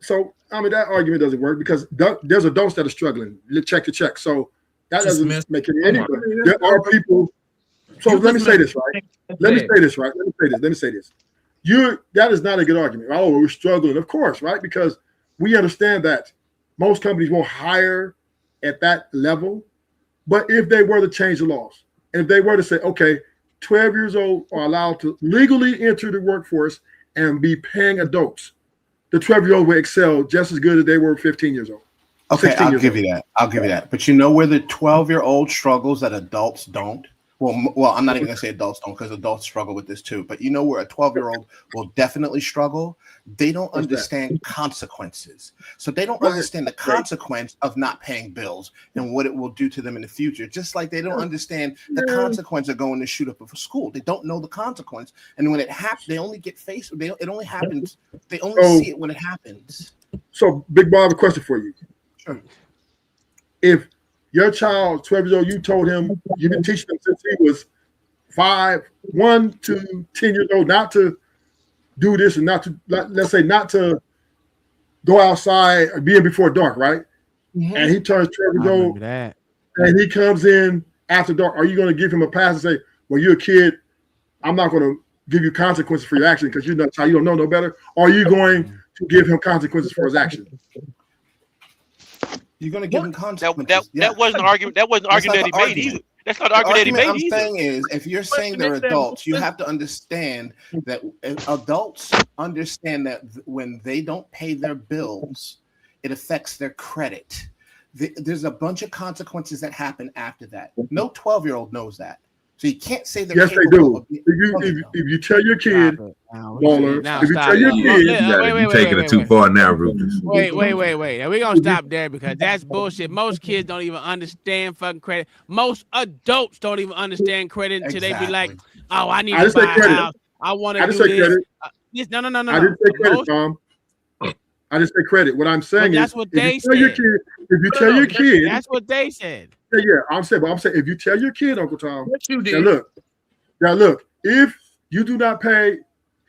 So I mean that argument doesn't work because there's adults that are struggling. Check to check. So that doesn't make any. There are people. So let me say this, right? Let me say this. That is not a good argument. Oh, we're struggling, of course, right? Because we understand that most companies won't hire at that level. But if they were to change the laws, and if they were to say, okay, 12 years old are allowed to legally enter the workforce and be paying adults, the 12-year-old will excel just as good as they were 15 years old. Okay, I'll give you that. But you know where the 12-year-old struggles that adults don't? Well, I'm not even gonna say adults don't because adults struggle with this too. But you know where a 12-year-old will definitely struggle? They don't understand consequences. So they don't understand the consequence of not paying bills and what it will do to them in the future. Just like they don't understand the consequence of going to shoot up for school. They don't know the consequence. And when it happens, they only get faced. It only happens. They only see it when it happens. So, Big Bob, I have a question for you. Sure. If your child, 12 years old, you told him you've been teaching him since he was 1 to 10 years old not to do this and not to, let's say, not to go outside or be in before dark, right? Mm-hmm. And he turns 12 years old and he comes in after dark. Are you going to give him a pass and say, well, you're a kid, I'm not going to give you consequences for your action because you're not child, you don't know no better? Or are you going to give him consequences for his action? You're going to give them That consequences. that wasn't an argument. That wasn't an That's not argument the that he made argument. either. That's not the argument that he made I'm either. saying is, if you're saying they're adults, you have to understand that adults understand that when they don't pay their bills, it affects their credit. There's a bunch of consequences that happen after that. No 12-year-old knows that. So you can't say they're Yes, they do. If you tell your kid, Baller, if you tell your kid, You're taking it too far now, Rufus. Wait. Now, we're gonna stop there because that's bullshit. Most kids don't even understand fucking credit. Most adults don't even understand credit until they be like, "Oh, I need to buy a house. I want to do this." No. I didn't say credit, Tom. I just say credit. What I'm saying is, that's what they said. If you tell your kid, that's what they said. Yeah, I'm saying if you tell your kid, Uncle Tom, what you did. Now look, if you do not pay,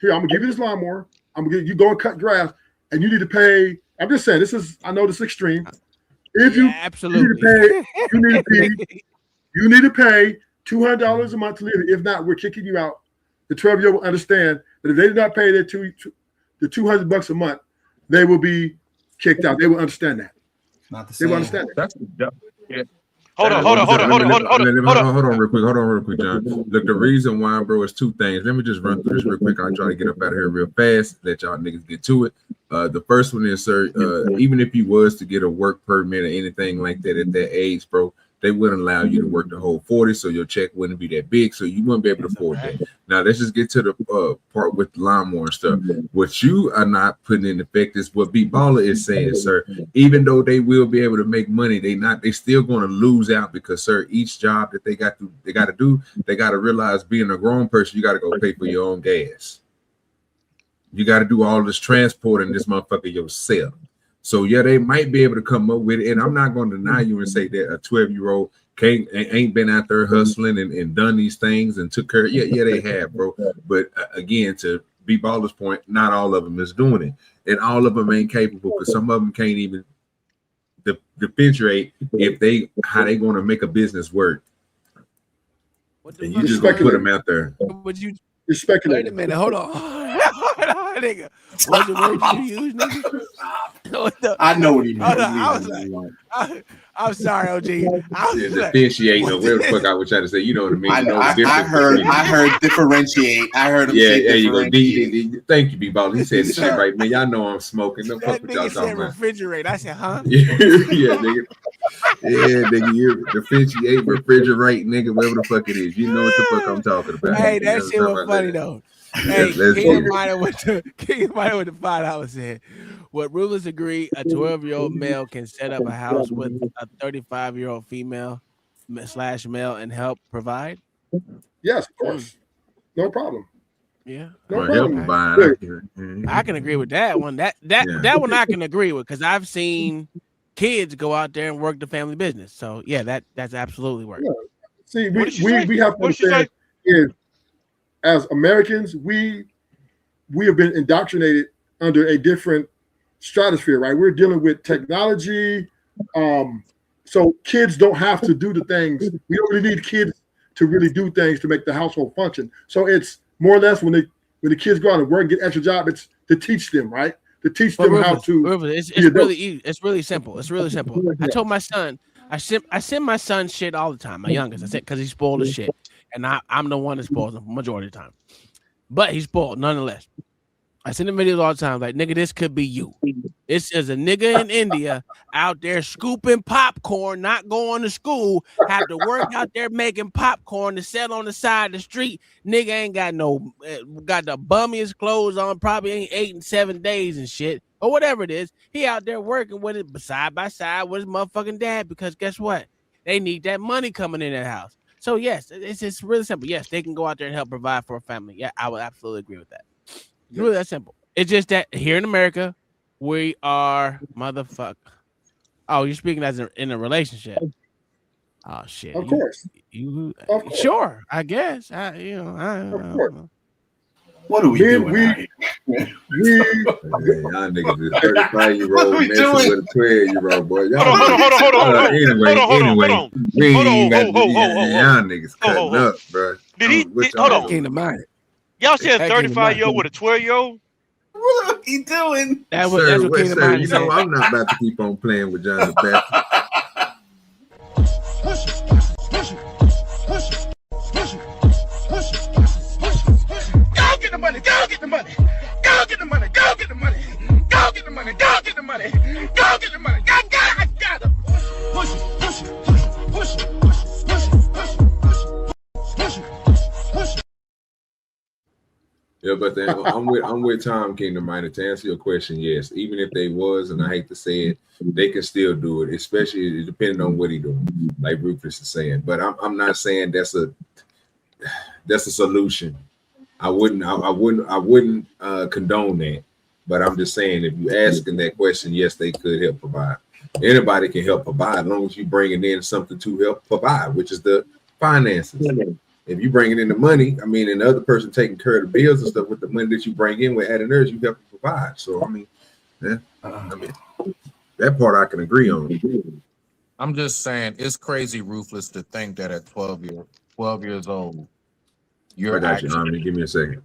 here, I'm gonna give you this lawnmower. I'm gonna you go and cut grass, and you need to pay. I'm just saying, I know this is extreme. If absolutely, you need to pay $200 a month to live. If not, we're kicking you out. The 12-year-old will understand that if they do not pay the $200 a month, they will be kicked out. They will understand that. Not the they same. will understand that. Hold on real quick, John. Look, the reason why, bro, is two things. Let me just run through this real quick. I'll try to get up out of here real fast. Let y'all niggas get to it. The first one is, sir, even if you was to get a work permit or anything like that at that age, bro, they wouldn't allow you to work the whole 40, so your check wouldn't be that big, so you wouldn't be able to afford that. Now, let's just get to the part with the lawnmower and stuff. What you are not putting in effect is what B Baller is saying, sir. Even though they will be able to make money, they still going to lose out because, sir, each job that they got to do, they got to realize being a grown person, you got to go pay for your own gas. You got to do all this transporting this motherfucker yourself. So yeah, they might be able to come up with it, and I'm not going to deny you and say that a 12-year-old ain't been out there hustling and done these things and took care. Yeah, they have, bro. But again, to B Baller's point, not all of them is doing it, and all of them ain't capable because some of them can't even differentiate how they going to make a business work. And you just gonna put them out there. You're speculating. Wait a minute, hold on. Nigga. What's the word you use, nigga? I know what he means. I'm sorry, OG. Differentiate or whatever the fuck I was trying to say. You know what I mean? I heard differentiate. I heard him say there you go. Thank you, B-Ball. He said the shit right, man. Y'all know I'm smoking. No fuck what y'all talking about. Refrigerate. I said, huh? Yeah, nigga. Yeah, nigga. You differentiate, refrigerate, nigga, whatever the fuck it is. You know what the fuck I'm talking about. Hey, that shit was funny though. Hey, King Minor with the $5 said, "What rulers agree? A 12-year-old male can set up a house with a 35-year-old female / male and help provide." Yes, of course, no problem. Yeah, no problem. I can agree with that one. That one I can agree with because I've seen kids go out there and work the family business. So yeah, that's absolutely right. Yeah. See, we have to understand is, as Americans, we have been indoctrinated under a different stratosphere, right? We're dealing with technology. So kids don't have to do the things. We don't really need kids to really do things to make the household function. So it's more or less when the kids go out and work and get extra job, it's to teach them, right? To teach them how to. It's really easy. It's really simple. It's really simple. I told my son, I send my son shit all the time. My youngest, I said, because he's spoiled as shit. And I'm the one that spoils him majority of the time. But he's spoiled nonetheless. I send him videos all the time like, nigga, this could be you. This is a nigga in India out there scooping popcorn, not going to school, have to work out there making popcorn to sell on the side of the street. Nigga ain't got the bummiest clothes on, probably ain't 8 and 7 days and shit. Or whatever it is. He out there working with it side by side with his motherfucking dad because guess what? They need that money coming in that house. So yes, it's just really simple. Yes, they can go out there and help provide for a family. Yeah, I would absolutely agree with that. It's really that simple. It's just that here in America, we are motherfucker. Oh, you're speaking as in a relationship. Oh shit. Of course. Of course. Sure, I guess. I don't know. What are we doing? Y'all niggas is 35-year-old messing with a 12-year-old boy. Hold on. Anyway, we ain't got y'all niggas cutting up, bro. Did he? Hold on. Y'all said 35-year-old with a 12-year-old? he doing? That's Sir, what came to sir, mind. you know I'm not about to keep on playing with John the Baptist. Go get the money, go get the money, go get the money, go get the money, go get the money, go get the money, go get the money, I got it. Push it, push it, push it, push it, push it, push it, push it, push it. Yeah, but then I'm with Tom Kingdom Minor to answer your question. Yes, even if they was, and I hate to say it, they can still do it, especially depending on what he doing, like Rufus is saying. But I'm not saying that's a solution. I wouldn't condone that. But I'm just saying, if you asking that question, yes, they could help provide. Anybody can help provide as long as you bringing in something to help provide, which is the finances. If you bringing in the money, I mean, and the other person taking care of the bills and stuff with the money that you bring in with adding theirs, you help provide. So I mean, that part I can agree on. I'm just saying it's crazy ruthless to think that at 12 years old, you're I got you. actually Give me a second.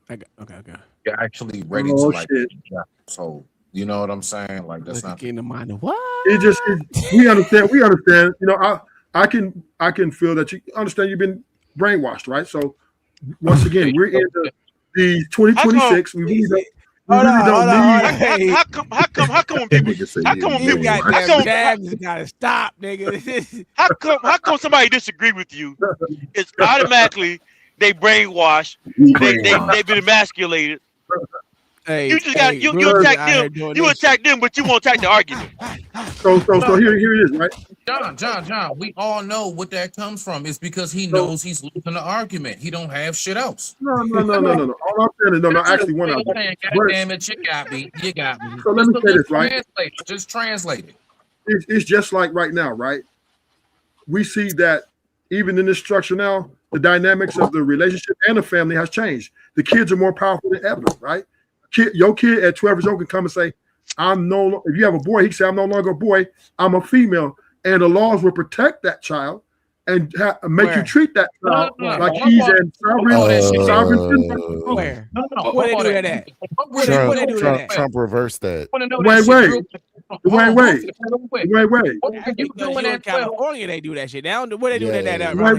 Okay. You're actually ready to like so you know what I'm saying? Like that's not in the mind of what? We understand. You know, I can feel that you understand you've been brainwashed, right? So once again, we're in the 2026. We really don't. How come when people Jabs gotta stop, nigga? how come somebody disagree with you? It's automatically they brainwashed. They've been emasculated. Hey, you just got you attack them. You attack them, but you won't attack the argument. So here it is, right? John, we all know what that comes from. It's because he knows he's losing the argument. He don't have shit else. No. All I'm saying is no. Actually, one of them. God damn it, you got me. So let me say this, right? Just translate it. It's just like right now, right? We see that even in this structure now, the dynamics of the relationship and the family has changed. The kids are more powerful than ever, right? Your kid at 12 years old can come and say, if you have a boy, he can say, I'm no longer a boy, I'm a female. And the laws will protect that child and make you treat that child like he's a sovereign citizen. Where? Where they do that at? Where they do that at? Trump reversed that. Wait. You doing in California, they do that shit. They don't, where they do that at? Wait.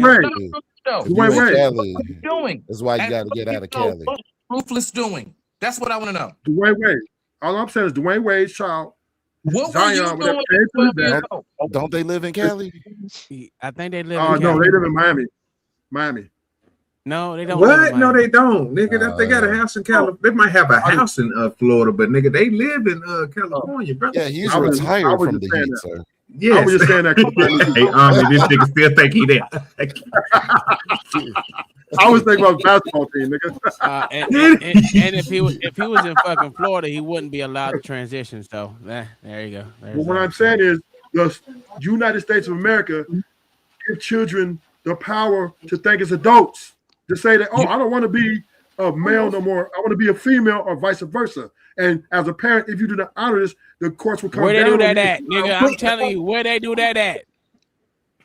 Doing. That's why you got to get out of Cali. What's Ruthless doing? That's what I want to know. Dwayne Wade. All I'm saying is Dwayne Wade's child. What Zion, were you doing? Don't they live in Cali? I think they live in Cali. No, they live in Miami. No, they don't. What? No, they don't. Nigga, they got a house in California. They might have a house in Florida, but nigga, they live in California, bro. Yeah, he's retired from the heat, sir. Yes. I was just saying that. Hey, this nigga still think he there. I was thinking about the basketball team, nigga. And if he was in fucking Florida, he wouldn't be allowed to transition. So there you go. But what I'm saying is the United States of America give children the power to think as adults, to say that, I don't want to be a male no more. I want to be a female, or vice versa. And as a parent, if you do not honor this, the courts will come down. Where they do that at, nigga? I'm telling you, where they do that at.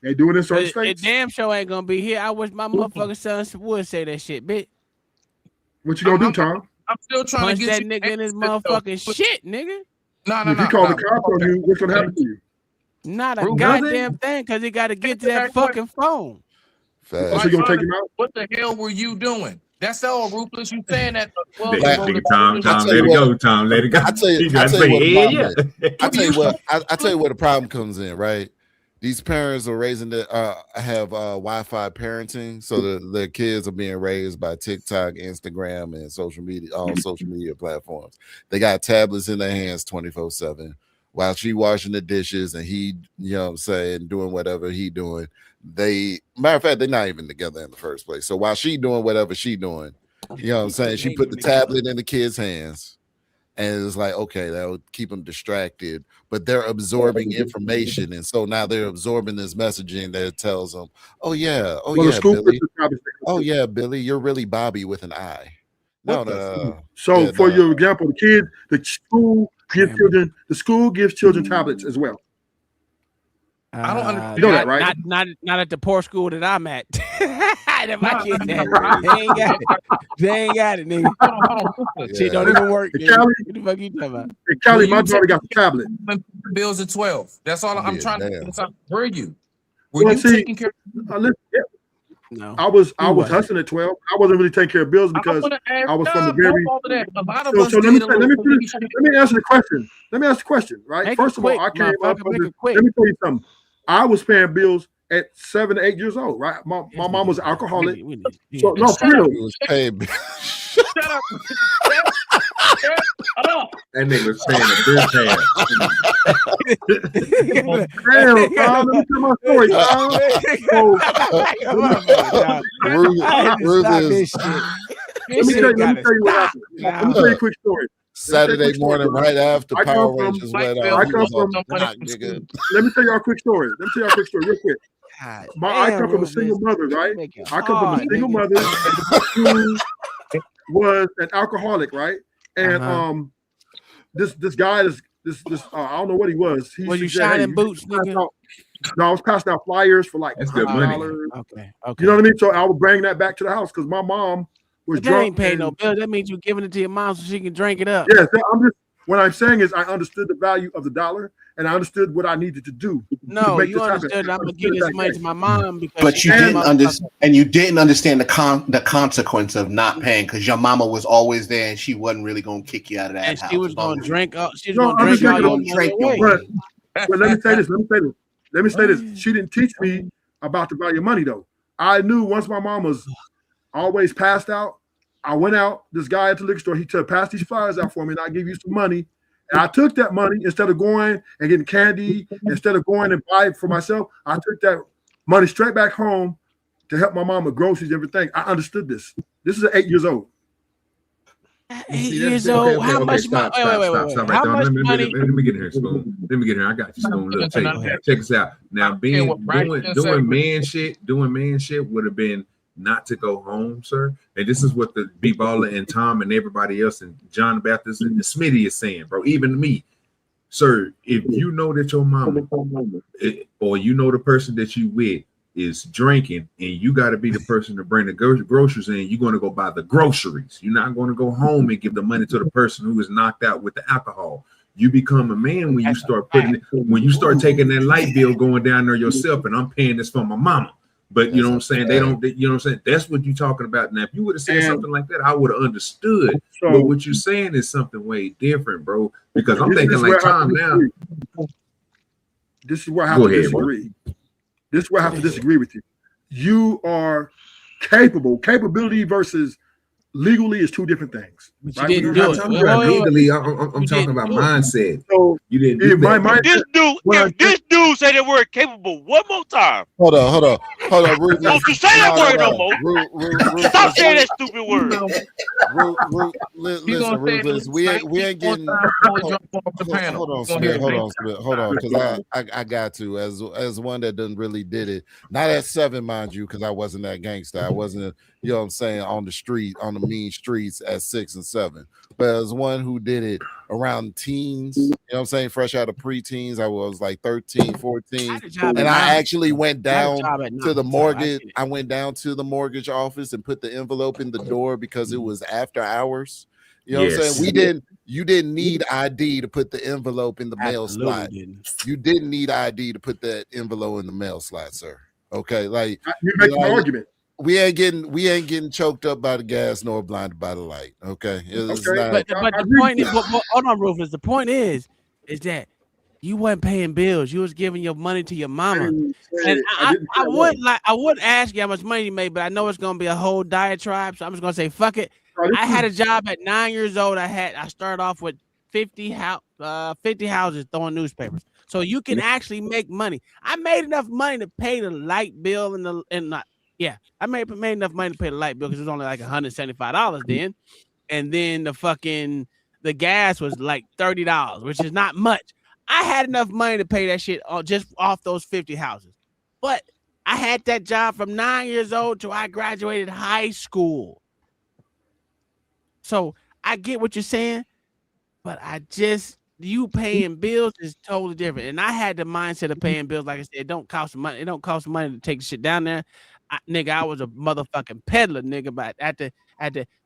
They do it in certain states. The damn show ain't gonna be here. I wish my motherfucking son would say that shit, bitch. What you gonna do, Tom? I'm still trying Punch to get that nigga in his motherfucking shit, nigga. No. If he call the cops on you, what's gonna happen to you? Not a goddamn thing, because he got to get to that fucking phone. So you gonna take him out? What the hell were you doing? That's all ruthless. You saying that? Tom, let it go, Tom. Let it go. I tell you what the problem comes in, right? These parents are raising have Wi-Fi parenting, so the kids are being raised by TikTok, Instagram, and all social media platforms. They got tablets in their hands 24/7 while she washing the dishes and he, you know what I'm saying, doing whatever he doing. Matter of fact, they're not even together in the first place. So while she doing whatever she doing, you know what I'm saying, she put the tablet in the kids' hands. And it's like, okay, that would keep them distracted, but they're absorbing information. And so now they're absorbing this messaging that tells them, Billy, you're really Bobby with an I. No. So for your example, the school gives children tablets as well. I don't understand. You know that, right? Not at the poor school that I'm at. That my kids at. They ain't got it. They ain't got it, nigga. Hold on. Shit don't even work. In Cali, What the fuck you talking about? in Cali, my daughter got the tablet. Bills at 12. That's all I'm trying to get inside. Were you? Well, Were you see, taking care listen, No. I was wasn't. hustling at 12. I wasn't really taking care of bills because I was from a very. all of that. A lot of So, us so did a let little. me answer the question. Let me ask the question, right? Make it First of all, quick, I came up motherfucker, make under, it quick. let me tell you something. I was paying bills at 7 to 8 years old, right? My mom was an alcoholic. So no, for real. He was paid. Shut up. That nigga was paying a bill tab. Damn, Tom, let me tell my story, Tom. Let me tell you what happened. Let me tell you a quick story. Saturday morning, right after I Power come from- Rangers went I out. come from- nigga. Let me tell y'all a quick story. Real quick. I come from a Rufus. single mother, right? Make it I come from a hard, single nigga. mother who was an alcoholic, right? And this guy is this I don't know what he was. He Was you said, "Hey, shining you boots, pass nigga? out-" No, I was passing out flyers for like That's good money. $100. Okay. You know what I mean? So I would bring that back to the house because my mom was But that drunk. ain't paying no and- bill. That means you giving it to your mom so she can drink it up. Yes, what I'm saying is I understood the value of the dollar and I understood what I needed to do. No, to make you this happen. understood that I'm gonna I give understood this that money day. to my mom because But she you got didn't motherfucker- understand, and you didn't understand the consequence of not paying because your mama was always there and she wasn't really gonna kick you out of that and house. she was as long gonna as- drink. She was No, gonna I'm drink just all making your a- money drink your away. But let me say this. She didn't teach me about the value of money though. I knew once my mom was always passed out. I went out. This guy at the liquor store, he said, "Pass these flyers out for me, and I'll give you some money." And I took that money instead of going and getting candy, instead of going and buy it for myself. I took that money straight back home to help my mom with groceries and everything. I understood this. This is at 8 years old. 8 years old. How much money? Stop right How there. much Let money? me get in here, Spoon. Let me get in here. I got you, Spoon. Look, check us out. Now, doing man shit would have been not to go home, sir. And this is what the B-Baller and Tom and everybody else and John Baptist and Smitty is saying, bro. Even me, sir. If you know that your mama or you know the person that you with is drinking and you got to be the person to bring the groceries in, you're going to go buy the groceries. You're not going to go home and give the money to the person who is knocked out with the alcohol. You become a man when you start taking that light bill going down there yourself, and I'm paying this for my mama. But you know what I'm saying? You know what I'm saying? That's what you're talking about. Now, if you would have said something like that, I would have understood. But what you're saying is something way different, bro. Because I'm thinking like Tom now. This is where I have to disagree. This is where I have to disagree with you. You are capable. Capability versus legally is two different things. But right? you didn't do it. Legally, I'm talking about mindset. So you didn't do that. If this dude say the word capable one more time. Hold on. Ruthless. Don't you say that word no more. Stop saying that stupid word. Listen, Ruthless. We ain't getting. Hold on, Smith. Hold on, because I got to as one that done really did it. Not at 7, mind you, because I wasn't that gangster. I wasn't, you know what I'm saying, on the mean streets at 6 and 7. But as one who did it around teens, you know what I'm saying, fresh out of preteens, I was like 13, 14. And I actually went down to the mortgage. I went down to the mortgage office and put the envelope in the door because it was after hours. You know what I'm saying? You didn't need ID to put the envelope in the mail slot. You didn't need ID to put that envelope in the mail slot, sir. Okay, like you make an argument. We ain't getting choked up by the gas nor blinded by the light. Okay. But the point is, hold on, Rufus. The point is that you wasn't paying bills. You was giving your money to your mama. And I would ask you how much money you made, but I know it's gonna be a whole diatribe. So I'm just gonna say fuck it. I had a job at 9 years old. I started off with 50 houses throwing newspapers. So you can actually make money. I made enough money to pay the light bill I made enough money to pay the light bill because it was only like $175 then. And then the gas was like $30, which is not much. I had enough money to pay that shit just off those 50 houses. But I had that job from 9 years old till I graduated high school. So I get what you're saying, but I just you paying bills is totally different. And I had the mindset of paying bills. Like I said, it don't cost money. It don't cost money to take shit down there. Nigga, I was a motherfucking peddler, nigga. But at the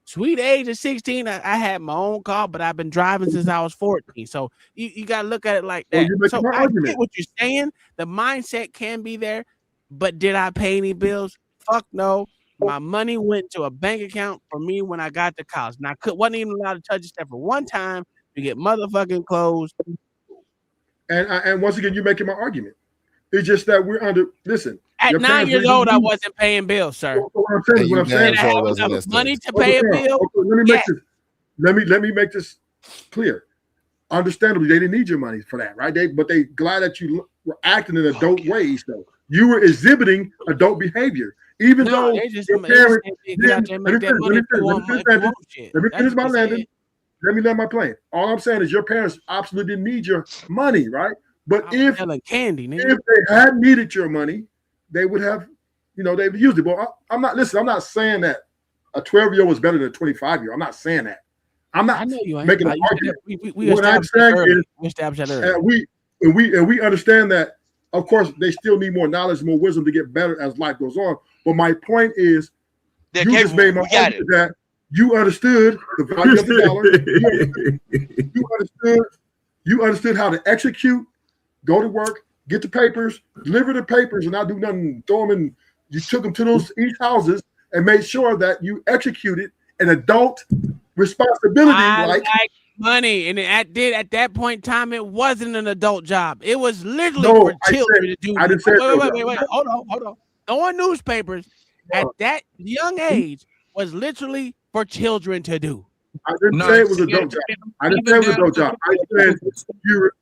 sweet age of 16, I had my own car, but I've been driving since I was 14. So you gotta look at it like that. So I get what you're saying. The mindset can be there, but did I pay any bills? Fuck no. My money went to a bank account for me when I got to college. And I wasn't even allowed to touch it except for one time to get motherfucking clothes. And once again, you're making my argument. It's just that we're under. Listen, at 9 years old, I wasn't paying bills, sir. What I'm saying, I have enough money to pay a bill. Let me make this clear. Understandably, they didn't need your money for that, right? But they glad that you were acting in adult ways, though. You were exhibiting adult behavior, even though your parents. Let me finish my landing. Let me land my plane. All I'm saying is your parents absolutely didn't need your money, right? But if they had needed your money, they would have, they've used it. But I'm not saying that a 12-year-old was better than a 25-year-old. I'm not saying that. I'm not making an argument. What I'm saying is, and we understand that, of course, they still need more knowledge, more wisdom to get better as life goes on. But my point is, you just made my argument that you understood the value of the dollar. You understood how to execute, go to work, get the papers, deliver the papers, and not do nothing. Throw them in. You took them to each houses and made sure that you executed an adult responsibility. Like money, and at that point in time, it wasn't an adult job. It was literally for children to do. Wait. Hold on. Throwing newspapers at that young age was literally for children to do. I didn't say it was a adult job. I didn't say it was a adult job. I said you're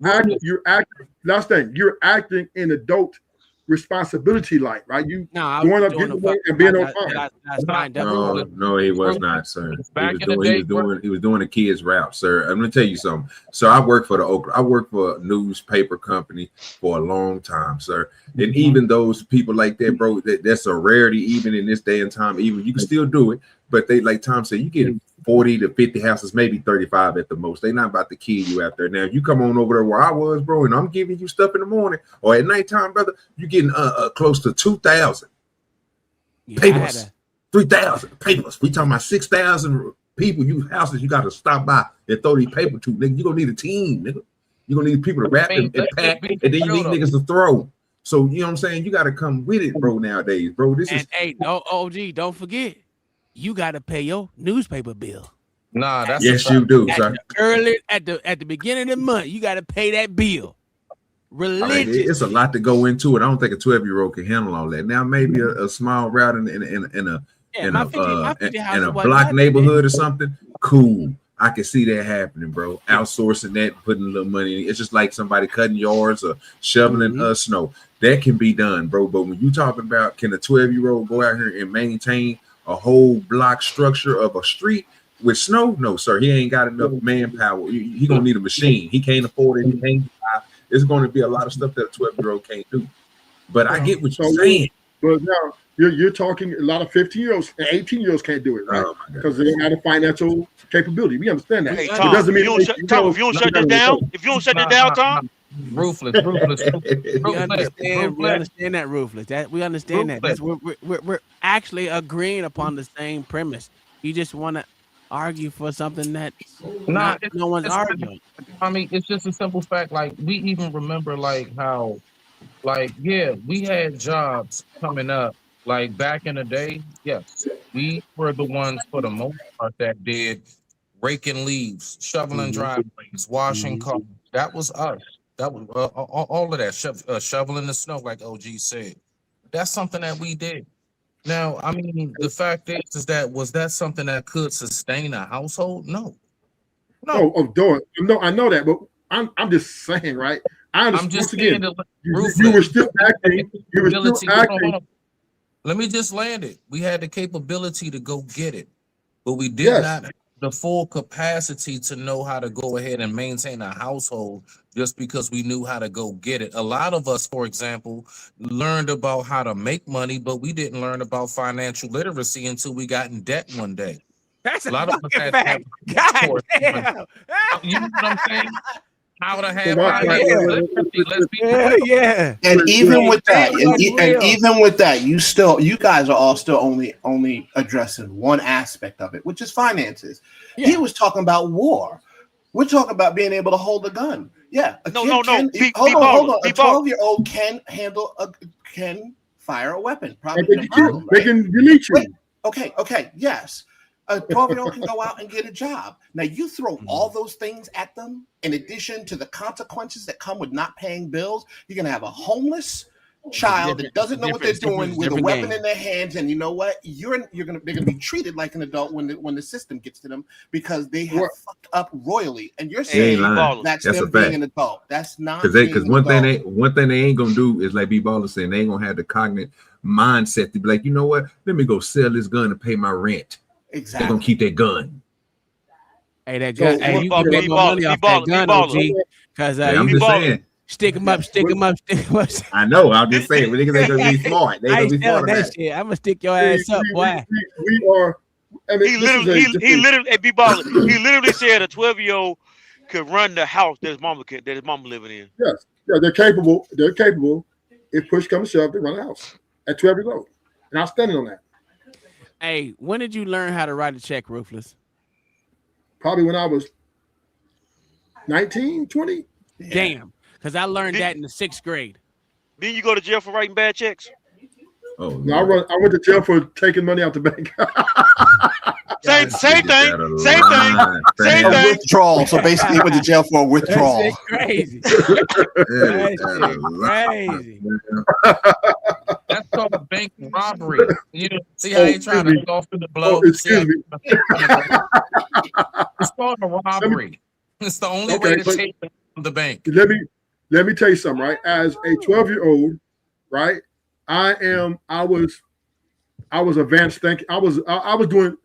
acting. Last thing, you're acting in adult responsibility, right? You going up, getting away, and being on time. No, he was not, sir. He was doing the kids' route, sir. I'm gonna tell you something. So I worked for a newspaper company for a long time, sir. And even those people like that, bro, that's a rarity. Even in this day and time, even you can still do it. But they, like Tom said, you get 40 to 50 houses, maybe 35 at the most. They're not about to kill you out there. Now, if you come on over there where I was, bro, and I'm giving you stuff in the morning or at nighttime, brother, you're getting close to 2,000 paperless, 3,000 paperless. We talking about 6,000 people, houses you got to stop by and throw these paper to, nigga. You're going to need a team, nigga. You're going to need people to wrap and pack, and then you need niggas to throw. So, you know what I'm saying? You got to come with it, bro, nowadays, bro. OG, don't forget. You got to pay your newspaper bill. Nah, that's yes, you do, sir. Early at the beginning of the month, you got to pay that bill. Religious. It's a lot to go into it. I don't think a 12-year-old can handle all that. Now, maybe a small route in a block neighborhood or something. Cool. I can see that happening, bro. Outsourcing that, putting a little money in. It's just like somebody cutting yards or shoveling snow. That can be done, bro. But when you talking about can a 12-year-old go out here and maintain a whole block structure of a street with snow? No, sir. He ain't got enough manpower. He gonna need a machine. He can't afford it. He can't buy. There's going to be a lot of stuff that a 12-year-old can't do. But I get what you're saying. But now you're talking a lot of 15-years and 18-years can't do it, right? Because they don't have the financial capability. We understand that. Hey, Tom, it doesn't mean if you don't shut that down, Tom. Ruthless. We understand that, Ruthless. We understand that. We're actually agreeing upon the same premise. You just want to argue for something that no one's arguing. I mean, it's just a simple fact. Like, we even remember how we had jobs coming up. Like, back in the day, yes, we were the ones for the most part that did raking leaves, shoveling driveways, washing cars. That was us. That was all of that, shoveling the snow, like OG said. That's something that we did. Now, I mean, the fact is that was that something that could sustain a household? No. No, I know that, but I'm just saying, right? I'm just saying you were still acting. Let me just land it. We had the capability to go get it, but we did not have the full capacity to know how to go ahead and maintain a household just because we knew how to go get it. A lot of us, for example, learned about how to make money, but we didn't learn about financial literacy until we got in debt one day. That's a lot of us had fact. God damn. You know what I'm saying? hour and a So half. my- Let's be Yeah. And even with that, It was and real. even with that, you guys are all still only addressing one aspect of it, which is finances. Yeah. He was talking about war. We're talking about being able to hold a gun. Yeah. A No, kid no, no. can- Be hold on. baller. A Be baller. 12-year-old can fire a weapon. Probably They no can, problem, they right? can delete you. Wait, okay, yes. A 12-year-old can go out and get a job. Now you throw all those things at them, in addition to the consequences that come with not paying bills. You're gonna have a homeless child that doesn't know what they're doing with a weapon in their hands, and you know what? They're gonna be treated like an adult when the system gets to them because they have fucked up royally. And you're saying that's a them being fact. an adult. That's not Because being one an adult. thing they ain't gonna do is like B Baller saying they ain't gonna have the cognitive mindset to be like, you know what? Let me go sell this gun and pay my rent. Exactly. They're gonna keep that gun. Hey, that gun. Hey, you can make more money off that gun, OG. Because I'm just saying. Stick them up, stick them up, stick them up. I know. I'm just saying. When niggas ain't gonna be smart, they gonna be smart that about it. shit. I'm gonna stick your ass up, boy. We are. I mean, He literally, hey, B-Baller, he literally said a 12-year-old could run the house that his mama living in. Yes, yeah, they're capable. They're capable. If push comes to shove, they run a house at 12 years old, and I'm standing on that. Hey, when did you learn how to write a check, Ruthless? Probably when I was 19, 20. Damn, because I learned that in the 6th grade. Didn't you go to jail for writing bad checks? Oh, no, I went to jail for taking money out the bank. Same thing. A withdrawal. So basically, he went to jail for a withdrawal. That's crazy. Crazy. That's called bank robbery. You know, see how he's trying to go through the blow. Excuse me. It's called a robbery. It's the only way to take it from the bank. Let me tell you something, right? As a 12-year-old, right? I was advanced thinking. I was doing.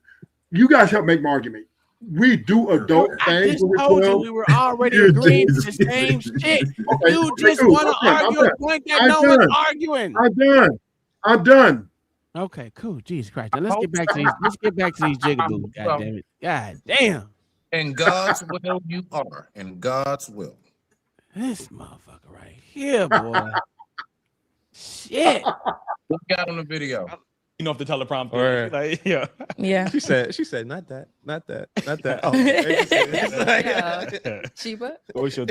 You guys help make my argument. We do adult things. I just told you we were already agreeing to the same shit. You just want to argue a point that no one's arguing. I'm done. Okay, cool. Jesus Christ. Now let's get back to these jigaboos. God damn it. God damn. In God's will, you are. In God's will. This motherfucker right here, boy. Shit. What got on the video? You know, if the teleprompter, like, yeah. She said, not that. Oh, Sheba. What's your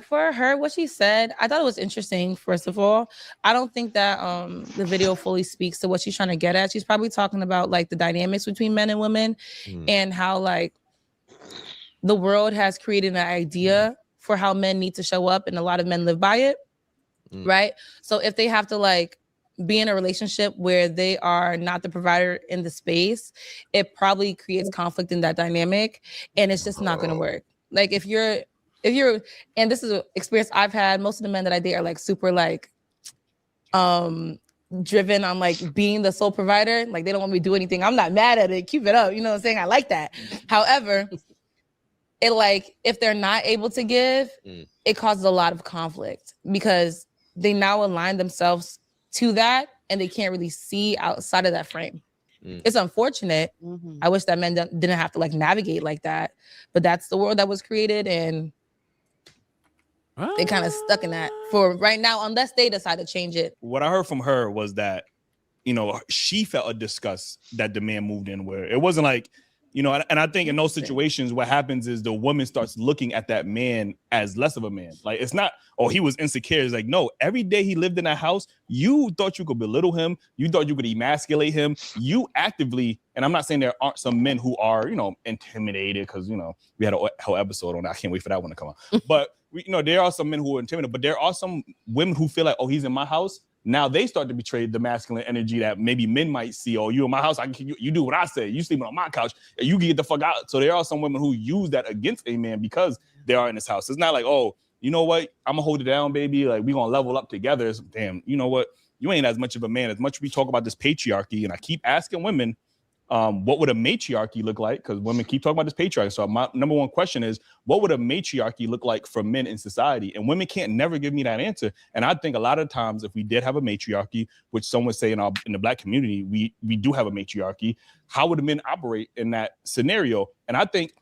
for her, what she said, I thought it was interesting. First of all, I don't think that the video fully speaks to what she's trying to get at. She's probably talking about like the dynamics between men and women, and how like the world has created an idea for how men need to show up, and a lot of men live by it, right? So if they have to like be in a relationship where they are not the provider in the space, it probably creates conflict in that dynamic, and it's just not going to work. Like if you're, and this is an experience I've had, most of the men that I date are like super like driven on like being the sole provider. Like they don't want me to do anything. I'm not mad at it. Keep it up. You know what I'm saying? I like that. However, it like if they're not able to give, it causes a lot of conflict because they now align themselves to that, and they can't really see outside of that frame. It's unfortunate. I wish that men didn't have to like navigate like that, but that's the world that was created, and they kind of stuck in that for right now, unless they decide to change it. What I heard from her was that, you know, she felt a disgust that the man moved in where it wasn't like, you know, and I think in those situations, what happens is the woman starts looking at that man as less of a man. Like it's not, oh, he was insecure. It's like, no, every day he lived in that house, you thought you could belittle him. You thought you could emasculate him. You actively, and I'm not saying there aren't some men who are, you know, intimidated because, you know, we had a whole episode on that. I can't wait for that one to come out. But, you know, there are some men who are intimidated, but there are some women who feel like, oh, he's in my house. Now they start to betray the masculine energy that maybe men might see. Oh, you in my house, you do what I say. You sleeping on my couch, and you can get the fuck out. So there are some women who use that against a man because they are in his house. It's not like, oh, you know what? I'm gonna hold it down, baby. Like we gonna level up together. It's, damn, you know what? You ain't as much of a man. As much as we talk about this patriarchy, and I keep asking women, what would a matriarchy look like? Because women keep talking about this patriarchy. So my number one question is, what would a matriarchy look like for men in society? And women can't never give me that answer. And I think a lot of times, if we did have a matriarchy, which some would say in the Black community, we do have a matriarchy, how would the men operate in that scenario? And I think,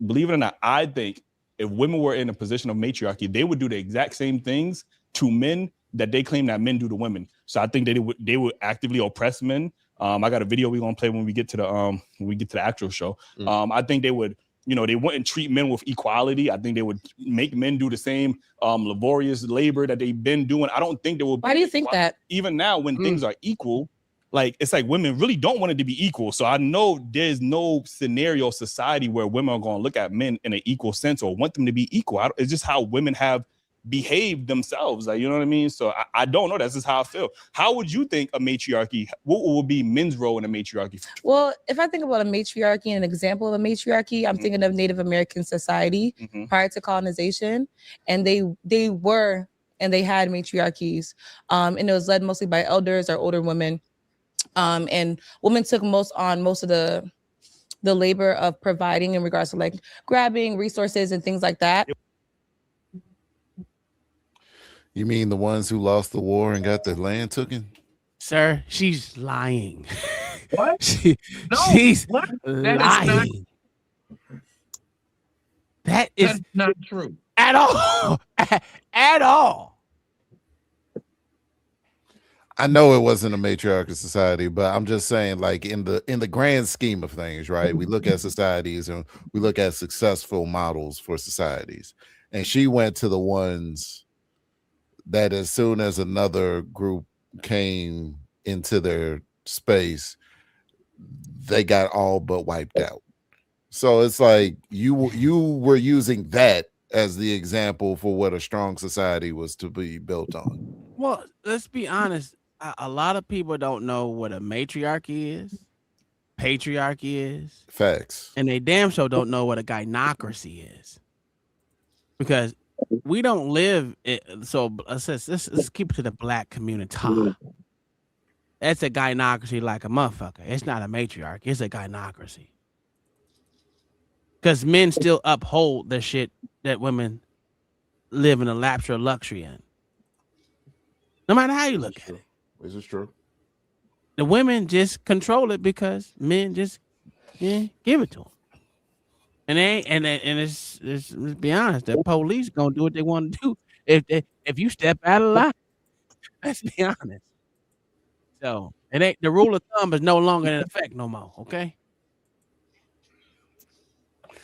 believe it or not, I think if women were in a position of matriarchy, they would do the exact same things to men that they claim that men do to women. So I think they would actively oppress men. I got a video we're gonna play when we get to the actual show. I think they would, they wouldn't treat men with equality. I think they would make men do the same laborious labor that they've been doing. I don't think they will. Why do you think that? Even now, when things are equal, like it's like women really don't want it to be equal. So I know there's no scenario society where women are going to look at men in an equal sense or want them to be equal. It's just how women have behaved themselves. Like, you know what I mean? So I don't know. That's just how I feel. How would you think a matriarchy, what would be men's role in a matriarchy? Well, if I think about a matriarchy and an example of a matriarchy, I'm thinking of Native American society prior to colonization. And they were, and they had matriarchies. And it was led mostly by elders or older women. And women took most of the labor of providing in regards to like grabbing resources and things like that. You mean the ones who lost the war and got their land taken? Sir, she's lying. What? She's lying. That's not true. At all. At all. I know it wasn't a matriarchal society, but I'm just saying, like in the grand scheme of things, right? We look at societies and we look at successful models for societies. And she went to the ones that as soon as another group came into their space, they got all but wiped out. So it's like you were using that as the example for what a strong society was to be built on. Well, let's be honest. A lot of people don't know what a matriarchy is, patriarchy is. Facts. And they damn sure don't know what a gynocracy is. Because we don't live it. So let's keep it to the black community. That's a gynocracy like a motherfucker. It's not a matriarchy. It's a gynocracy. Because men still uphold the shit that women live in a lapse of luxury in. No matter how you look at it. This is true. The women just control it because men just give it to them. And let's be honest, the police gonna do what they want to do if you step out of line. Let's be honest. So it ain't, the rule of thumb is no longer in effect no more. Okay.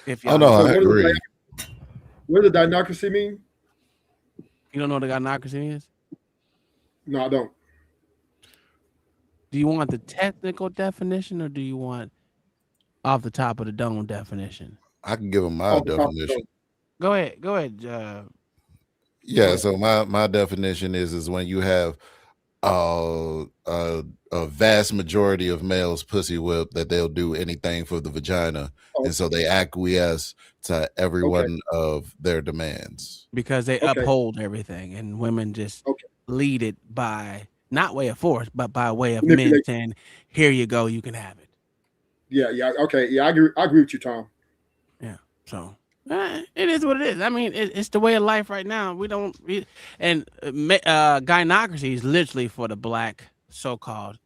If I agree. What does gynocracy mean? You don't know what a gynocracy is? No, I don't. Do you want the technical definition or do you want off the top of the dome definition? I can give them my definition. Go ahead. Yeah, so my definition is when you have a vast majority of males pussy whip that they'll do anything for the vagina, and so they acquiesce to every one of their demands because they uphold everything, and women just lead it by not way of force, but by way of men saying, "Here you go, you can have it." Yeah, okay, yeah, I agree with you, Tom. Yeah, so it is what it is. I mean, it's the way of life right now. Gynocracy is literally for the black so-called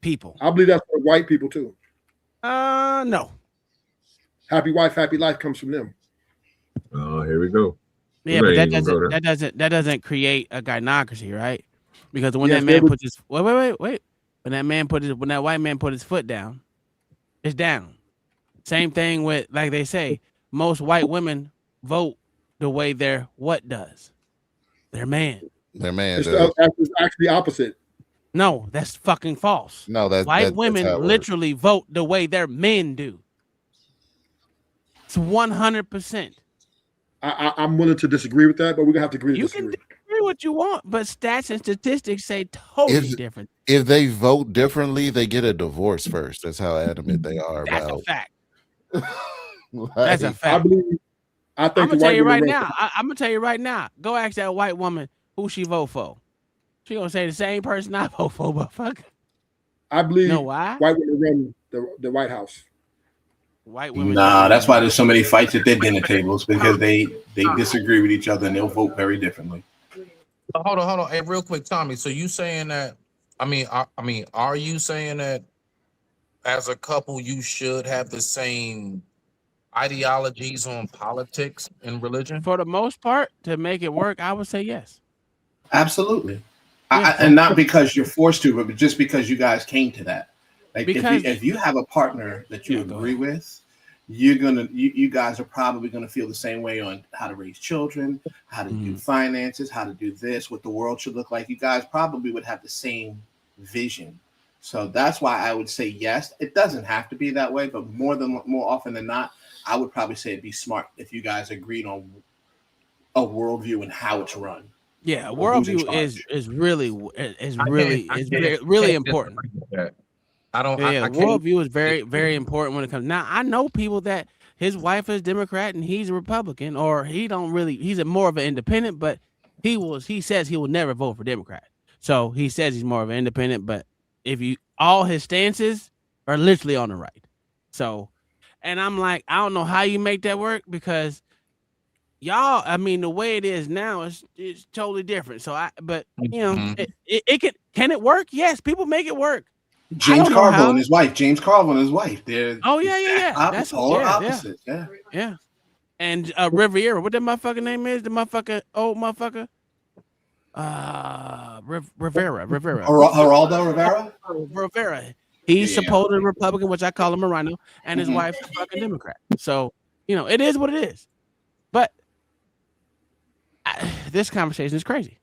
people. I believe that's for white people too. No. Happy wife, happy life comes from them. Oh, here we go. Yeah, but that doesn't create a gynocracy, right? Because when that man puts his wait. When that white man put his foot down, it's down. Same thing with, like they say, most white women vote the way their what does. Their man. Their man It's does. actually opposite. No, that's fucking false. No, white women literally vote the way their men do. It's 100%. I'm willing to disagree with that, but we're gonna have to agree. You can disagree what you want, but stats and statistics say totally different. If they vote differently, they get a divorce first. That's how adamant they are That's about. a fact. Like, That's a fact. I think I'm gonna tell you right now. I'm gonna tell you right now. Go ask that white woman who she vote for. She gonna say the same person I vote for, but fuck. I believe know why? white women run the White House. White women. Nah, that's why there's so many fights at their dinner tables, because they disagree with each other and they'll vote very differently. Hold on. Hey, real quick, Tommy. So you saying that? I mean, are you saying that as a couple you should have the same ideologies on politics and religion? For the most part, to make it work, I would say yes. Absolutely. Yeah. And not because you're forced to, but just because you guys came to that. Like Because- if you have a partner that you agree with, you guys are probably gonna feel the same way on how to raise children, how to do finances, how to do this, what the world should look like. You guys probably would have the same vision. So that's why I would say yes. It doesn't have to be that way, but more often than not, I would probably say it'd be smart if you guys agreed on a worldview and how it's run. Yeah, Or who's in worldview charge. is really important. I don't. Yeah, I can't. worldview is very important when it comes. Now I know people that his wife is Democrat and he's a Republican, or he's more of an independent, but he says he will never vote for Democrat. So he says he's more of an independent, but all his stances are literally on the right. So, and I'm like, I don't know how you make that work because y'all, I mean, the way it is now is totally different. So but can it work? Yes, people make it work. James Carville and his wife. They're That's polar opposites. Yeah. And Riviera, what that motherfucker name is? The motherfucker, old motherfucker. Rivera. Geraldo Rivera. Rivera. He's supposedly Republican, which I call him a rhino, and his wife's a fucking Democrat. So it is what it is. But this conversation is crazy.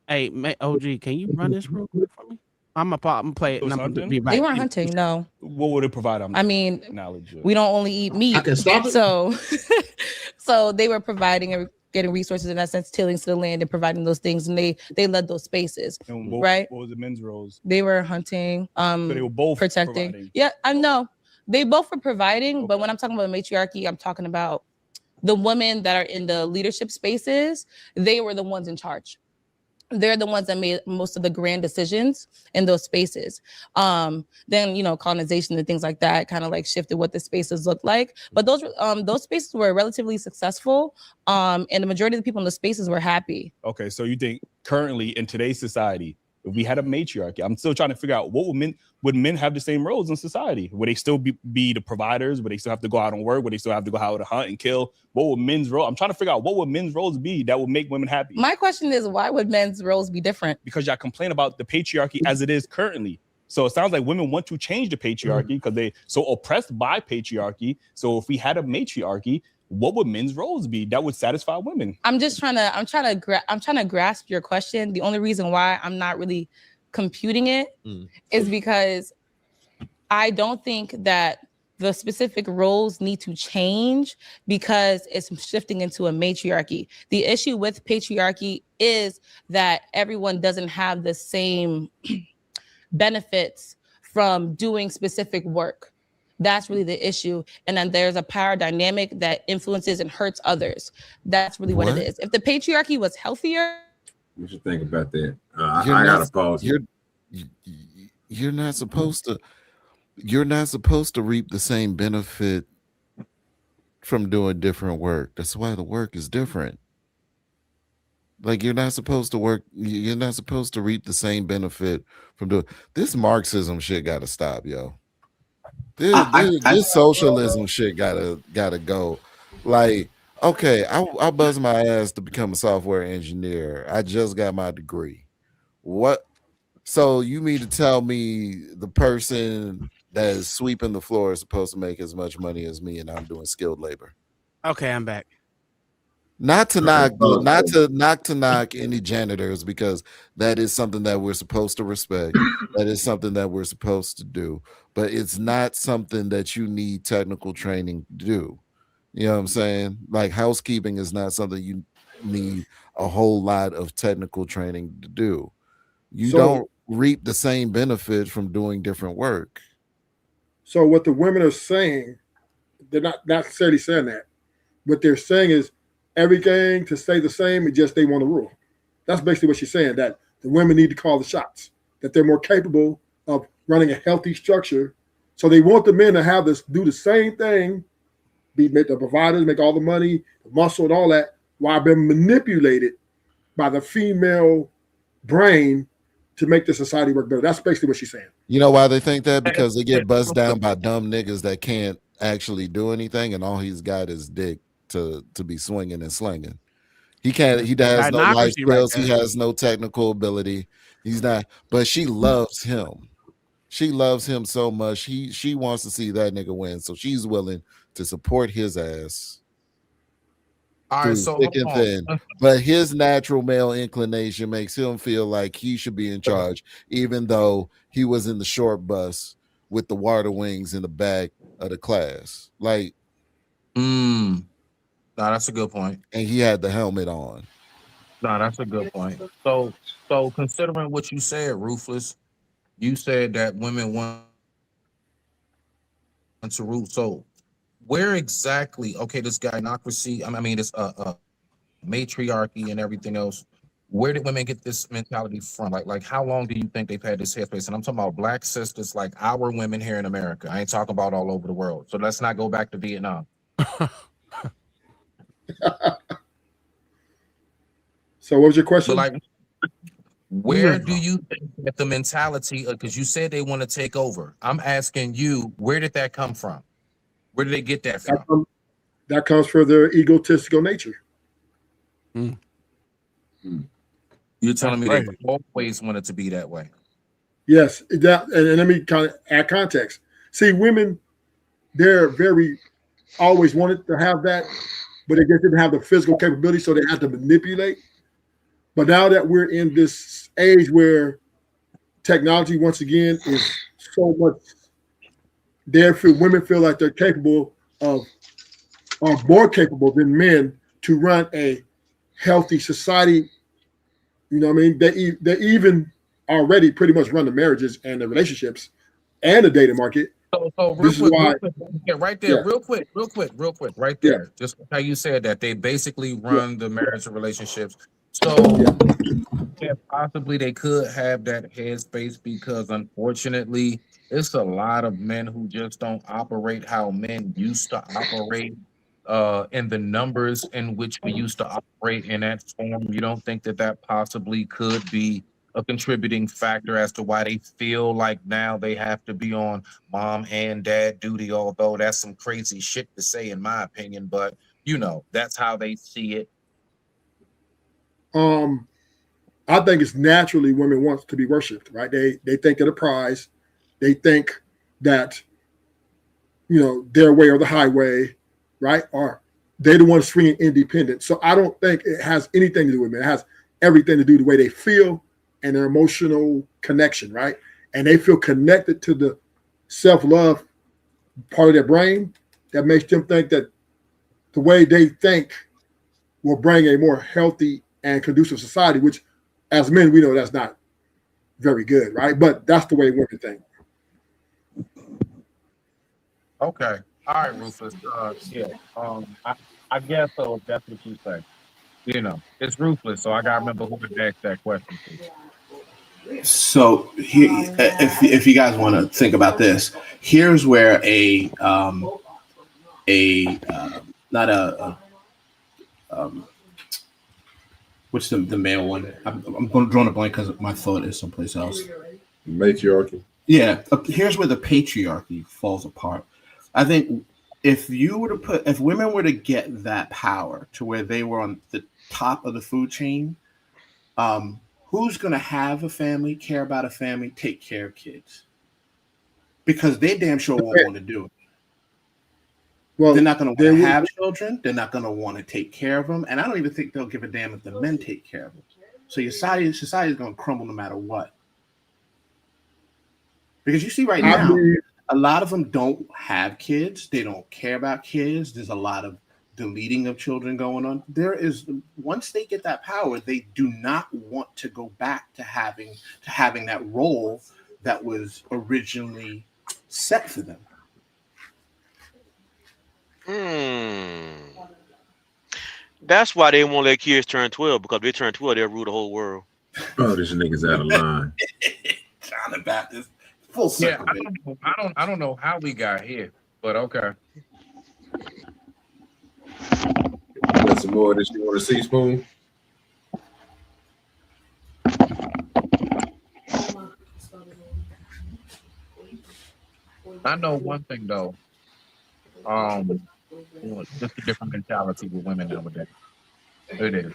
Hey, OG, can you run this real quick for me? I'm gonna play it. And I'm gonna be They weren't hunting, no. What would it provide? I mean, knowledge. We don't only eat meat. I can stop it. So they were providing and getting resources in that sense, tilling to the land and providing those things, and they led those spaces, right? What was the men's roles? They were hunting, So they were both protecting. providing. Yeah, I know. They both were providing, but when I'm talking about matriarchy, I'm talking about the women that are in the leadership spaces. They were the ones in charge. They're the ones that made most of the grand decisions in those spaces. Then colonization and things like that kind of like shifted what the spaces looked like. But those spaces were relatively successful, and the majority of the people in the spaces were happy. Okay, so you think currently in today's society, if we had a matriarchy, I'm still trying to figure out would men have the same roles in society? Would they still be the providers? Would they still have to go out and work? Would they still have to go out and hunt and kill? What would men's role? I'm trying to figure out what would men's roles be that would make women happy. My question is, why would men's roles be different? Because y'all complain about the patriarchy as it is currently. So it sounds like women want to change the patriarchy because they're so oppressed by patriarchy. So if we had a matriarchy, what would men's roles be that would satisfy women? I'm trying to grasp your question. The only reason why I'm not really computing it is because I don't think that the specific roles need to change because it's shifting into a matriarchy. The issue with patriarchy is that everyone doesn't have the same benefits from doing specific work. That's really the issue. And then there's a power dynamic that influences and hurts others. That's really what it is. If the patriarchy was healthier. You should think about that. I gotta pause. You're not supposed to reap the same benefit from doing different work. That's why the work is different. Like you're not supposed to reap the same benefit from doing this. Marxism shit gotta stop, yo. This socialism shit gotta go. Like, okay, I buzz my ass to become a software engineer. I just got my degree. What? So you mean to tell me the person that is sweeping the floor is supposed to make as much money as me, and I'm doing skilled labor? Okay, I'm back. Not to knock any janitors, because that is something that we're supposed to respect. That is something that we're supposed to do, but it's not something that you need technical training to do. You know what I'm saying? Like housekeeping is not something you need a whole lot of technical training to do. You don't reap the same benefit from doing different work. So what the women are saying, they're not necessarily saying that. What they're saying is everything to stay the same, it's just they want to rule. That's basically what she's saying, that the women need to call the shots, that they're more capable of running a healthy structure. So they want the men to have this, do the same thing, make the providers, make all the money, the muscle and all that, while being manipulated by the female brain to make the society work better. That's basically what she's saying. You know why they think that? Because they get buzzed down by dumb niggas that can't actually do anything, and all he's got is dick to be swinging and slinging. He can't. He has no life Gynocracy right skills. He there. has no technical ability. He's not. But she loves him. She loves him so much. She wants to see that nigga win, so she's willing to support his ass All right, through so thick hold and on. thin. But his natural male inclination makes him feel like he should be in charge, even though he was in the short bus with the water wings in the back of the class. Like, No, that's a good point. and he had the helmet on. No, that's a good point. So considering what you said, Ruthless, you said that women want to rule. So where exactly? Okay, this gynocracy. I mean, this matriarchy and everything else. Where did women get this mentality from? Like how long do you think they've had this headspace? And I'm talking about Black sisters, like our women here in America. I ain't talking about all over the world. So let's not go back to Vietnam. So what was your question? But like, where do you think that the mentality, because you said they want to take over? I'm asking you, where did that come from? Where did they get that from? That comes from their egotistical nature. You're telling me they've always wanted to be that way? Yes, that, and let me kind of add context. See, women, they're very always wanted to have that, but they just didn't have the physical capability, so they had to manipulate. But now that we're in this age where technology, once again, is so much there, women feel like they're capable of, or more capable than men to run a healthy society. You know what I mean? They even already pretty much run the marriages and the relationships and the dating market. So this is why, right there, real quick, right there. Just how you said that they basically run the marriage and relationships. So possibly they could have that headspace because unfortunately it's a lot of men who just don't operate how men used to operate in the numbers in which we used to operate in that form. You don't think that that possibly could be a contributing factor as to why they feel like now they have to be on mom and dad duty, although that's some crazy shit to say in my opinion, but you know, that's how they see it. I think it's naturally women want to be worshipped, right? They think of the prize. They think that, you know, their way or the highway, right? Or they're the ones swinging independent. So I don't think it has anything to do with men. It has everything to do with the way they feel and their emotional connection, right? And they feel connected to the self-love part of their brain that makes them think that the way they think will bring a more healthy and conducive society, which as men, we know that's not very good, right? But that's the way women think. Okay. All right, Rufus. I guess so. If that's what you say. You know, it's ruthless, so I gotta remember who to ask that question to. So here, if you guys want to think about this, here's where what's the male one? I'm going to draw a blank because my thought is someplace else. Matriarchy. Yeah, here's where the patriarchy falls apart. I think if women were to get that power to where they were on the top of the food chain, who's going to have a family, care about a family, take care of kids? Because they damn sure won't want to do it. Well, they're not going to want to have children. They're not going to want to take care of them. And I don't even think they'll give a damn if the men take care of them. So your society is going to crumble no matter what. Because you see right now, a lot of them don't have kids. They don't care about kids. There's a lot of deleting of children going on. Once they get that power, they do not want to go back to having that role that was originally set for them. That's why they won't let kids turn 12, because if they turn 12, they'll rule the whole world. Oh, this nigga's out of line. John the Baptist. Full circle. Yeah, I don't know how we got here, but okay. Got some more that you want to see, Spoon? I know one thing though. Just a different mentality with women nowadays. It is.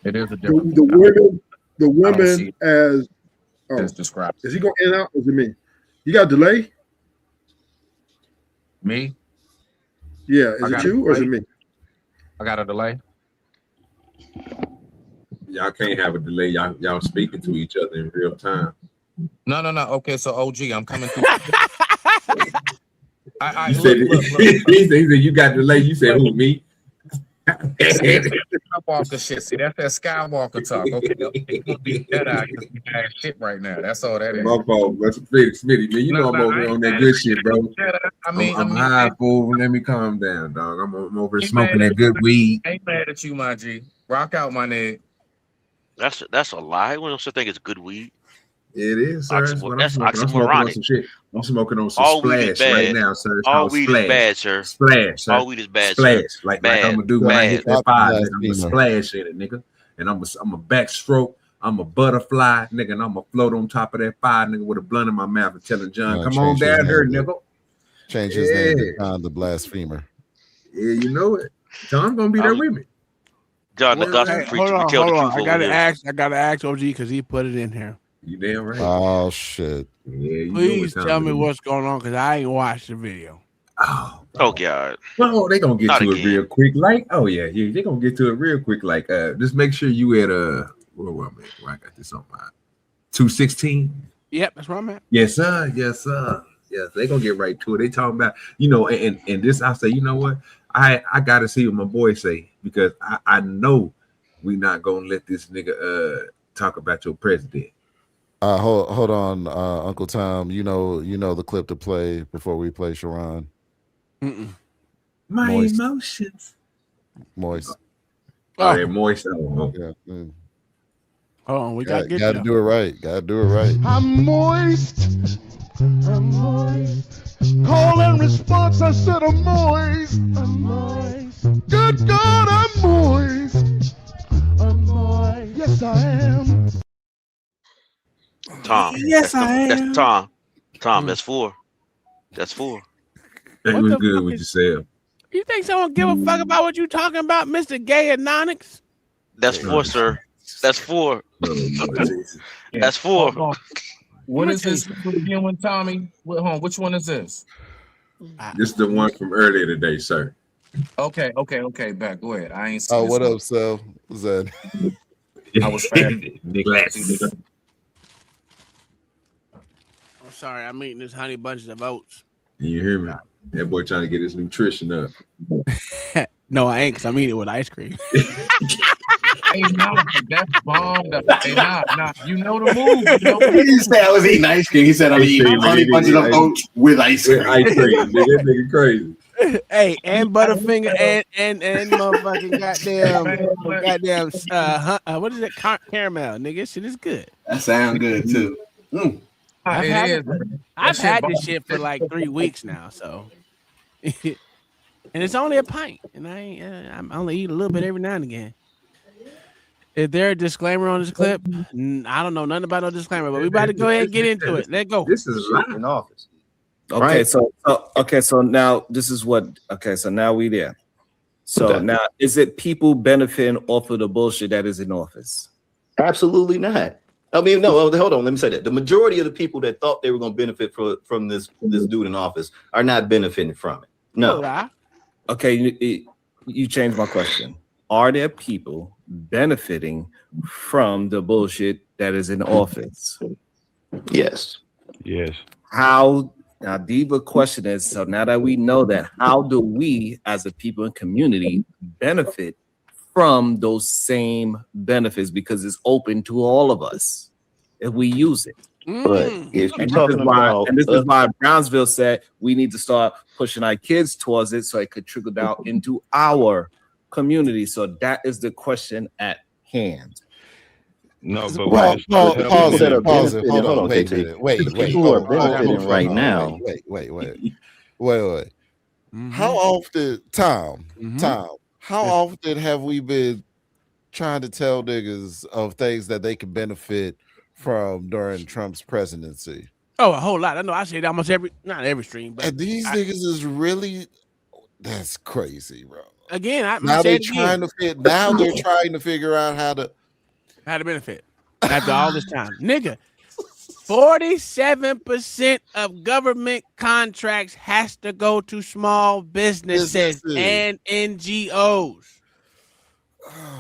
It is a different The women as described. Is he going in and out? Or is it me? You got delay? Me? Yeah. Is it you or is it me? I got a delay. Y'all can't have a delay. Y'all speaking to each other in real time. No. Okay, so OG, I'm coming through. You said he said you got delay. You said who, me? Skywalker shit. See, that's that Skywalker talk. Okay, it's gonna be dead eye because we have shit right now. That's all that is. My fault, bro. Smitty, man. You know I'm over on that good shit, bro. I'm high, fool. Let me calm down, dog. I'm over smoking that good weed. Ain't mad at you, my G. Rock out, my nigga. That's a lie. We don't such thing as good weed. It is, sir. That's oxymoronic. I'm smoking on some splash right now, sir. It's all weed is bad, sir. Splash, sir. All weed is bad, splash. sir. Like I'm gonna do when I hit that fire, nigga. I'm gonna splash in it, nigga. And I'm a backstroke. I'm a butterfly, nigga, and I'm gonna float on top of that fire, nigga, with a blunt in my mouth and telling John, come on down here, nigga. Change his name to John the Blasphemer. Yeah, you know it. John gonna be there with me. John the gospel preacher. We tell the truth. I gotta ask OG because he put it in here. You damn right. Oh shit. Yeah, please tell me what's going on because I ain't watched the video. Oh God. Well, they gonna get to it real quick. Like, oh yeah, they gonna get to it real quick. Like, just make sure you at where I got this on my 216. Yep, that's where I'm at. Yes, sir. Yes, they gonna get right to it. They talking about, and this I say, you know what? I gotta see what my boy say because I know we not gonna let this nigga talk about your president. Hold on, Uncle Tom. You know the clip to play before we play Sharon. My Moist. emotions. Moist. Oh, yeah, moist. Oh. Yeah. Hold on, we gotta do it right. Gotta do it right. I'm moist. I'm moist. Call and response, I said I'm moist. I'm moist. Good God, I'm moist. I'm moist. Yes, I am. Tom. Yes, I am. That's Tom. Tom, that's 4. That's 4. That was good with yourself. You think someone give a fuck about what you talking about, Mr. Gay Anonix? That's 4, sir. That's 4. That's 4. What is this again with Tommy? Which one is this? This is the one from earlier today, sir. Okay. Back. Go ahead. I ain't seen Oh, this what one. up, Sel? What's that? I was fast. I'm sorry, I'm eating this honey bunches of oats. You hear me? That boy trying to get his nutrition up. No, I ain't, because I'm eating it with ice cream. Hey, nah, that's bomb. Hey, nah. You know the move. He didn't say I was eating ice cream. He said I'm eating honey bunches of oats with ice cream. Ice cream, nigga. That nigga crazy. Hey, and Butterfinger and motherfucking goddamn what is it? Caramel, nigga. Shit is good. That sounds good too. I've had this shit for like 3 weeks now, so and it's only a pint, and I'm only eating a little bit every now and again. Is there a disclaimer on this clip? I don't know nothing about no disclaimer, but we about to go ahead and get into it. Let's go. This is live in office. Okay, right. So now this is what. Okay, so now we there. So now, is it people benefiting off of the bullshit that is in office? Absolutely not. I mean, no. Hold on. Let me say that the majority of the people that thought they were going to benefit from this dude in office are not benefiting from it. No. Okay, you changed my question. Are there people benefiting from the bullshit that is in office? Yes. How? Now, the question is, so now that we know that, how do we as a people and community benefit from those same benefits? Because it's open to all of us if we use it. But if you're talking about, this is why Brownsville said we need to start pushing our kids towards it so it could trickle down into our community. So that is the question at hand. No, but pause it. Hold on, Wait. People who are benefiting right now. Wait. How often, Tom? How often have we been trying to tell niggas of things that they can benefit from during Trump's presidency? Oh, a whole lot. I know. I say it almost not every stream, but And these niggas is really, that's crazy, bro. again, Now they're trying to figure out how to benefit after all this time, nigga. 47% of government contracts has to go to small businesses and NGOs.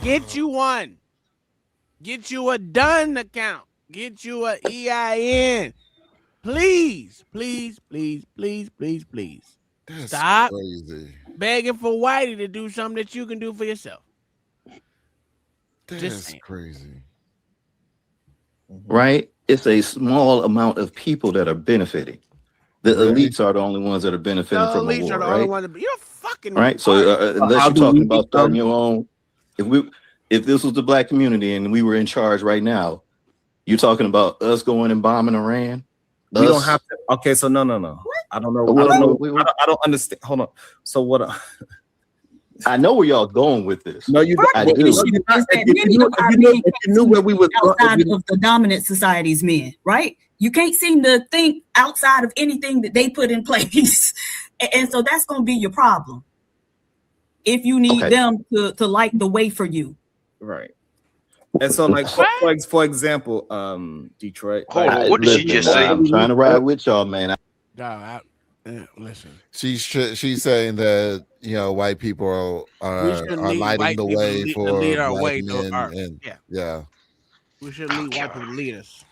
Get you one. Get you a done account. Get you a EIN. Please, please, please, please, please, please. That's stop crazy. begging for Whitey to do something that you can do for yourself. That's crazy. Right? It's a small amount of people that are benefiting. The elites are the only ones that are benefiting from the war, right? You're fucking right. So unless you're talking about starting your own, if this was the black community and we were in charge right now, you're talking about us going and bombing Iran. We don't have to. Okay, so no. I don't know. I don't understand. Hold on. So what? I know where y'all going with this. No, you I don't. do. If you knew where we were outside of the dominant society's men, right? You can't seem to think outside of anything that they put in place, and so that's going to be your problem. If you need them to light the way for you, right? And so, like for example, Detroit. What did she just say? I'm trying to ride with y'all, man. Listen. She's saying that white people are lighting the way for black men, yeah. We should lead white people to lead us.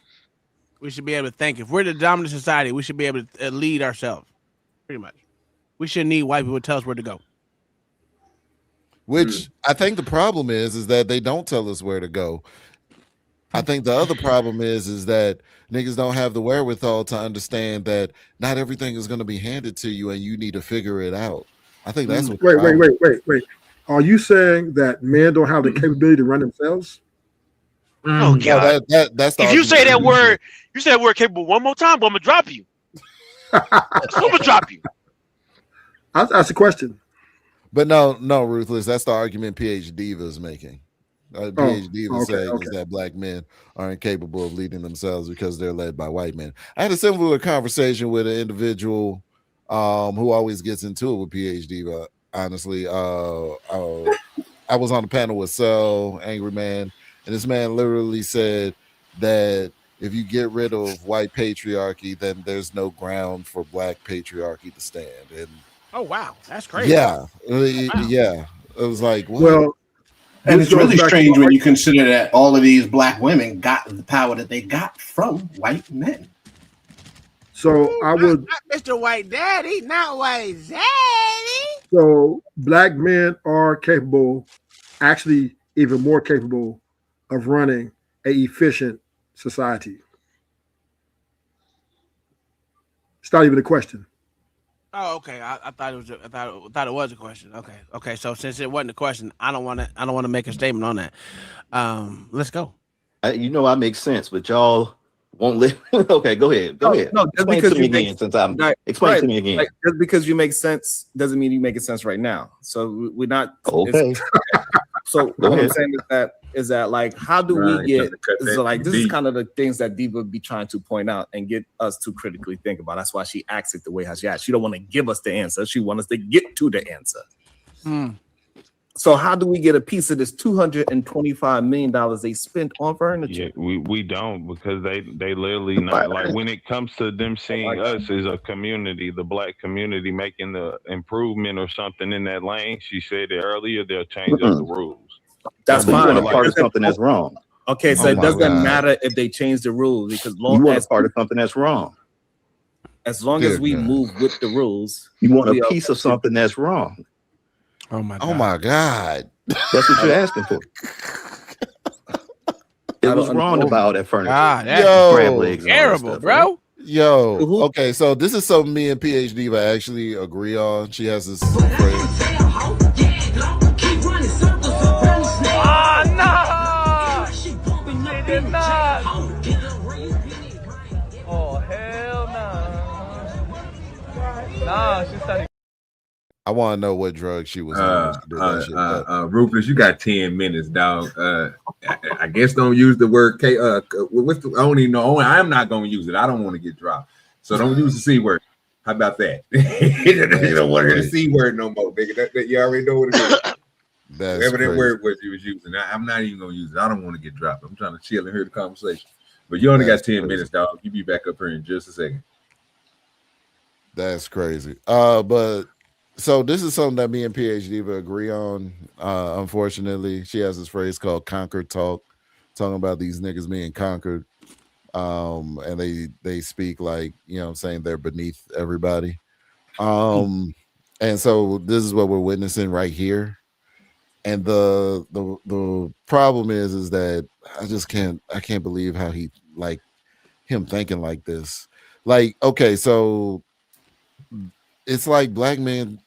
We should be able to think. If we're the dominant society, we should be able to lead ourselves. Pretty much. We shouldn't need white people to tell us where to go. Which I think the problem is that they don't tell us where to go. I think the other problem is that niggas don't have the wherewithal to understand that not everything is going to be handed to you and you need to figure it out. I think that's what. Wait. Are you saying that men don't have the capability to run themselves? Oh God! That's if you say that word, you say that word capable one more time, I'm gonna drop you. I'm gonna drop you. That's a question. But no, Ruthless. That's the argument PhD Diva is making. PhD Diva saying is that black men are incapable of leading themselves because they're led by white men. I had a similar conversation with an individual who always gets into it with PhD Diva. Honestly, I was on a panel with Cell, Angry Man, and this man literally said that if you get rid of white patriarchy, then there's no ground for black patriarchy to stand. And oh wow, that's crazy. Yeah, wow. Yeah. It was like, what? Well, and it's really strange when you consider that all of these black women got the power that they got from white men. So I would, not Mr. White Daddy, not White Daddy. So black men are capable, actually even more capable of running an efficient society. It's not even a question. Oh, okay. I thought it was. I thought it was a question. Okay. So since it wasn't a question, I don't want to make a statement on that. Let's go. I make sense, but y'all won't live. Okay, go ahead. No, just explain because to me again, since I'm explain to me again. Like, just because you make sense doesn't mean you make sense right now. So we're not okay. So what I'm saying is that like, how do we get? So like, this is kind of the things that Diva would be trying to point out and get us to critically think about. That's why she acts it the way how she acts. She don't want to give us the answer. She wants us to get to the answer. So how do we get a piece of this $225 million they spent on furniture? Yeah, we don't, because they literally not like when it comes to them seeing us as a community, the black community making the improvement or something in that lane. She said it earlier, they'll change up the rules. That's You fine. want a part of something that's wrong. Okay, so it doesn't matter if they change the rules because You want a part of something that's wrong. as long as we move with the rules, You want we a are- piece of something that's wrong. Oh my God. That's what you're asking for. It was wrong about that furniture. God, that's crab legs and all that terrible, stuff, bro. right? Yo, okay, so this is something me and PhD Diva actually agree on. She has this phrase. Oh no! She did not. Oh hell no! Nah, she started. I want to know what drug she was on when she did that shit. But Rufus, you got 10 minutes, dog. I guess don't use the word K. I don't even know. I'm not gonna use it. I don't want to get dropped. So don't use the C word. How about that? You don't want to hear the C word no more, nigga. That you already know what it is. Whatever that word was you was using. I'm not even gonna use it. I don't want to get dropped. I'm trying to chill and hear the conversation. But you only got 10 minutes, dog. You be back up here in just a second. That's crazy. But so this is something that me and PhD agree on. Unfortunately, she has this phrase called "conquered talk," talking about these niggas being conquered. And they speak like, you know what I'm saying, they're beneath everybody. And so this is what we're witnessing right here. And the problem is that I can't believe how he like him thinking like this. Like, okay, so it's like black men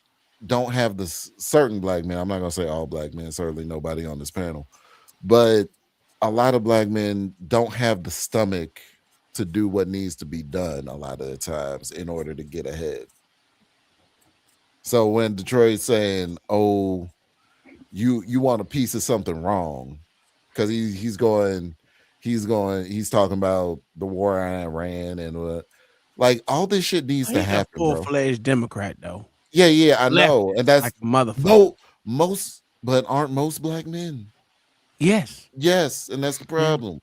don't have the certain black men. I'm not gonna say all black men, certainly nobody on this panel, but a lot of black men don't have the stomach to do what needs to be done a lot of the times in order to get ahead. So when Detroit's saying, "Oh, you want a piece of something wrong," because he's talking about the war on Iran and like all this shit needs to happen. He's a full-fledged Democrat, though. Yeah, I know, and that's like a motherfucker. But aren't most black men? Yes, and that's the problem.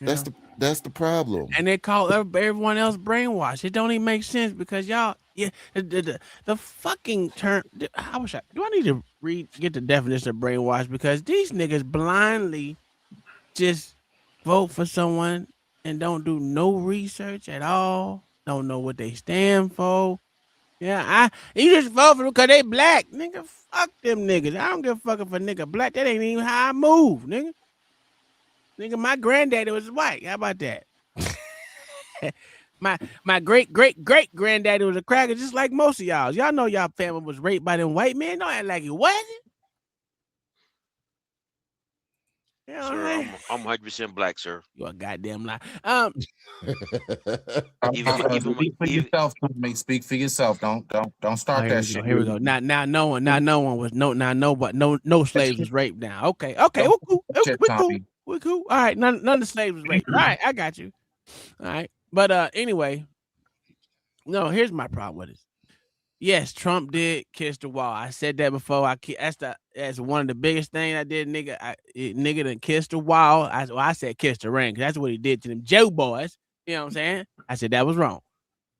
Yeah. That's the problem. And they call everyone else brainwashed. It don't even make sense because y'all, the fucking term. Do I need to get the definition of brainwash? Because these niggas blindly just vote for someone and don't do no research at all. Don't know what they stand for. Yeah, you just vote for them because they black, nigga. Fuck them niggas. I don't give a fuck if a nigga black. That ain't even how I move, nigga. Nigga, my granddaddy was white. How about that? my great granddaddy was a cracker, just like most of y'all. Y'all know y'all family was raped by them white men. Don't act like it wasn't. Yeah, sir, I'm 100% black, sir. You a goddamn lie. Speak for yourself, mate. Speak for yourself. Don't start that shit. Here we go. Now no one was no slaves was raped now. Okay, we cool. All right, none of the slaves was raped. All right, I got you. All right, but anyway, no. Here's my problem with it. Yes, Trump did kiss the wall. I said that before. That's one of the biggest things I did, nigga. Nigga done kissed the wall. I said kiss the ring because that's what he did to them Joe boys. You know what I'm saying? I said that was wrong.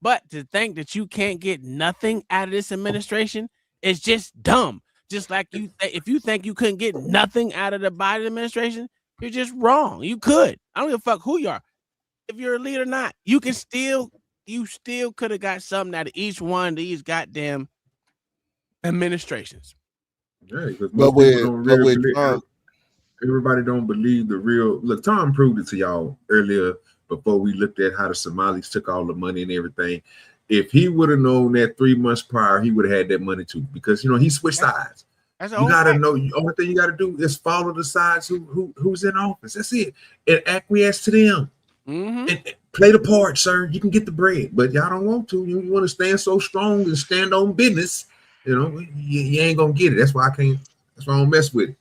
But to think that you can't get nothing out of this administration is just dumb. Just like if you think you couldn't get nothing out of the Biden administration, you're just wrong. You could. I don't give a fuck who you are. If you're a leader or not, you still could have got something out of each one of these goddamn administrations. Yeah, because everybody don't believe the real. Look, Tom proved it to y'all earlier before we looked at how the Somalis took all the money and everything. If he would have known that 3 months prior, he would have had that money too, because he switched sides. You gotta know. The only thing you gotta do is follow the sides who's in office. That's it, and acquiesce to them. And play the part, sir. You can get the bread, but y'all don't want to. You want to stand so strong and stand on business. You ain't gonna get it. That's why I can't. That's why I don't mess with it.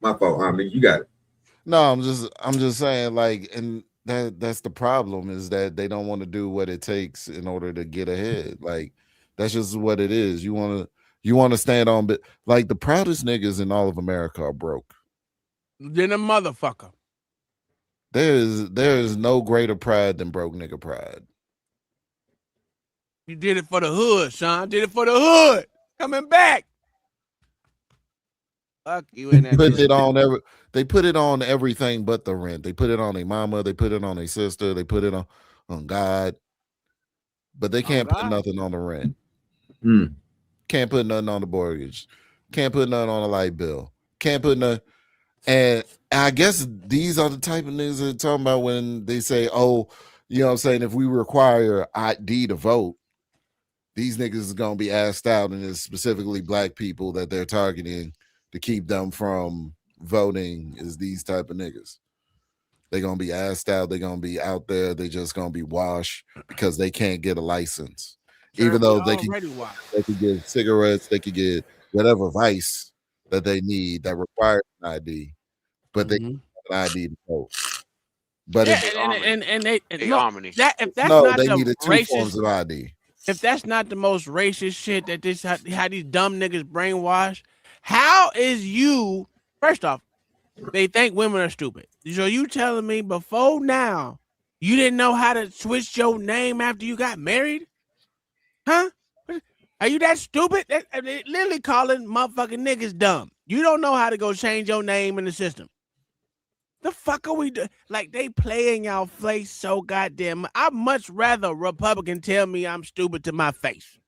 My fault. I mean, you got it. No, I'm just saying, like, and that's the problem is that they don't want to do what it takes in order to get ahead. Like, that's just what it is. You want to stand on, but like the proudest niggas in all of America are broke. Then a motherfucker. There is no greater pride than broke nigga pride. You did it for the hood, Sean. Did it for the hood. Coming back. Fuck you in that. They put it on everything but the rent. They put it on their mama. They put it on their sister. They put it on God. But they can't put nothing on the rent. Can't put nothing on the mortgage. Can't put nothing on the light bill. Can't put nothing. And I guess these are the type of niggas that are talking about when they say, oh, you know what I'm saying, if we require ID to vote, these niggas is going to be asked out, and it's specifically black people that they're targeting to keep them from voting is these type of niggas. They're going to be asked out. They're going to be out there. They're just going to be washed because they can't get a license. Sure, even though they can get cigarettes, they could get whatever vice that they need that requires an ID, but they need an ID to vote. But Yeah, if and they no, harmony. that if that's no, not they the needed 2 forms racist, of ID. if that's not the most racist shit that this how these dumb niggas brainwash, how is you first off, they think women are stupid. So you telling me before now you didn't know how to switch your name after you got married? Huh? Are you that stupid? They literally calling motherfucking niggas dumb. You don't know how to go change your name in the system. The fuck are we doing? Like, they playing y'all face so goddamn. I'd much rather a Republican tell me I'm stupid to my face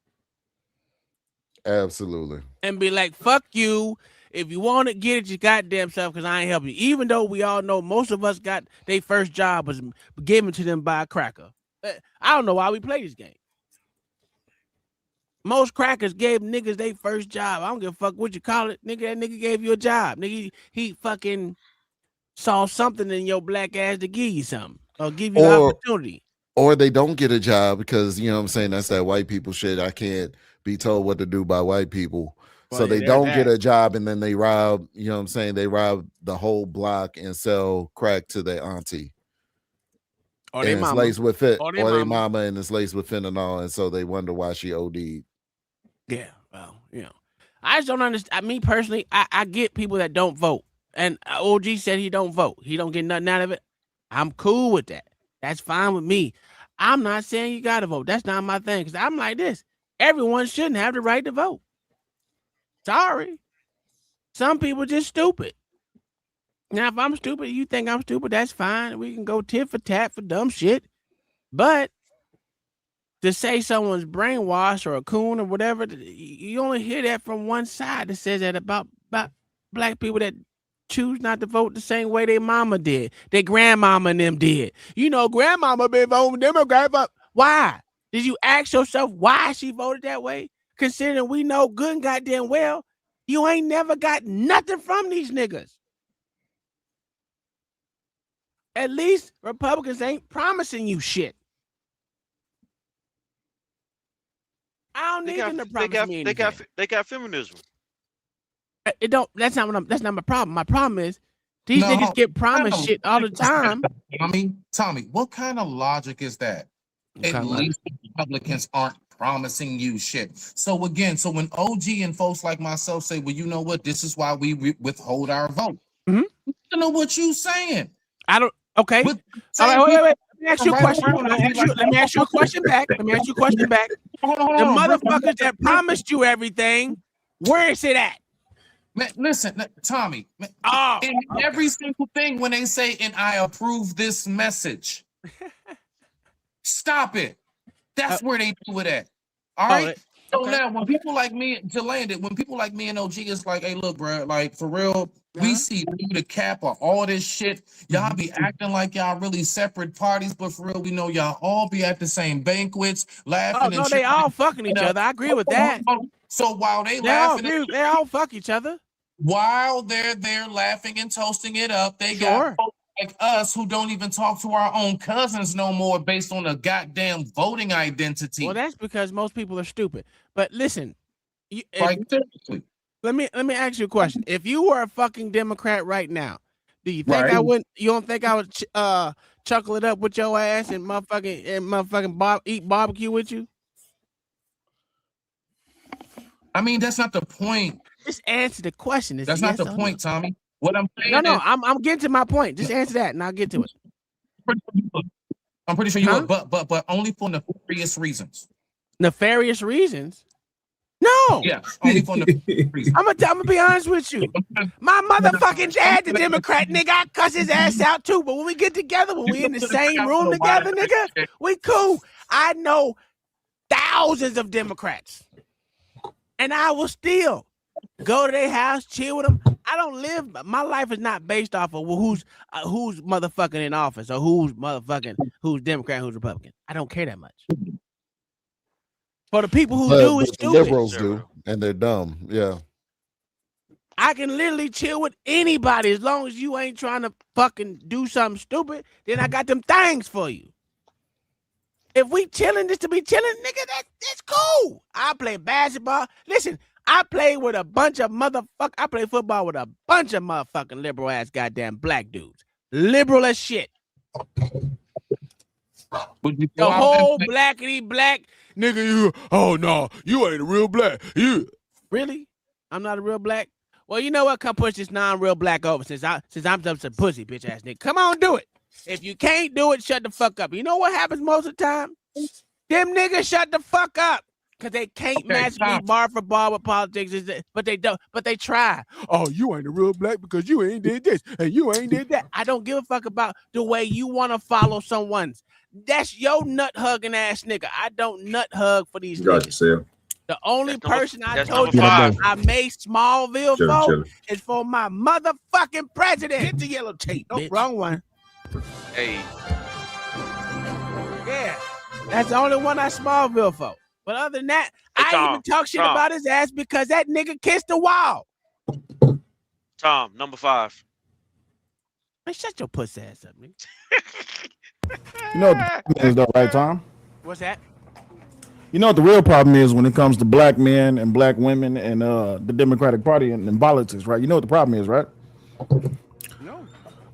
Absolutely. and be like, fuck you. If you want to get it your goddamn self, because I ain't helping you. Even though we all know most of us got their first job was given to them by a cracker. I don't know why we play this game. Most crackers gave niggas their first job. I don't give a fuck what you call it. Nigga, that nigga gave you a job. Nigga, he fucking saw something in your black ass to give you something or give you the opportunity. Or they don't get a job because, you know what I'm saying, that's that white people shit. I can't be told what to do by white people. Well, so yeah, they there's don't that. get a job and then they rob, you know what I'm saying, they rob the whole block and sell crack to their auntie. Or and they it's mama. laced with it, Or or they their mama. mama, and it's laced with fentanyl, and so they wonder why she OD'd. Yeah, well, you know, I just don't understand. Me personally, I get people that don't vote, and OG said he don't vote. He don't get nothing out of it. I'm cool with that. That's fine with me. I'm not saying you gotta vote. That's not my thing. Because I'm like this. Everyone shouldn't have the right to vote. Sorry. Some people just stupid. Now, if I'm stupid, you think I'm stupid, that's fine. We can go tit for tat for dumb shit. But to say someone's brainwashed or a coon or whatever, you only hear that from one side that says that about black people that choose not to vote the same way their mama did, their grandmama and them did. You know, grandmama been voting Democrat, but why? Did you ask yourself why she voted that way? Considering we know good and goddamn well, you ain't never got nothing from these niggas. At least Republicans ain't promising you shit. I don't need them to promise me anything. They got feminism. It don't. That's not my problem. My problem is these niggas get promised shit all the time. Tommy, what kind of logic is that? At least the Republicans aren't promising you shit. So again, so when OG and folks like myself say, well, you know what, this is why we withhold our vote. Mm-hmm. You know what you saying? I don't. Okay. All right. Wait. Let me ask you a question. Let me ask you a question back. The motherfuckers that promised you everything, where is it at? Man, listen, Tommy. Every single thing when they say, and I approve this message. Stop it. That's where they do it at. All right. So now when people like me to land it, when people like me and OG is like, hey, look, bro, like for real, we see you the cap of all this shit. Y'all be acting like y'all really separate parties, but for real, we know y'all all be at the same banquets, laughing and shit. They all fucking each other. I agree with that. So while they laughing, they all fuck each other. While they're there laughing and toasting it up, they got folks like us who don't even talk to our own cousins no more based on a goddamn voting identity. Well, that's because most people are stupid. But listen, seriously. Let me ask you a question. If you were a fucking Democrat right now, do you think I wouldn't? You don't think I would chuckle it up with your ass and motherfucking eat barbecue with you? I mean, that's not the point. Just answer the question. That's not the point, Tommy. What I'm saying is, I'm getting to my point. Just answer that, and I'll get to it. I'm pretty sure you would, but only for nefarious reasons. Nefarious reasons? No. Yeah, only for nefarious reasons. I'm gonna be honest with you. My motherfucking dad, the Democrat nigga, I cuss his ass out too. But when we get together, when we in the same room together, nigga, we cool. I know thousands of Democrats, and I will still go to their house, chill with them. I don't live. My life is not based off of who's motherfucking in office or who's Democrat, who's Republican. I don't care that much. For the people who do, it's stupid. Liberals do, and they're dumb. Yeah. I can literally chill with anybody as long as you ain't trying to fucking do something stupid. Then I got them things for you. If we chilling just to be chilling, nigga, that's cool. I play basketball. Listen, I play with a bunch of I play football with a bunch of motherfucking liberal ass goddamn black dudes. Liberal as shit. The whole blackity black nigga, you. Oh no, you ain't a real black. You really? I'm not a real black. Well, you know what? Come push this non-real black over since I'm just a pussy bitch ass nigga. Come on, do it. If you can't do it, shut the fuck up. You know what happens most of the time? Them niggas shut the fuck up because they can't match me bar for bar with politics. But they don't. But they try. Oh, you ain't a real black because you ain't did this and you ain't did that. I don't give a fuck about the way you want to follow someone's. That's your nut hugging ass nigga. I don't nut hug for these niggas. The only person I told you I made Smallville for is for my motherfucking president. Hit the yellow tape. Nope, wrong one. Hey. Yeah. That's the only one I Smallville for. But other than that, I even talk shit about his ass because that nigga kissed the wall. Tom, number 5. Man, shut your pussy ass up, nigga. You know what the problem is, though, right, Tom? What's that? You know what the real problem is when it comes to black men and black women and the Democratic Party and politics, right? You know what the problem is, right? No.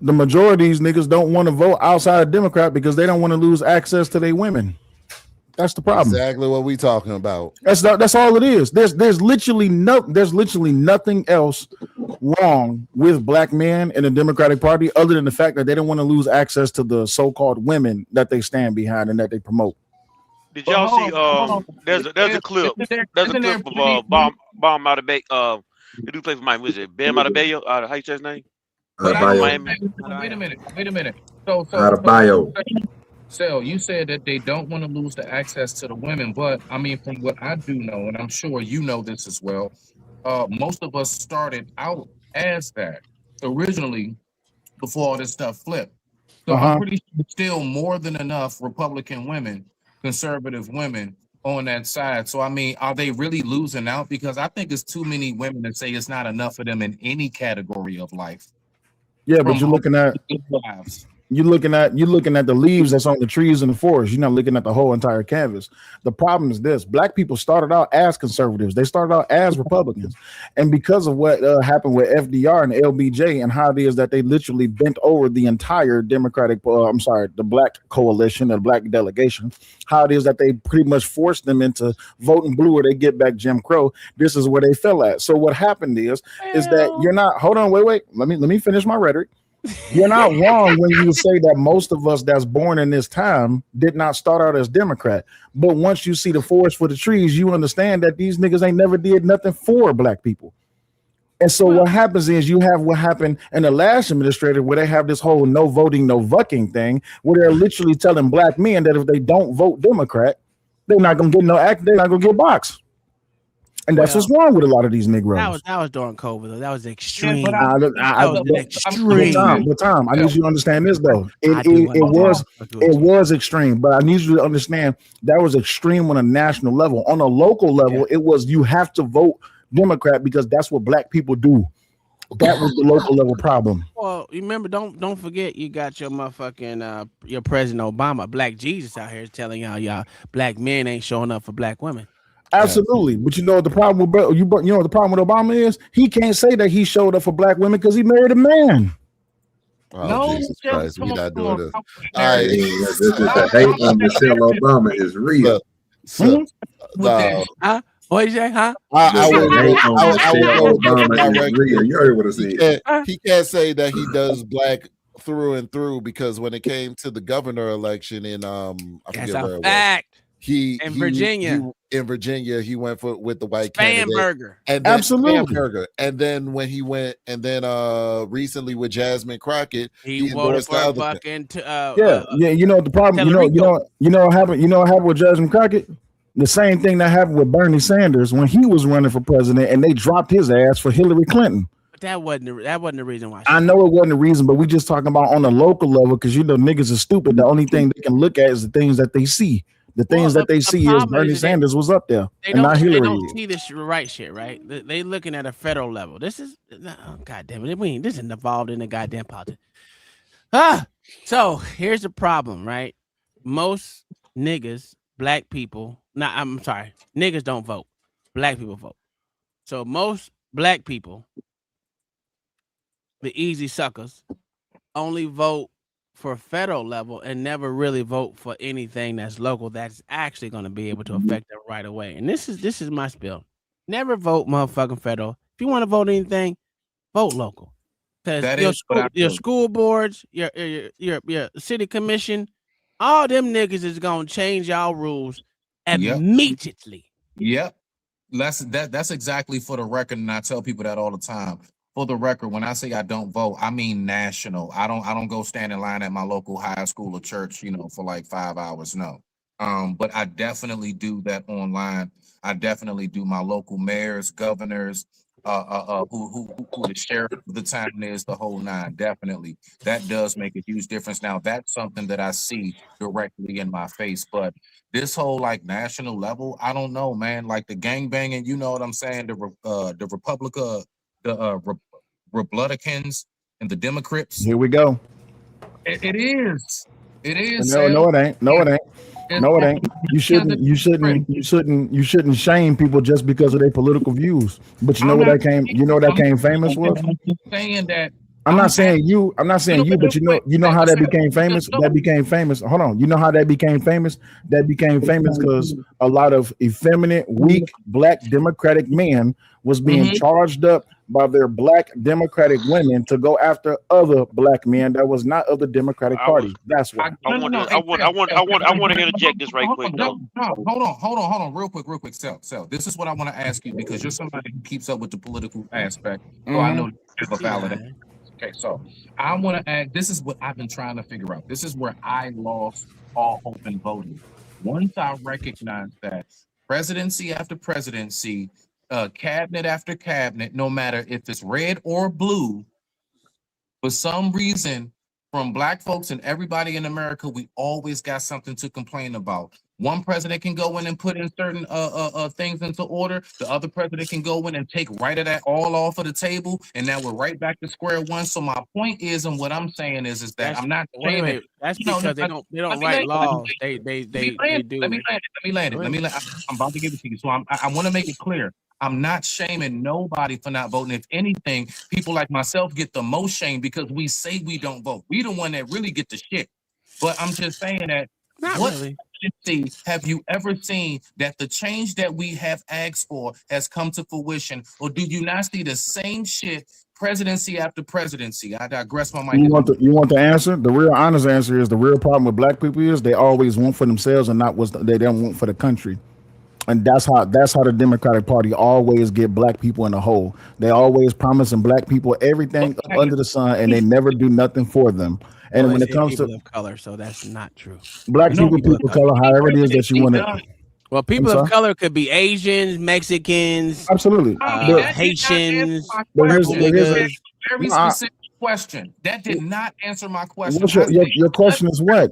The majority of these niggas don't want to vote outside of Democrat because they don't want to lose access to their women. That's the problem. Exactly what we talking about. That's all it is. There's literally nothing else wrong with black men in the Democratic Party other than the fact that they don't want to lose access to the so-called women that they stand behind and that they promote. Did y'all see? There's a clip. There's a clip of Bam Adebayo. The dude plays for Miami. Was it Bam Adebayo? How you say his name? Wait a minute. So Adebayo. So you said that they don't want to lose the access to the women, but I mean, from what I do know, and I'm sure you know this as well, most of us started out as that originally before all this stuff flipped. So I'm pretty sure still more than enough Republican women, conservative women on that side. So I mean, are they really losing out? Because I think it's too many women that say it's not enough of them in any category of life. Yeah, but you're looking at the leaves that's on the trees in the forest. You're not looking at the whole entire canvas. The problem is this: black people started out as conservatives. They started out as Republicans, and because of what happened with FDR and LBJ and how it is that they literally bent over the entire the black coalition, the black delegation, how it is that they pretty much forced them into voting blue or they get back Jim Crow. This is where they fell at. So what happened is that you're not. Hold on, wait. Let me finish my rhetoric. You're not wrong when you say that most of us that's born in this time did not start out as Democrat. But once you see the forest for the trees, you understand that these niggas ain't never did nothing for black people. And so what happens is you have what happened in the last administrator where they have this whole no voting, no vucking thing where they're literally telling black men that if they don't vote Democrat, they're not going to get no act. They're not going to get boxed. And that's what's wrong with a lot of these Negroes. That was during COVID, though. That was extreme. But Tom, I need you to understand this, though. It was extreme, but I need you to understand that was extreme on a national level. On a local level, it was you have to vote Democrat because that's what black people do. That was the local level problem. Well, remember, don't forget you got your motherfucking your President Obama, Black Jesus out here telling y'all black men ain't showing up for black women. Absolutely, but you know what the problem with the problem with Obama is he can't say that he showed up for black women because he married a man. Oh, no, Jesus Christ, we're not doing this. The hate on Michelle Obama is real. What you say, huh? You heard what I said. He can't say that he does black through and through because when it came to the governor election in I forget where it was. In Virginia, he went with the white candidate. And then, absolutely. And then when he went, and then recently with Jasmine Crockett, he voted for fucking. You know the problem. You know what happened. You know what happened with Jasmine Crockett? The same thing that happened with Bernie Sanders when he was running for president, and they dropped his ass for Hillary Clinton. But that wasn't the reason why. I know it wasn't the reason, but we just talking about on the local level because niggas are stupid. The only thing they can look at is the things that they see. The things that they see is Bernie Sanders was up there, and not Hillary. They don't see this right shit, right? They looking at a federal level. This is goddamn it. This isn't involved in the goddamn politics. So here's the problem, right? Most niggas, black people. I'm sorry, niggas don't vote. Black people vote. So most black people, the easy suckers, only vote for federal level and never really vote for anything that's local that's actually going to be able to affect them right away. And this is my spiel. Never vote motherfucking federal. If you want to vote anything, vote local. Because your school boards, your city commission, all them niggas is gonna change y'all rules immediately. Yep. That's exactly for the record, and I tell people that all the time. For the record, when I say I don't vote, I mean national. I don't go stand in line at my local high school or church, for like 5 hours. No. But I definitely do that online. I definitely do my local mayors, governors, who the sheriff of the town is, the whole nine. Definitely. That does make a huge difference. Now, that's something that I see directly in my face. But this whole like national level, I don't know, man. Like the gangbanging, you know what I'm saying? The Republicans and the Democrats. Here we go. It is. It is. No, it ain't. No, it ain't. No, it ain't. You shouldn't shame people just because of their political views. But you know what that came famous with? Saying that. I'm not saying you, but you know how that became famous? That became famous. Hold on. You know how that became famous? That became famous because a lot of effeminate, weak, black Democratic men was being charged up by their black Democratic women to go after other black men that was not of the Democratic Party. That's why. I want to interject this right quick. Hold on, real quick. Sel, this is what I want to ask you because you're somebody who keeps up with the political aspect. So I know you have a valid. Okay, so I want to add, this is what I've been trying to figure out. This is where I lost all hope in voting. Once I recognized that presidency after presidency, cabinet after cabinet, no matter if it's red or blue, for some reason, from black folks and everybody in America, we always got something to complain about. One president can go in and put in certain things into order. The other president can go in and take right of that all off of the table, and now we're right back to square one. So my point is, and what I'm saying is that I'm not saying wait. That's because they don't write laws. They do. Let me land it. I'm about to give it to you. So I want to make it clear. I'm not shaming nobody for not voting. If anything, people like myself get the most shame because we say we don't vote. We the one that really get the shit. But I'm just saying that. Not really. Have you ever seen that the change that we have asked for has come to fruition, or do you not see the same shit presidency after presidency? I digress. My mic. You want the answer? The real honest answer is the real problem with black people is they always want for themselves and not what they don't want for the country. And that's how the Democratic Party always get black people in the hole. They always promising black people everything under the sun, and they never do nothing for them. And when it comes to people of color, so that's not true. Black people of color, however it is that you want to. Well, people of color could be Asians, Mexicans, absolutely, Haitians. Very specific question. That did not answer my question. Your question is what?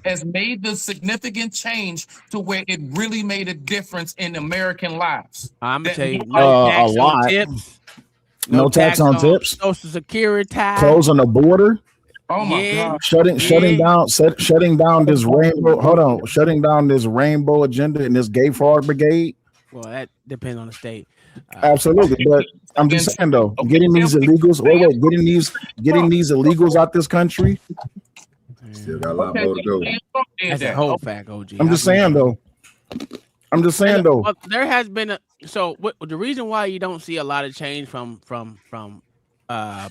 Has made the significant change to where it really made a difference in American lives? I'm gonna tell you, no tax on tips. No tax on tips. Social Security. Closing the border. Oh my God! Shutting down this rainbow. Hold on, shutting down this rainbow agenda and this gay fraud brigade. Well, that depends on the state. Absolutely, but I'm just saying though, getting these illegals. Getting these illegals out this country. Still got a lot more to go. That's a whole fact, OG. I'm just saying though. Well, there has been the reason why you don't see a lot of change from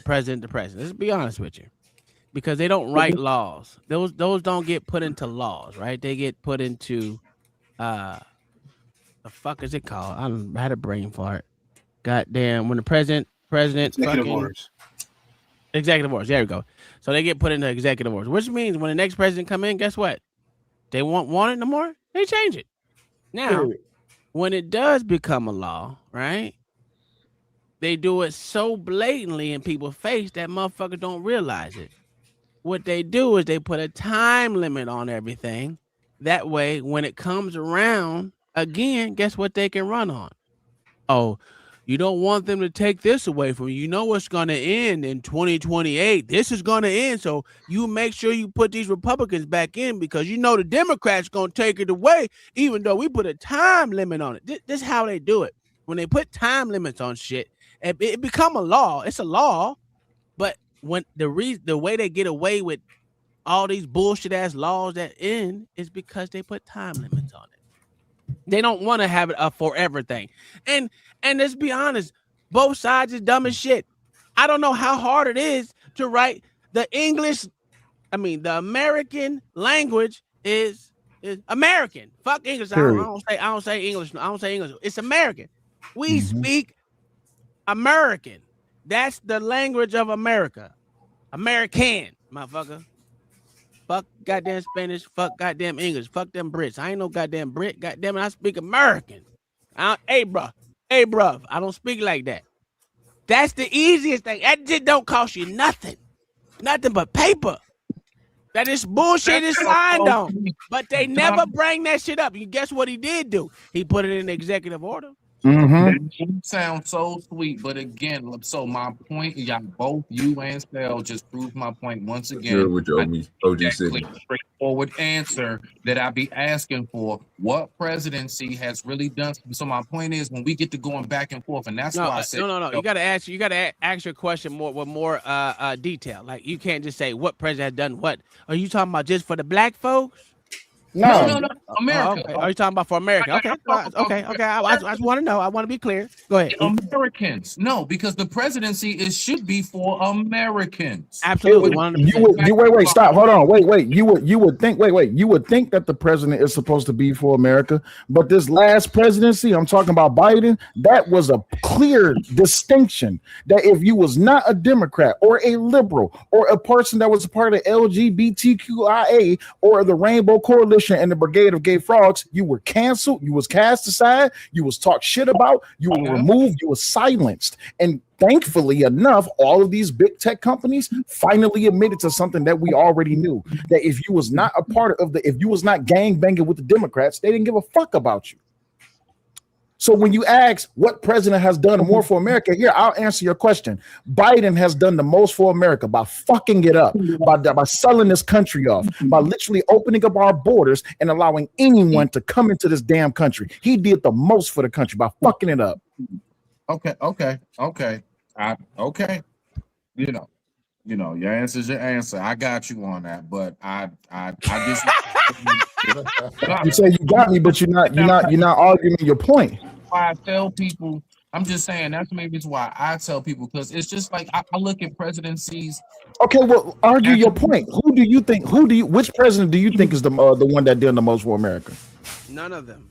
president to president. Let's be honest with you. Because they don't write laws. Those don't get put into laws, right? They get put into the fuck is it called? I had a brain fart. Goddamn, when the president executive orders. Executive orders. There we go. So they get put into executive orders, which means when the next president come in, guess what? They won't want it no more. They change it. Now, when it does become a law, right? They do it so blatantly in people's face that motherfuckers don't realize it. What they do is they put a time limit on everything. That way, when it comes around again, guess what they can run on? Oh, you don't want them to take this away from you. You know what's going to end in 2028. This is going to end. So you make sure you put these Republicans back in because you know the Democrats going to take it away, even though we put a time limit on it. This is how they do it. When they put time limits on shit, it become a law. It's a law, but when the way they get away with all these bullshit ass laws that end is because they put time limits on it. They don't want to have it a forever thing. And let's be honest, both sides is dumb as shit. I don't know how hard it is to write the English. I mean, the American language is American. Fuck English. I don't say English. I don't say English. It's American. We speak American. That's the language of America. American, motherfucker. Fuck goddamn Spanish. Fuck goddamn English. Fuck them Brits. I ain't no goddamn Brit. Goddamn it, I speak American. Hey, bruh. I don't speak like that. That's the easiest thing. That just don't cost you nothing. Nothing but paper. That is bullshit is signed on. But they never bring that shit up. You guess what he did do? He put it in the executive order. That sounds so sweet, but again, so my point, y'all both you and Sal just proved my point once again. With your OG said. Straightforward answer that I be asking for. What presidency has really done? So my point is, when we get to going back and forth, and that's why I said no. You gotta ask your question with more detail. Like you can't just say what president has done what. Are you talking about just for the black folks? No, America. Okay. Are you talking about for America? Okay. I just want to know. I want to be clear. Go ahead. Americans. No, because the presidency should be for Americans. Absolutely. Wait, stop. Hold on. Wait. You would think that the president is supposed to be for America, but this last presidency, I'm talking about Biden, that was a clear distinction that if you was not a Democrat or a liberal or a person that was a part of LGBTQIA or the Rainbow Coalition and the Brigade of Gay Frogs, you were canceled, you was cast aside, you was talked shit about, you were removed, you were silenced. And thankfully enough, all of these big tech companies finally admitted to something that we already knew, that if you was not a part of if you was not gang banging with the Democrats, they didn't give a fuck about you. So when you ask what president has done more for America, here, I'll answer your question. Biden has done the most for America by fucking it up, by selling this country off, by literally opening up our borders and allowing anyone to come into this damn country. He did the most for the country by fucking it up. Okay. You know, your answer is your answer. I got you on that, but I just you say you got me, but you're not arguing your point. I tell people, I'm just saying that's maybe why I tell people, because it's just like I look at presidencies. Okay, well, argue your point. Which president do you think is the one that did the most for America? None of them.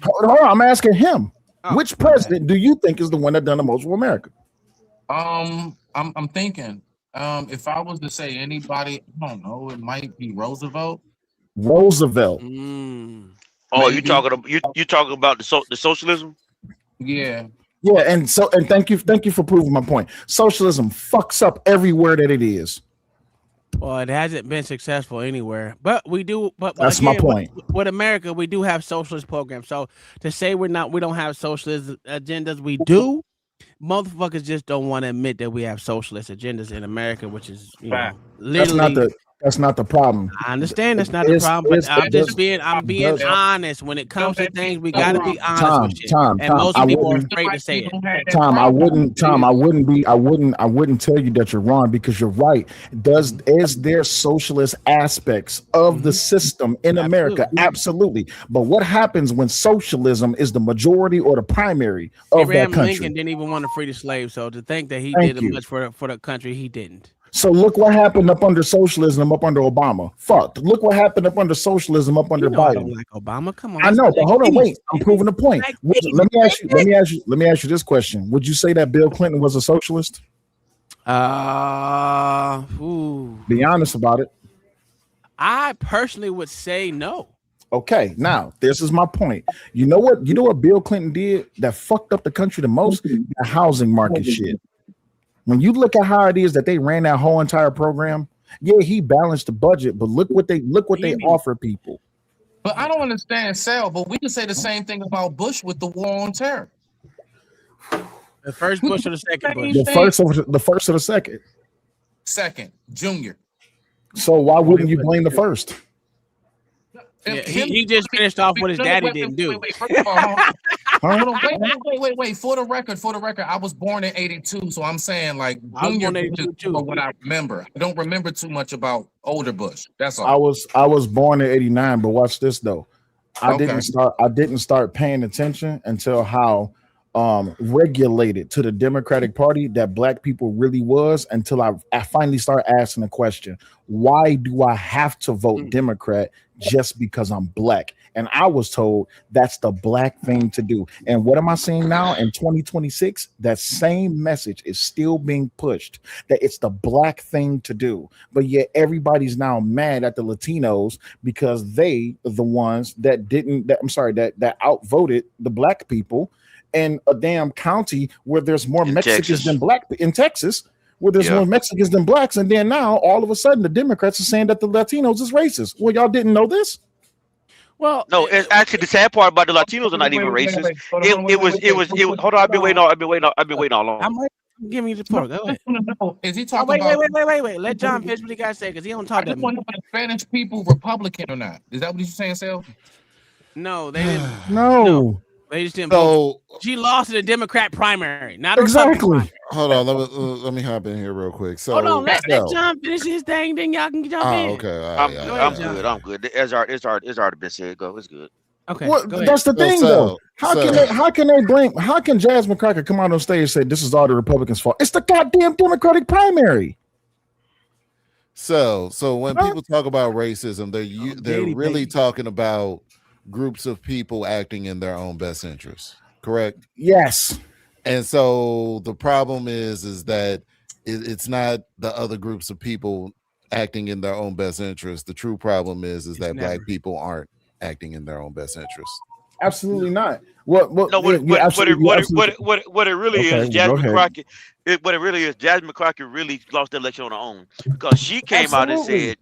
Hold on, I'm asking him. Which president do you think is the one that done the most for America? I'm thinking. If I was to say anybody, I don't know, it might be Roosevelt. Roosevelt. Oh, you talking about the socialism? Yeah. Yeah, and thank you for proving my point. Socialism fucks up everywhere that it is. Well, it hasn't been successful anywhere, but we do. But that's again, my point. With America, we do have socialist programs. So to say we don't have socialist agendas, we do. Motherfuckers just don't want to admit that we have socialist agendas in America, which is literally. That's not the problem. I understand that's not the problem, but I'm being honest. When it comes to things, we gotta be honest with shit. And most people are afraid to say it. I wouldn't tell you that you're wrong, because you're right. Is there socialist aspects of the system in America? Absolutely. But what happens when socialism is the majority or the primary of that country? Lincoln didn't even want to free the slaves, so to think that he did much for the country, he didn't. So look what happened up under socialism, up under Obama. Fuck. Look what happened up under socialism, up under Biden. I don't like Obama. Come on. I know, but hold on, wait. I'm proving the point. Let me ask you this question. Would you say that Bill Clinton was a socialist? Be honest about it. I personally would say no. Okay, now this is my point. You know what Bill Clinton did that fucked up the country the most? The housing market shit. When you look at how it is that they ran that whole entire program, yeah, he balanced the budget, but look what they offer people. But I don't understand, Sal. But we can say the same thing about Bush with the war on terror. The first Bush or the second Bush? The first or the second? Second, Junior. So why wouldn't you blame the first? Yeah, he just finished off what his daddy didn't do. First of all, Hold on, wait. For the record, I was born in 82, so I'm saying like Junior Bush is what I remember. I don't remember too much about older Bush. That's all. I was born in 89, but watch this though. I didn't start paying attention until how regulated to the Democratic Party that black people really was, until I finally started asking the question, why do I have to vote Democrat just because I'm black? And I was told that's the black thing to do. And what am I seeing now in 2026? That same message is still being pushed, that it's the black thing to do. But yet everybody's now mad at the Latinos because they are the ones that that outvoted the black people in a damn county where there's more Mexicans than black in Texas, where there's more Mexicans than blacks. And then now all of a sudden the Democrats are saying that the Latinos is racist. Well, y'all didn't know this? Well, no, it's actually the sad part about the Latinos are not even racist. It was. Hold on, I've been waiting all along. I'm giving you the floor. Go ahead. Is he talking about? Wait. Let John finish what he got to say because he don't talk that much. Spanish people Republican or not? Is that what you're saying, Sal? No, they didn't. No. They just didn't vote. She lost in the Democrat primary, not exactly. Hold on, let me hop in here real quick. So hold on, let John finish his thing, then y'all can jump in. Okay, I'm good. It's already been said. Go, it's good. Okay, well, that's the thing though. How can they blame? How can Jasmine Crockett come out on stage and say this is all the Republicans' fault? It's the goddamn Democratic primary. So when people talk about racism, they're really talking about groups of people acting in their own best interest, correct? Yes. And so the problem is that it's not the other groups of people acting in their own best interest. The true problem is that black people aren't acting in their own best interest. Absolutely not. What it really is, Jasmine Crockett. What it really is, Jasmine Crockett really lost the election on her own because she came out and said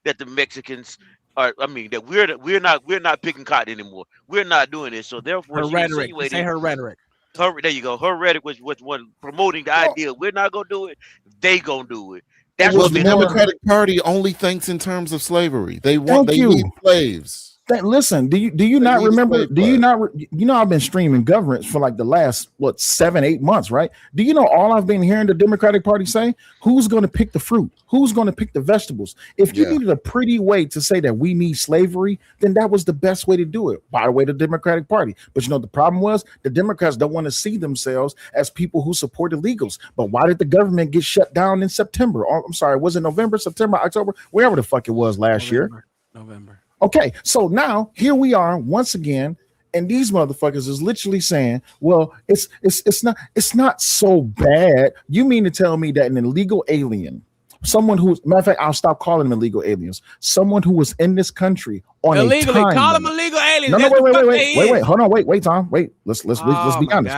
that the Mexicans that we're not picking cotton anymore. We're not doing this. So therefore, her rhetoric. Say her rhetoric. There you go. Her rhetoric was one promoting the idea. We're not gonna do it. They gonna do it. That's what the Democratic Party only thinks in terms of slavery. They need slaves. Listen, do you not remember? I've been streaming governance for like the last 7-8 months, right? Do you know all I've been hearing the Democratic Party say? Who's going to pick the fruit? Who's going to pick the vegetables? If you needed a pretty way to say that we need slavery, then that was the best way to do it. By the way, the Democratic Party. But the problem was the Democrats don't want to see themselves as people who support illegals. But why did the government get shut down in September? Oh, I'm sorry, was it November, September, October, wherever the fuck it was last year? November. Okay, so now here we are once again, and these motherfuckers is literally saying, "Well, it's not so bad." You mean to tell me that an illegal alien, someone who's matter of fact, I'll stop calling them illegal aliens, someone who was in this country on illegally, a time call limit. them illegal aliens. No, wait, hold on, wait, Tom, wait. Let's be honest.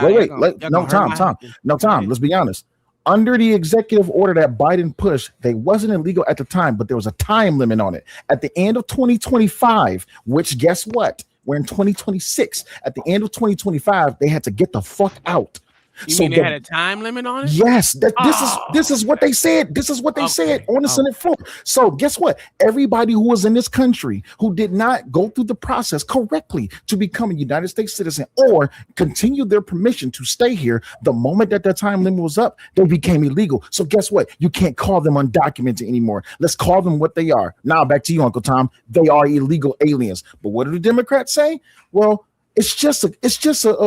Tom, let's be honest. Under the executive order that Biden pushed, they wasn't illegal at the time, but there was a time limit on it. At the end of 2025, which guess what? We're in 2026. At the end of 2025, they had to get the fuck out. You mean they had a time limit on it? Yes, this is what they said. This is what they said on the Senate floor. So guess what? Everybody who was in this country who did not go through the process correctly to become a United States citizen or continue their permission to stay here, the moment that their time limit was up, they became illegal. So guess what? You can't call them undocumented anymore. Let's call them what they are. Now back to you, Uncle Tom. They are illegal aliens. But what do the Democrats say? Well, it's just a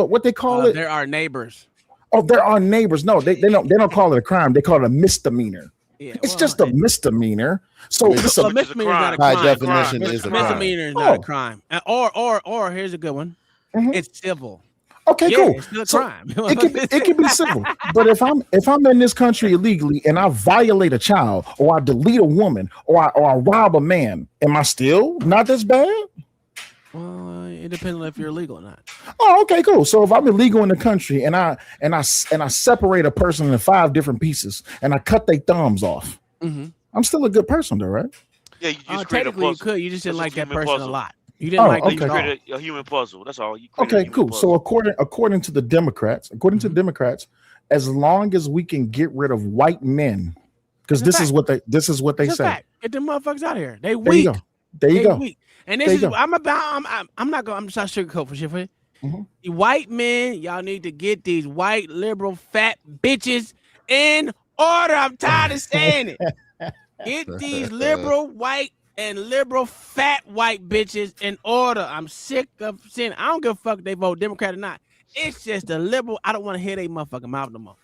what they call it. They're our neighbors. Oh, they're our neighbors. No, they don't call it a crime. They call it a misdemeanor. Yeah, it's just a misdemeanor. So it's a misdemeanor is not a crime. By definition, is a crime. Misdemeanor is not a crime. Or here's a good one. It's civil. Okay, cool. It's still a crime. It can be civil. But if I'm in this country illegally and I violate a child or I delete a woman or I rob a man, am I still not as bad? Well, it depends on if you're illegal or not. Oh, okay, cool. So if I'm illegal in the country and I separate a person into 5 different pieces and I cut their thumbs off, I'm still a good person, though, right? Yeah, you just technically you could. You just didn't like that person a lot. You didn't like you created a human puzzle. That's all. Okay, cool. So according to the Democrats, as long as we can get rid of white men, because this is what they say. Get them motherfuckers out of here. They weak. There you They go. weak. And this There is you go. I'm not gonna sugarcoat for shit for you. The white men, y'all need to get these white liberal fat bitches in order. I'm tired of saying it. Get these liberal white and liberal fat white bitches in order. I'm sick of seeing. I don't give a fuck if they vote Democrat or not. It's just the liberal. I don't want to hear they motherfucking mouth no more.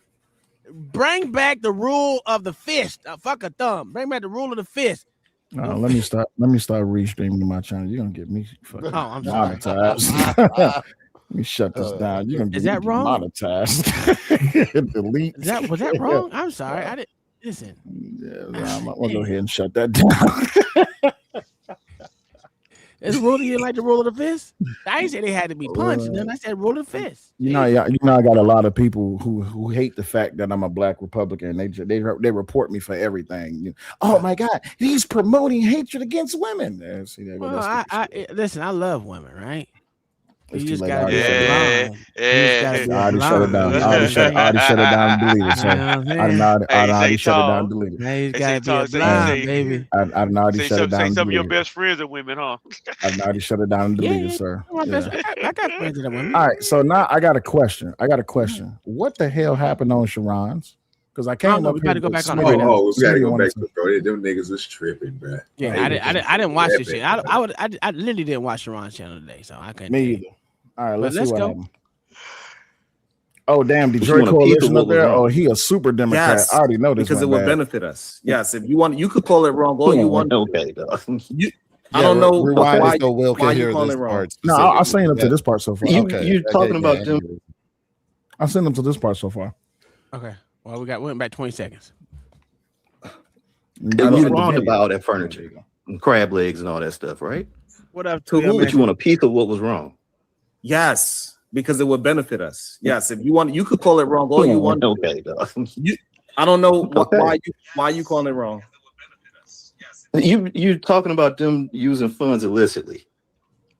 Bring back the rule of the fist. Fuck a thumb. Bring back the rule of the fist. Let me start restreaming my channel. You're gonna get me fucking I'm sorry. monetized. Let me shut this down. You're gonna get Is that wrong? monetized. Delete. Was that wrong? I'm sorry. I didn't listen. Yeah, I'm gonna go ahead and shut that down. Is rule you didn't like the rule of the fist? I didn't say they had to be punched. Then I said rule of the fist. You know, I got a lot of people who hate the fact that I'm a black Republican. They report me for everything. Oh my God, he's promoting hatred against women. Yeah, see, there goes Listen, I love women, right? It's You too just late. gotta be blind. I already shut it down. I already shut it down and deleted it. So I already shut it down and deleted it. Now you gotta be blind, baby. I already shut it down. Say and some of your deleted it. best friends are women, huh? I already shut it down and deleted, sir. I got friends that are women. All right, so now I got a question. What the hell happened on Sharon's? Because I came up we here. gotta go back on it Oh, right now. we gotta go back to bro. Them niggas was tripping, bro. Yeah, I didn't watch this shit. I literally didn't watch Sharon's channel today, so I couldn't. Me either. All right, let's see what go. happened. Oh, damn, Detroit Coalition up there. Oh, he a super Democrat. Yes, I already know this because it went would bad. benefit us. Yes, if you want, you could call it wrong all you want. Okay, I don't know Rewind why, it so Will why can you hear calling this it wrong. part. No, I'll send them to this part so far. You talking about them? I'll send them to this part so far. Okay. Well, we went back 20 seconds. They was wrong about that furniture, and crab legs and all that stuff, right? What up? To who? But you want a piece of what was wrong? Yes, because it would benefit us. Yes, if you want, you could call it wrong all you want. Okay, I don't know why you calling it wrong. You talking about them using funds illicitly,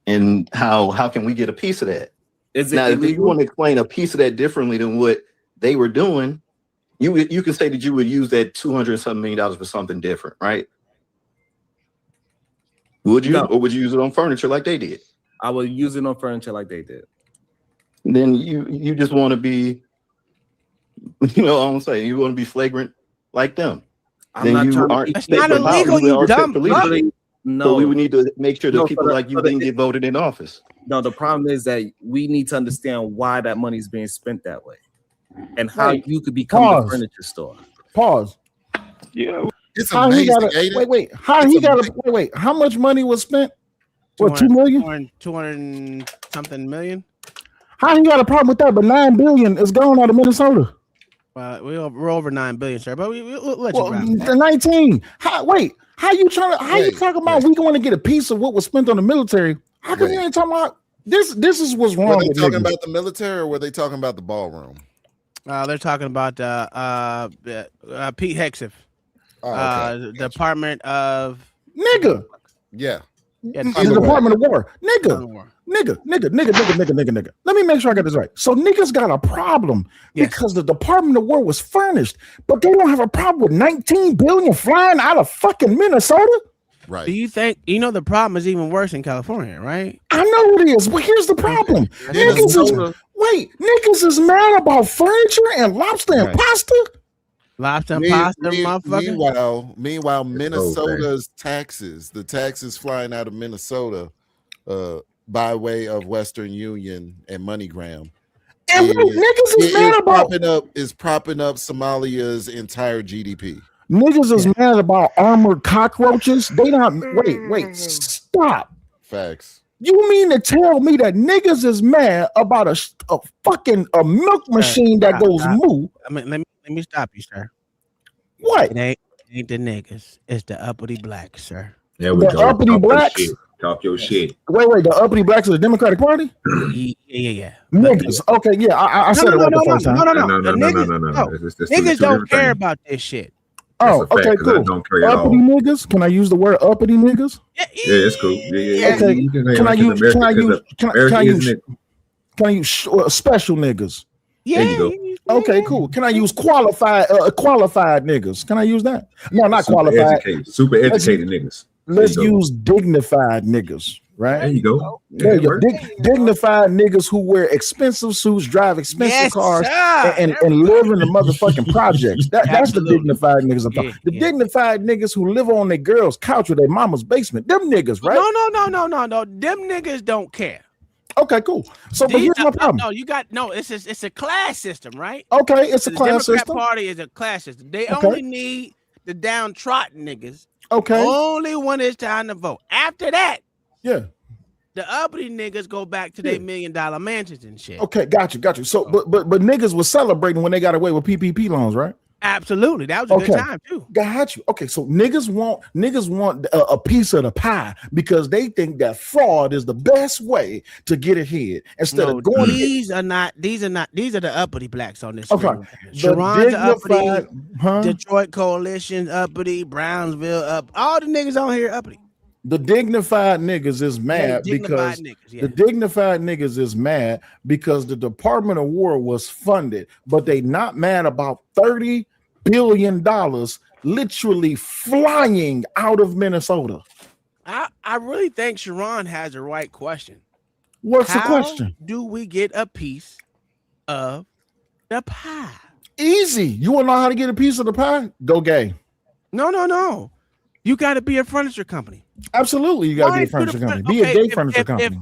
and how can we get a piece of that? Is it now, if you illegal? want to explain a piece of that differently than what they were doing, you can say that you would use that $200-something million for something different, right? Would you, or would you use it on furniture like they did? I would use it on furniture like they did. Then you just want to be, you know what I'm saying? You want to be flagrant like them. I'm not trying to. It's not illegal, you dumb fuck. No, so we would need to make sure that No, people for the- like you for the- didn't get voted in office. No, the problem is that we need to understand why that money is being spent that way, and how Wait, you could become pause. the furniture store. Pause. Yeah, it's How he amazing. got ain't it? wait? How he got wait? How much money was spent? What, 2 million? 200 something million. How he got a problem with that? But 9 billion is gone out of Minnesota. We're over 9 billion, sir. But we'll let Well, you the 19. How you talking about we going to get a piece of what was spent on the military? How come you ain't talking about this? This is what's wrong. Were they with talking niggas. about the military or were they talking about the ballroom? They're talking about Pete Hegseth, Department of nigga? Yeah. Yeah, The Department of War. Nigga. Let me make sure I got this right. So niggas got a problem because the Department of War was furnished, but they don't have a problem with 19 billion flying out of fucking Minnesota. Right. Do you think the problem is even worse in California, right? I know it is, but here's the problem. Niggas is mad about furniture and lobster and pasta. Lobster and pasta, motherfucker. Meanwhile, Minnesota's taxes, the taxes flying out of Minnesota by way of Western Union and MoneyGram. And niggas is mad about propping up Somalia's entire GDP. Niggas is mad about armored cockroaches. They not wait, stop. Facts. You mean to tell me that niggas is mad about a fucking milk machine that goes moo? I mean, let me stop you, sir. What? It ain't the niggas. It's the uppity blacks, sir. There we The go. uppity Talk your blacks? shit. Talk your shit. Wait, the uppity blacks of the Democratic Party? Yeah. Niggas. Okay, yeah, I said it right the first time. No. Niggas don't care about this shit. Oh, okay, cool. Uppity niggas? Can I use the word uppity niggas? Yeah, it's cool. Yeah. Okay. You can Can I use special niggas? Yeah. There you go. Okay, cool. Can I use qualified niggas? Can I use that? No, not Super qualified. Super educated niggas. let's use dignified niggas, right? There you go. There you go. Dignified niggas who wear expensive suits, drive expensive cars, and live in the motherfucking projects. That's the dignified niggas I'm talking. The dignified niggas who live on their girl's couch or their mama's basement. Them niggas, right? No. Them niggas don't care. Okay, cool. So, but here's my problem. No, it's a class system, right? Okay, it's a class Democrat system. Party is a class system. They Okay. only need the downtrodden niggas. Okay. Only when it's time to vote. After that, yeah, the uppity niggas go back to their $1 million mansions and shit. Okay, got you. So, but niggas was celebrating when they got away with PPP loans, right? Absolutely, that was a good time too. Got you. Okay, so niggas want a piece of the pie because they think that fraud is the best way to get ahead instead of going. These are the uppity blacks on this. Okay, Sharon's uppity, huh? Detroit Coalition uppity, Brownsville up. All the niggas on here uppity. The dignified niggas is mad because the dignified niggas is mad because the Department of War was funded, but they not mad about $30 billion literally flying out of Minnesota. I really think Sharon has the right question. What's the question? Do we get a piece of the pie? Easy. You want to know how to get a piece of the pie? Go gay. No. You got to be a furniture company. Absolutely, you got to be a furniture company. Be a gay furniture company.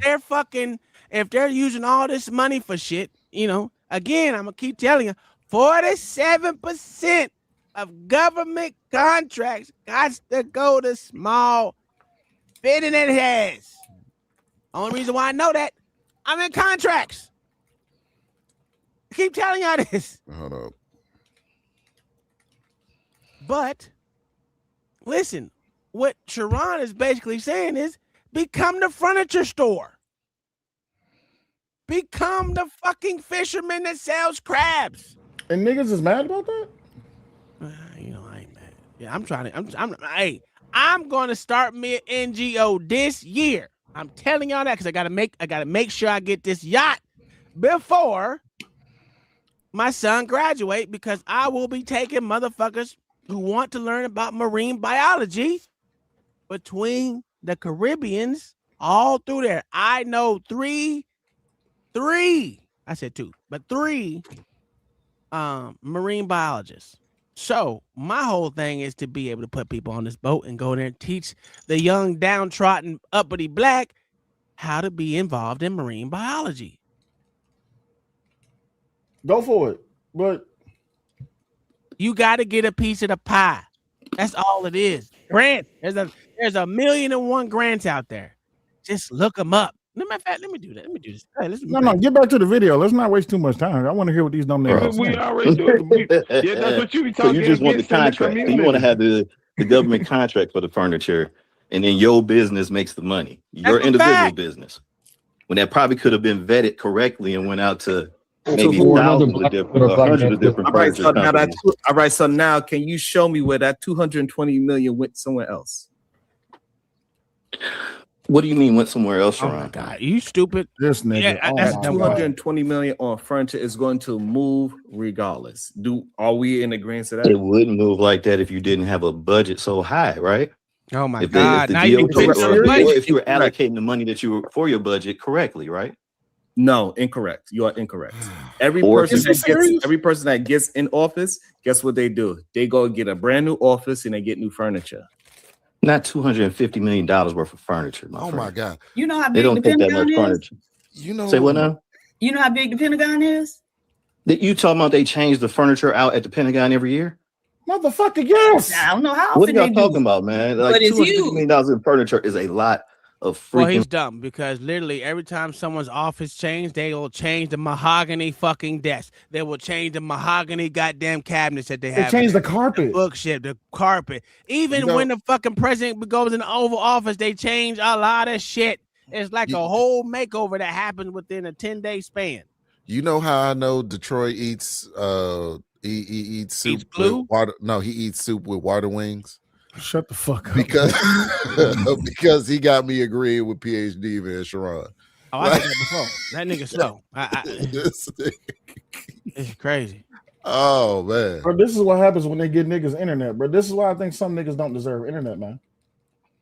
If they're using all this money for shit, again, I'm gonna keep telling you, 47% of government contracts got to go to small fitting and heads. Only reason why I know that, I'm in contracts. I keep telling y'all this. Hold up. But listen, what Sharon is basically saying is become the furniture store. Become the fucking fisherman that sells crabs. And niggas is mad about that? I ain't mad. Yeah, I'm gonna start me an NGO this year. I'm telling y'all that because I gotta make sure I get this yacht before my son graduate, because I will be taking motherfuckers who want to learn about marine biology between the Caribbeans all through there. I know three, I said two, but three marine biologists. So my whole thing is to be able to put people on this boat and go there and teach the young downtrodden uppity black how to be involved in marine biology. Go for it. But you got to get a piece of the pie. That's all it is. Grant. There's 1,000,001 grants out there. Just look them up. Let me do that. Let me do this. Hey, no, get back to the video. Let's not waste too much time. I want to hear what these dumb niggas We already do it. Yeah, that's what you be talking. So you just want the contract. You want to have the government contract for the furniture, and then your business makes the money. Your individual business. When that probably could have been vetted correctly and went out to maybe thousands of different, hundreds of different furniture companies. All right, so now can you show me where that 220 million went somewhere else? What do you mean went somewhere else, Sharon? Oh my God, you stupid. This nigga. Yeah, That's 220 million on furniture is going to move regardless. Are we in agreement to that? It wouldn't move like that if you didn't have a budget so high, right? Oh my If God! the Now deal you was- can or if you were allocating the money that you were for your budget correctly, right? No, incorrect. You are incorrect. Every Or person is it every person that gets in office, guess what they do? They go get a brand new office and they get new furniture. Not $250 million worth of furniture. Oh my God! You know how They big the don't take that Pentagon much is? furniture. You know. Say what now? You know how big the Pentagon is? That you talking about they change the furniture out at the Pentagon every year? Motherfucker, yes. I don't know how What are often y'all they talking do. about, man? Like But it's $250 huge. million in furniture is a lot of Well, he's freaking. dumb because literally every time someone's office changed, they will change the mahogany fucking desk. They will change the mahogany goddamn cabinets that they have. They change the the carpet. bookshelf, the carpet. Even when the fucking president goes in the Oval Office, they change a lot of shit. It's like a whole makeover that happens within a 10-day span. You know how I know Detroit eats he eats soup with water. No, he eats soup with water wings. Shut the fuck up. Because he got me agreeing with PhD man Sharon. Oh, I said that before. That nigga slow. It's crazy. Oh man. Bro, this is what happens when they get niggas internet, bro. This is why I think some niggas don't deserve internet, man.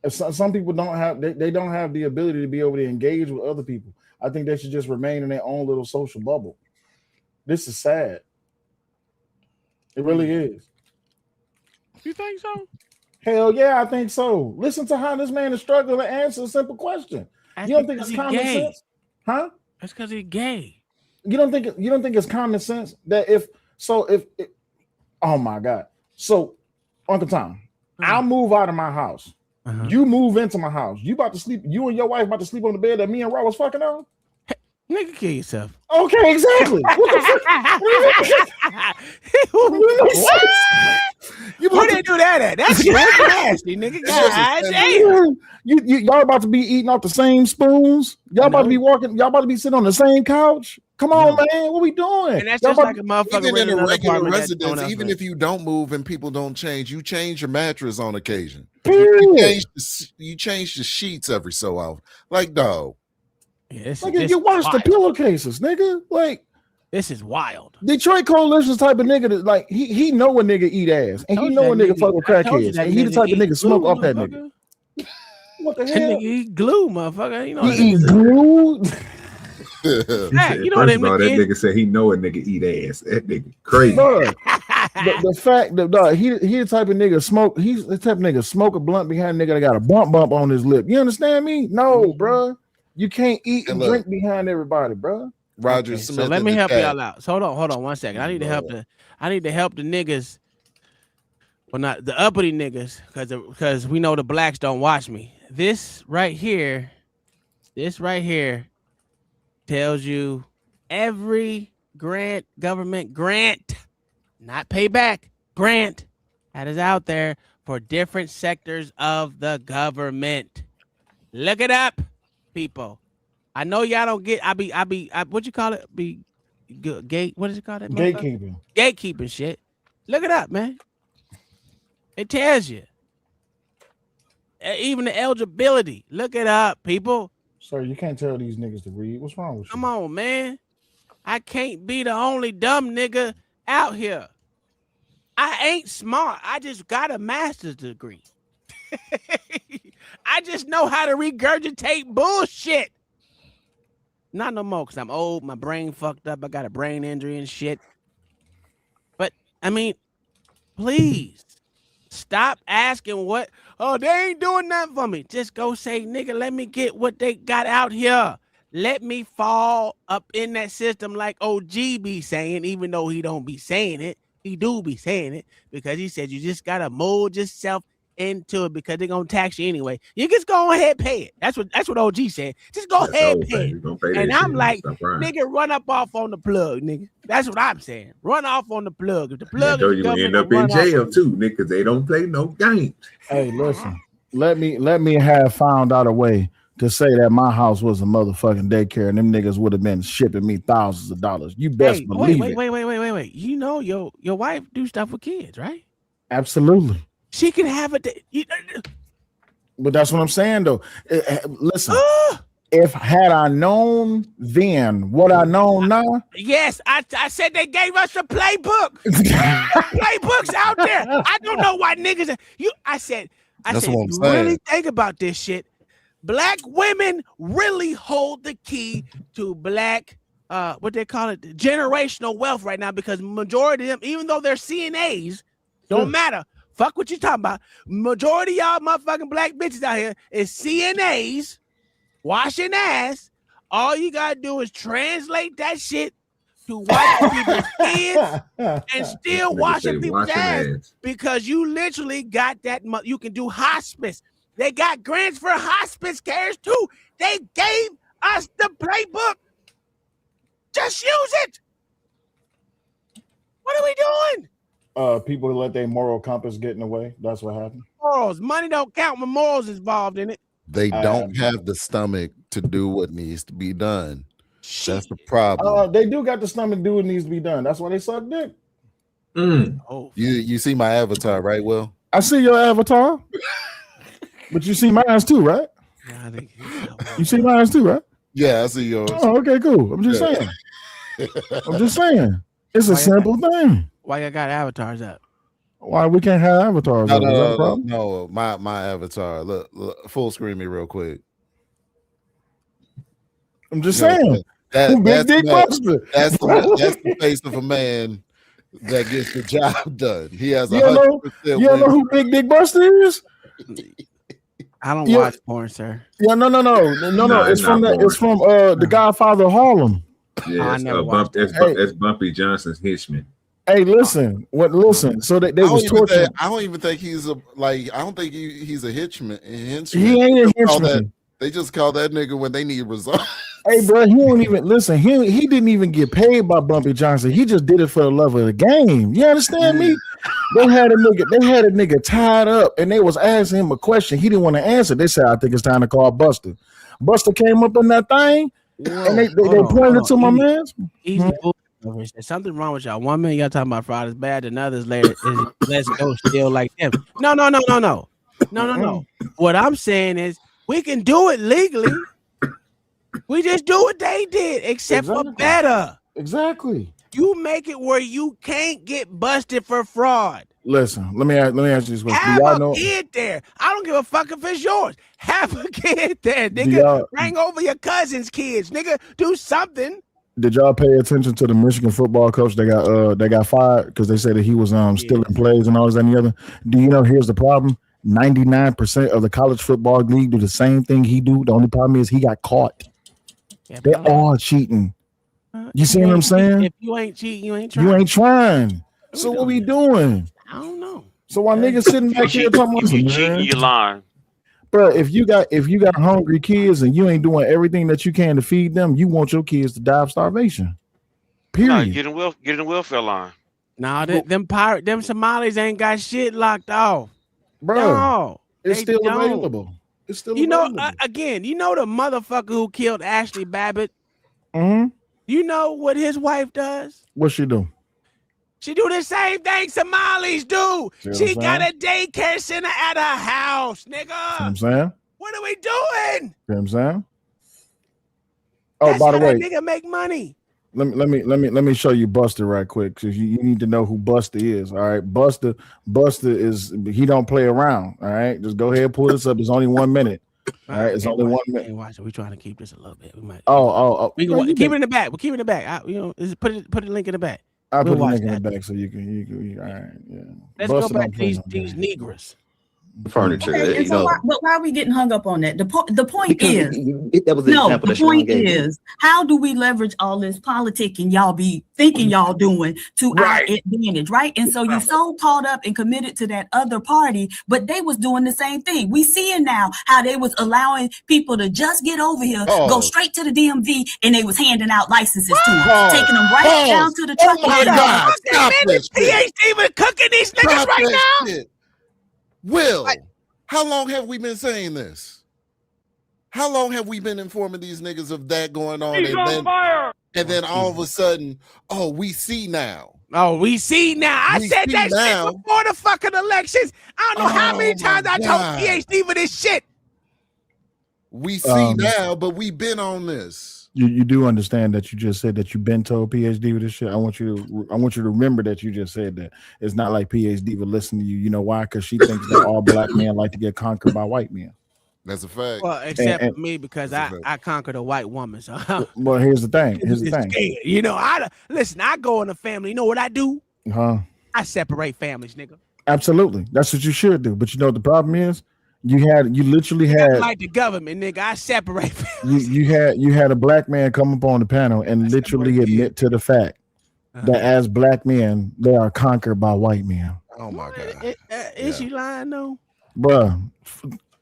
Some people don't have they don't have the ability to be able to engage with other people. I think they should just remain in their own little social bubble. This is sad. It really is. You think so? Hell yeah, I think so. Listen to how this man is struggling to answer a simple question. That's you don't think because it's he common gay. sense? Huh? That's because he's gay. You don't think it's common sense that if oh my God. So Uncle Tom, I'll move out of my house. You move into my house. You about to sleep, you and your wife about to sleep on the bed that me and Raw was fucking on? Nigga, kill yourself. Okay, exactly. What the fuck? What? Where they do that at? That's nasty, nigga. God damn. Y'all about to be eating off the same spoons? Y'all about to be walking? Y'all about to be sitting on the same couch? Come on, man. What we doing? And that's Y'all just about like a motherfucker Even in a regular residence, residence, even if you don't move and people don't change, you change your mattress on occasion. Period. You change the sheets every so often. Like, dog. Yeah, like you wash the pillowcases, nigga. Like this is wild. Detroit Coalition's type of nigga that like he know a nigga eat ass and he know a nigga fuck with crackheads and he the type of nigga smoke off that nigga. What the hell? That nigga eat glue, motherfucker. You know he eat glue. Hey, you know First them of all, that niggas- nigga said he know a nigga eat ass. That nigga crazy. Bruh, the fact that dog, he the type of nigga smoke. He's the type of nigga smoke a blunt behind a nigga that got a bump on his lip. You understand me? No, bruh. You can't eat and drink behind everybody, bruh. Roger Okay, Smith. so let in me the help chat. y'all out. So hold on 1 second. I need to help the niggas. Well, not the uppity niggas, because we know the blacks don't watch me. This right here tells you every government grant, not payback, grant that is out there for different sectors of the government. Look it up, people. I know y'all don't get. I be. What you call it? Gate. What is it called? Gatekeeping. Gatekeeping shit. Look it up, man. It tells you. Even the eligibility. Look it up, people. Sir, you can't tell these niggas to read. What's wrong with you? Come on, man. I can't be the only dumb nigga out here. I ain't smart. I just got a master's degree. I just know how to regurgitate bullshit. Not no more because I'm old. My brain fucked up. I got a brain injury and shit. But, I mean, please stop asking what. Oh, they ain't doing nothing for me. Just go say, nigga, let me get what they got out here. Let me fall up in that system like OG be saying, even though he don't be saying it. He do be saying it because he said you just got to mold yourself into it because they're going to tax you anyway. You just go ahead and pay it. That's what OG said. Just go ahead and pay it. And I'm like, nigga, run up off on the plug, nigga. That's what I'm saying. Run off on the plug. If the plug So is you government, end up in run off jail on it. too, nigga, because they don't play no games. Hey, listen. Let me have found out a way to say that my house was a motherfucking daycare and them niggas would have been shipping me thousands of dollars. You best Hey, believe it. wait. You know your wife do stuff with kids, right? Absolutely. She can have a But that's what I'm saying though. Listen, if had I known then what I know now. Yes, I said they gave us a playbook. Playbook's out there. I don't know why niggas. I said, That's what I'm you saying. really think about this shit. Black women really hold the key to black, what they call it, generational wealth right now because majority of them, even though they're CNAs, don't matter. Fuck what you talking about. Majority of y'all motherfucking black bitches out here is CNAs, washing ass. All you gotta do is translate that shit to watching people's kids and still washing people's ass because you literally got that. You can do hospice. They got grants for hospice cares too. They gave us the playbook. Just use it. What are we doing? People let their moral compass get in the way. That's what happened. Morals. Money don't count when morals involved in it. They don't have the stomach to do what needs to be done. That's the problem. They do got the stomach to do what needs to be done. That's why they suck dick. Oh. You see my avatar, right, Will? I see your avatar. But you see mine too, right? You see mine too, right? Yeah, I see yours. Oh, okay, cool. I'm just saying. I'm just saying. It's a simple thing. Why you got avatars up? Why we can't have avatars? No, Is that a problem? no. My avatar. Look, full screen me real quick. I'm just saying. That's Big Dick Buster. That's the face of a man that gets the job done. He has You don't know who Big Dick Buster is? I don't watch porn, sir. Yeah, no. It's from the Godfather of Harlem. Yeah, that's Bumpy Johnson's henchman. Hey, listen. So they was torturing. I don't even think he's a I don't think he's a henchman. He ain't a henchman. They just call that nigga when they need results. Hey, bro, he don't even listen. He didn't even get paid by Bumpy Johnson. He just did it for the love of the game. You understand me? They had a nigga tied up, and they was asking him a question. He didn't want to answer. They said, "I think it's time to call Buster." Buster came up in that thing, and they pointed to my man. There's something wrong with y'all. One minute y'all talking about fraud is bad, and others later is let's go still like them. No. What I'm saying is we can do it legally. We just do what they did, except for better. Exactly. You make it where you can't get busted for fraud. Listen, let me ask you this question. Have a kid there. I don't give a fuck if it's yours. Have a kid there, nigga. Bring over your cousin's kids, nigga. Do something. Did y'all pay attention to the Michigan football coach that got fired because they said that he was stealing plays and all this and the other? Do you know? Here's the problem: 99% of the college football league do the same thing he do. The only problem is he got caught. They're all cheating. You see what I'm saying? If you ain't cheating, you ain't trying. You ain't trying. So what we doing? I don't know. So while niggas sitting back here talking about you cheating, you lying. Bro, if you got hungry kids and you ain't doing everything that you can to feed them, you want your kids to die of starvation. Period. Get in the welfare line. Nah, them Somalis ain't got shit locked off. Bro, no, it's still available. It's still available. Again, you know the motherfucker who killed Ashley Babbitt? Mm-hmm. You know what his wife does? What she do? She do the same thing Somalis do. She got a daycare center at her house, nigga. See what I'm saying? What are we doing? See what I'm saying? Oh, That's by the how way, that nigga make money. let me show you Buster right quick because you need to know who Buster is. All right, Buster is he don't play around. All right, just go ahead and pull this up. It's only 1 minute. All right, it's only 1 minute. Watch it. We're trying to keep this a little bit. We might. We can keep it in the back. We'll keep it in the back. Put the link in the back. I'll put the link in the back so you can. All right, yeah. Let's go back to these Negroes. Furniture. Okay, but why are we getting hung up on that? The point is, that was the example that the point is, how do we leverage all this politicking y'all be thinking y'all doing to our advantage, right? And so you're so caught up and committed to that other party, but they was doing the same thing. We seeing now how they was allowing people to just get over here, go straight to the DMV, and they was handing out licenses to them, taking them right down to the truck. Oh my God! Stop this! PhD was cooking these niggas right now. Shit. Will, how long have we been saying this? How long have we been informing these niggas of that going on? And then all of a sudden, we see now. Oh, we see now. I said that shit before the fucking elections. I don't know how many times I told PhD for this shit. We see now, but we've been on this. You do understand that you just said that you've been told PhD with this shit. I want you to remember that you just said that. It's not like PhD would listen to you. You know why? Because she thinks that all black men like to get conquered by white men. That's a fact. Well, except for me, because I conquered a white woman. So well, here's the thing. Scared. You know, I go in a family. You know what I do? I separate families, nigga. Absolutely. That's what you should do. But you know what the problem is? You literally had like the government, nigga. I separate families. You had a black man come up on the panel and literally admit to the fact that as black men, they are conquered by white men. Oh my God. Is she lying though? Bruh,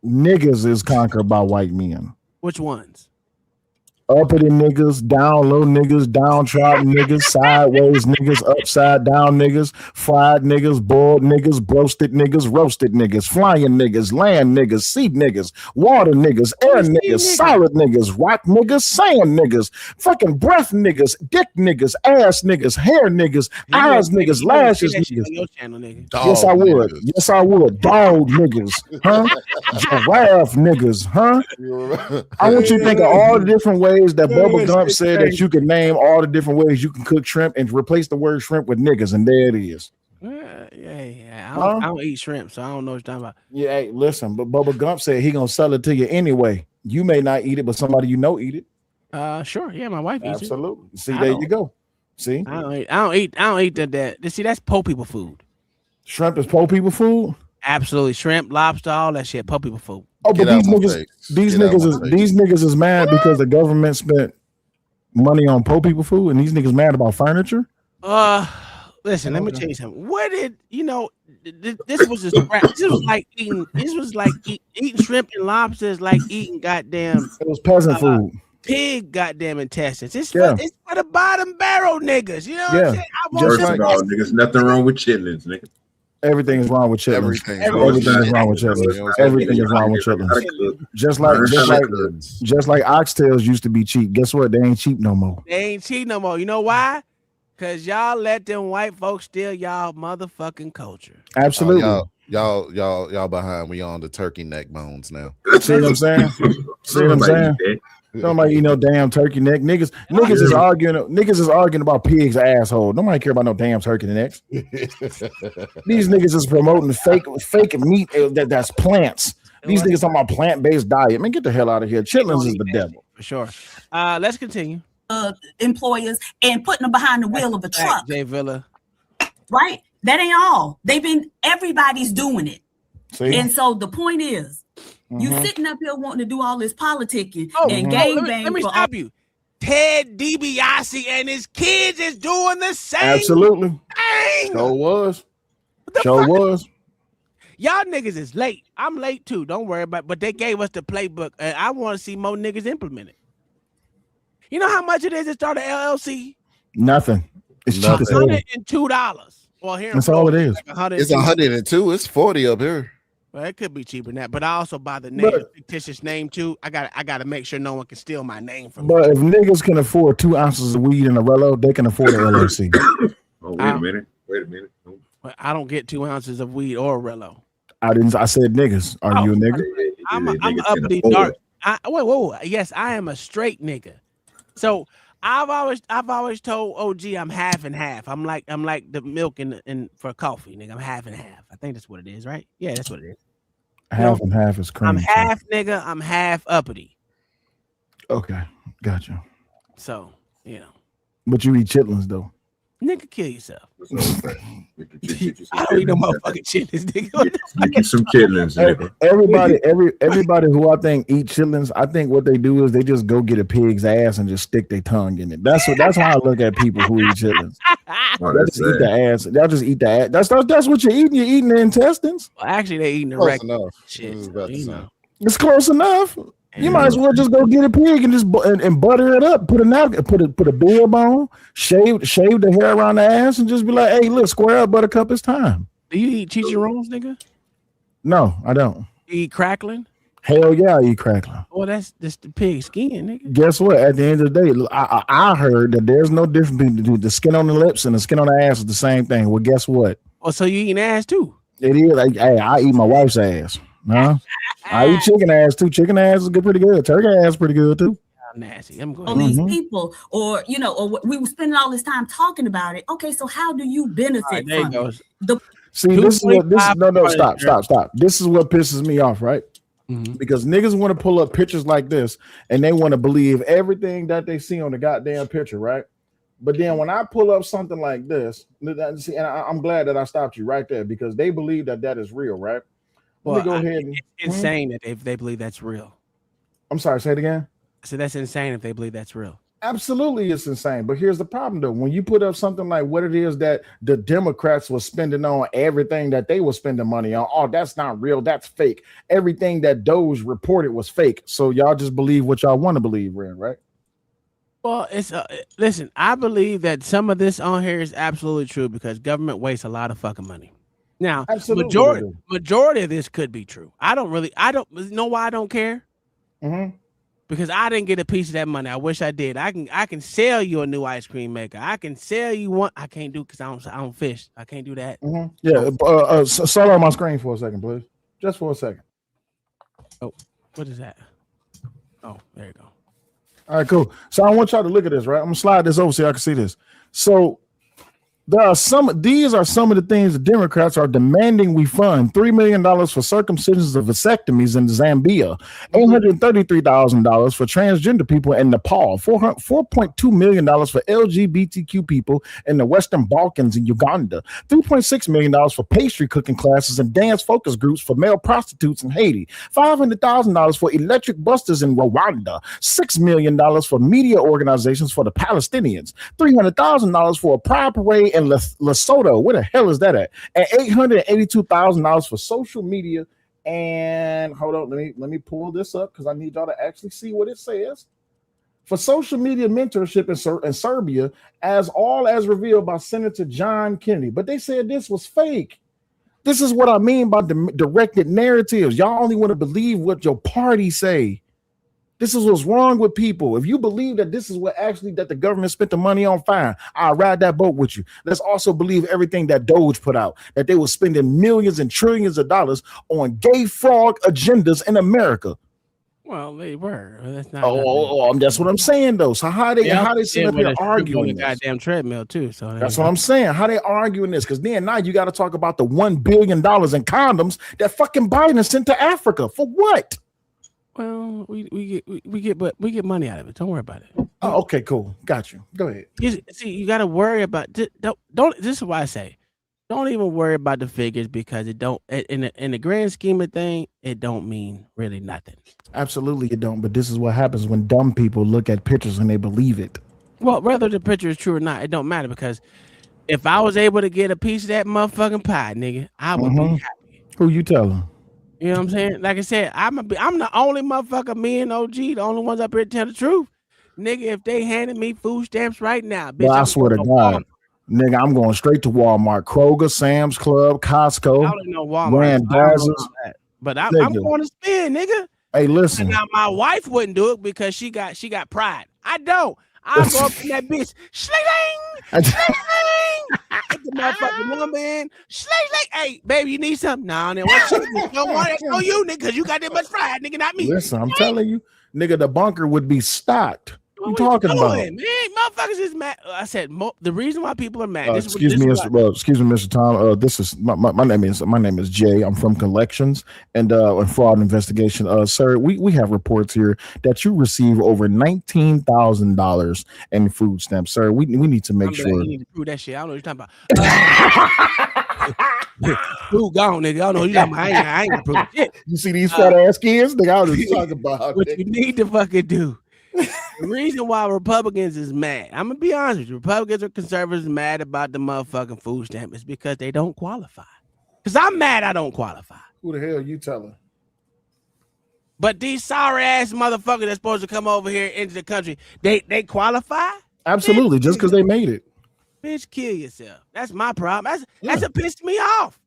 niggas is conquered by white men. Which ones? Uppity niggas, down low niggas, downtrodden niggas, sideways niggas, upside down niggas, fried niggas, boiled niggas, broasted niggas, roasted niggas, flying niggas, land niggas, sea niggas, water niggas, air niggas, solid niggas, rock niggas, sand niggas, fucking breath niggas, dick niggas, ass niggas, hair niggas, eyes niggas, lashes niggas. Yes, I would. Yes, I would. Dog niggas, huh? Giraffe niggas, huh? I want you to think of all the different ways that Bubba Gump said that you can name all the different ways you can cook shrimp and replace the word shrimp with niggas, and there it is. Yeah. Huh? I don't eat shrimp, so I don't know what you're talking about. Yeah, hey, listen, but Bubba Gump said he gonna sell it to you anyway. You may not eat it, but somebody you know eat it. Sure. Yeah, my wife eats it. Absolutely. See, there you go. See, I don't eat that. See, that's poor people food. Shrimp is poor people food. Absolutely, shrimp, lobster, all that shit, poor people food. Oh, but these niggas is mad because the government spent money on poor people food, and these niggas mad about furniture. Listen, let me tell you something. What did you know? This was a scrap. This was like eating shrimp and lobster is like eating goddamn. It was peasant food. Pig goddamn intestines. It's for the bottom barrel niggas. You know what I'm saying? First of all, niggas, nothing wrong with chitlins, nigga. Everything is wrong with chitlins. Everything is wrong with chitlins. Everything is wrong with chitlins. Just like oxtails used to be cheap. Guess what? They ain't cheap no more. They ain't cheap no more. You know why? Because y'all let them white folks steal y'all motherfucking culture. Absolutely. Y'all behind. We on the turkey neck bones now. See what I'm saying? See what I'm saying? Nobody eat no damn turkey neck. Niggas is arguing about pig's asshole. Nobody care about no damn turkey necks. These niggas is promoting fake meat that's plants. These niggas talking about plant-based diet. Man, get the hell out of here. Chitlins is the devil. For sure. Let's continue. Employers and putting them behind the wheel of a truck. Jay Villa. Right? That ain't all. Everybody's doing it. See? And so the point is, you sitting up here wanting to do all this politicking and Let me stop you. Ted DiBiase and his kids is doing the same. Absolutely. Thing. Sure was. Y'all niggas is late. I'm late too. Don't worry about it. But they gave us the playbook, and I want to see more niggas implement it. You know how much it is to start an LLC? Nothing. It's cheap as hell. $102. Well, here that's all it is. It's 102. It's 40 up here. Well, it could be cheaper than that, but I also buy the fictitious name too. I got to make sure no one can steal my name from me. But if niggas can afford 2 ounces of weed in a Rello, they can afford an LLC. Oh, wait a minute. But I don't get 2 ounces of weed or a Rello. I said niggas. Are you a nigga? I'm uppity dark. Whoa. Yes, I am a straight nigga. So I've always told OG I'm half and half. I'm like the milk in for coffee, nigga. I'm half and half. I think that's what it is, right? Yeah, that's what it is. Half and half is cream. I'm half nigga. I'm half uppity. Okay, gotcha. So But you eat chitlins though. Nigga, kill yourself. I don't eat no motherfucking chitlins, nigga. Get you some chitlins, nigga. Everybody who I think eat chitlins, I think what they do is they just go get a pig's ass and just stick their tongue in it. That's how I look at people who eat chitlins. They just eat the ass. They'll just eat the ass. That's what you're eating. You're eating the intestines. Well, actually, they eating the regular shit. It's close enough. You might as well just go get a pig and just and butter it up. Put a napkin, put a bib on, shave the hair around the ass, and just be like, "Hey, look, square up, Buttercup. It's time." Do you eat chicharrones, nigga? No, I don't. You eat crackling? Hell yeah, I eat crackling. Well, that's the pig skin, nigga. Guess what? At the end of the day, I heard that there's no difference between the skin on the lips and the skin on the ass is the same thing. Well, guess what? Oh, so you eating ass too? It is. I eat my wife's ass. Huh? I eat chicken ass too. Chicken ass is pretty good. Turkey ass is pretty good too. Nasty. I'm going. All these people, or we were spending all this time talking about it. Okay, so how do you benefit from it? Stop. This is what pisses me off, right? Because niggas want to pull up pictures like this and they want to believe everything that they see on the goddamn picture, right? But then when I pull up something like this, see, and I'm glad that I stopped you right there because they believe that is real, right? Let me go ahead and it's insane that they believe that's real. I'm sorry, say it again. So that's insane if they believe that's real. Absolutely, it's insane. But here's the problem, though. When you put up something like what it is that the Democrats were spending on everything that they were spending money on, oh, that's not real. That's fake. Everything that Doge reported was fake. So y'all just believe what y'all want to believe, right? Well, it's listen. I believe that some of this on here is absolutely true because government wastes a lot of fucking money. Now, majority of this could be true. I don't know why I don't care. Because I didn't get a piece of that money. I wish I did. I can sell you a new ice cream maker. I can sell you one. I can't do because I don't fish. I can't do that. Yeah. Slow on my screen for a second, please. Just for a second. Oh, what is that? Oh, there you go. All right, cool. So I want y'all to look at this, right? I'm gonna slide this over so y'all can see this. So These are some of the things the Democrats are demanding we fund. $3 million for circumcisions of vasectomies in Zambia, $833,000 for transgender people in Nepal, $4.2 million for LGBTQ people in the Western Balkans and Uganda, $3.6 million for pastry cooking classes and dance focus groups for male prostitutes in Haiti, $500,000 for electric busters in Rwanda, $6 million for media organizations for the Palestinians, $300,000 for a pride parade in Lesotho. Where the hell is that at? And $882,000 for social media. And hold on, let me pull this up because I need y'all to actually see what it says. For social media mentorship in Serbia, as revealed by Senator John Kennedy. But they said this was fake. This is what I mean by directed narratives. Y'all only want to believe what your party say. This is what's wrong with people. If you believe that this is what actually that the government spent the money on, fine. I'll ride that boat with you. Let's also believe everything that Doge put out, that they were spending millions and trillions of dollars on gay frog agendas in America. Well, they were. That's not. That's what I'm saying though. So how they sit up here arguing the goddamn treadmill too? So that's what I'm saying. How they arguing this? Because then now you got to talk about the $1 billion in condoms that fucking Biden sent to Africa for what? Well, we get money out of it. Don't worry about it. Oh, okay, cool. Got you. Go ahead. You got to worry about don't. This is why I say, don't even worry about the figures because it don't in the grand scheme of thing, it don't mean really nothing. Absolutely, it don't. But this is what happens when dumb people look at pictures and they believe it. Well, whether the picture is true or not, it don't matter because if I was able to get a piece of that motherfucking pie, nigga, I would be happy. Who you telling? You know what I'm saying? Like I said, I'm the only motherfucker, me and OG, the only ones up here to tell the truth. Nigga, if they handed me food stamps right now, bitch, well, I swear to God, nigga, I'm going straight to Walmart, Kroger, Sam's Club, Costco, I don't know Walmart, but I'm going to spend, nigga. Hey, listen. Now my wife wouldn't do it because she got pride. I don't. I'll go up in that bitch. Sling, get the motherfucking number in. Sling. Hey, baby, you need something? Nah, then what shit? You don't want it on you, nigga, because you got that much pride, nigga, not me. Listen, I'm telling you, nigga, the bunker would be stocked. What you talking about? Man, motherfuckers is mad. I said the reason why people are mad. Excuse me, Mr. Tom. This is my name is Jay. I'm from Collections and Fraud Investigation. Sir, we have reports here that you receive over $19,000 in food stamps, sir. We need to make sure. You need to prove that shit. I don't know what you're talking about. Food gone, nigga. I don't know what you're talking about. I ain't gonna prove shit. You see these fat ass kids? Nigga, I was talking about what you need to fucking do. The reason why Republicans is mad, I'm gonna be honest with you, Republicans or conservatives mad about the motherfucking food stamp is because they don't qualify. Because I'm mad I don't qualify. Who the hell you telling? But these sorry ass motherfuckers that's supposed to come over here into the country, they qualify? Absolutely, just because they made it. Bitch, kill yourself. That's my problem. That's what pissed me off.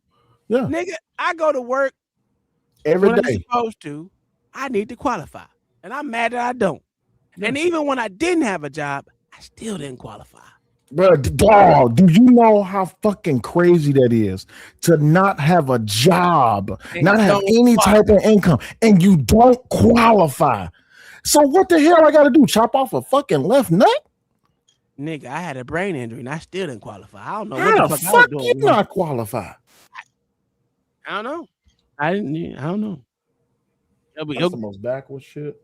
Yeah. Nigga, I go to work every when day. I'm supposed to. I need to qualify. And I'm mad that I don't. And even when I didn't have a job, I still didn't qualify. Bro, dog, do you know how fucking crazy that is to not have a job, not have any type of income, and you don't qualify? So what the hell I got to do? Chop off a fucking left nut? Nigga, I had a brain injury and I still didn't qualify. I don't know how what the fuck you not qualify. I don't know. I don't know. That's the most backwards shit.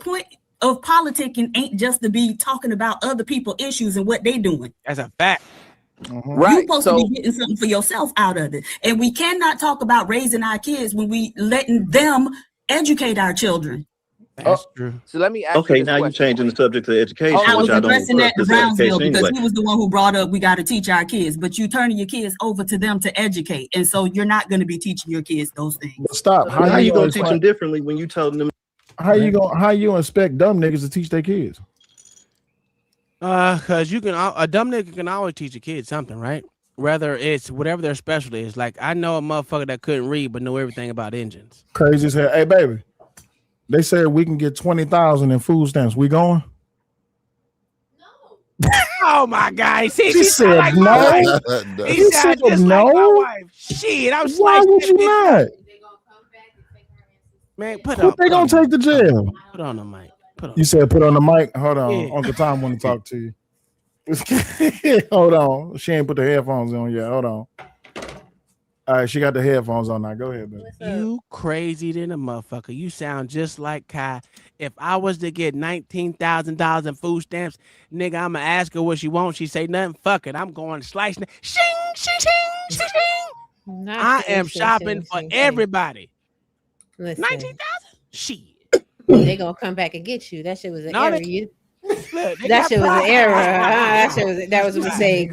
Point of politicking ain't just to be talking about other people's issues and what they doing. That's a fact. Right. You're supposed to be getting something for yourself out of it. And we cannot talk about raising our kids when we letting them educate our children. That's true. So let me ask okay, now you're changing the subject to education. I was which I don't addressing that in Brownsville because anyway. he was the one who brought up we got to teach our kids, but you turning your kids over to them to educate. And so you're not going to be teaching your kids those things. But stop. How you going to teach them differently when you tell them? How you expect dumb niggas to teach their kids? Because a dumb nigga can always teach a kid something, right? Whether it's whatever their specialty is. Like I know a motherfucker that couldn't read but know everything about engines. Crazy as hell. Hey baby, they said we can get 20,000 in food stamps. We going? Oh my God! See, she said like no. He said no. Like my wife. Shit, I'm why would you not? Man, Who they gonna take to jail? Put on the mic. You said put on the mic. Hold on, Uncle Tom want to talk to you. Hold on. She ain't put the headphones on yet. Hold on. All right, she got the headphones on now. Go ahead, baby. You crazy than a motherfucker. You sound just like Kai. If I was to get $19,000 in food stamps, nigga, I'ma ask her what she wants. She say nothing. Fuck it. I'm going to slice. Shing, shing, shing, shing, shing. I am shopping for everybody. Listen, 19,000? Shit. They gonna come back and get you. That shit was an No, error. they- That shit was an error. That was a mistake.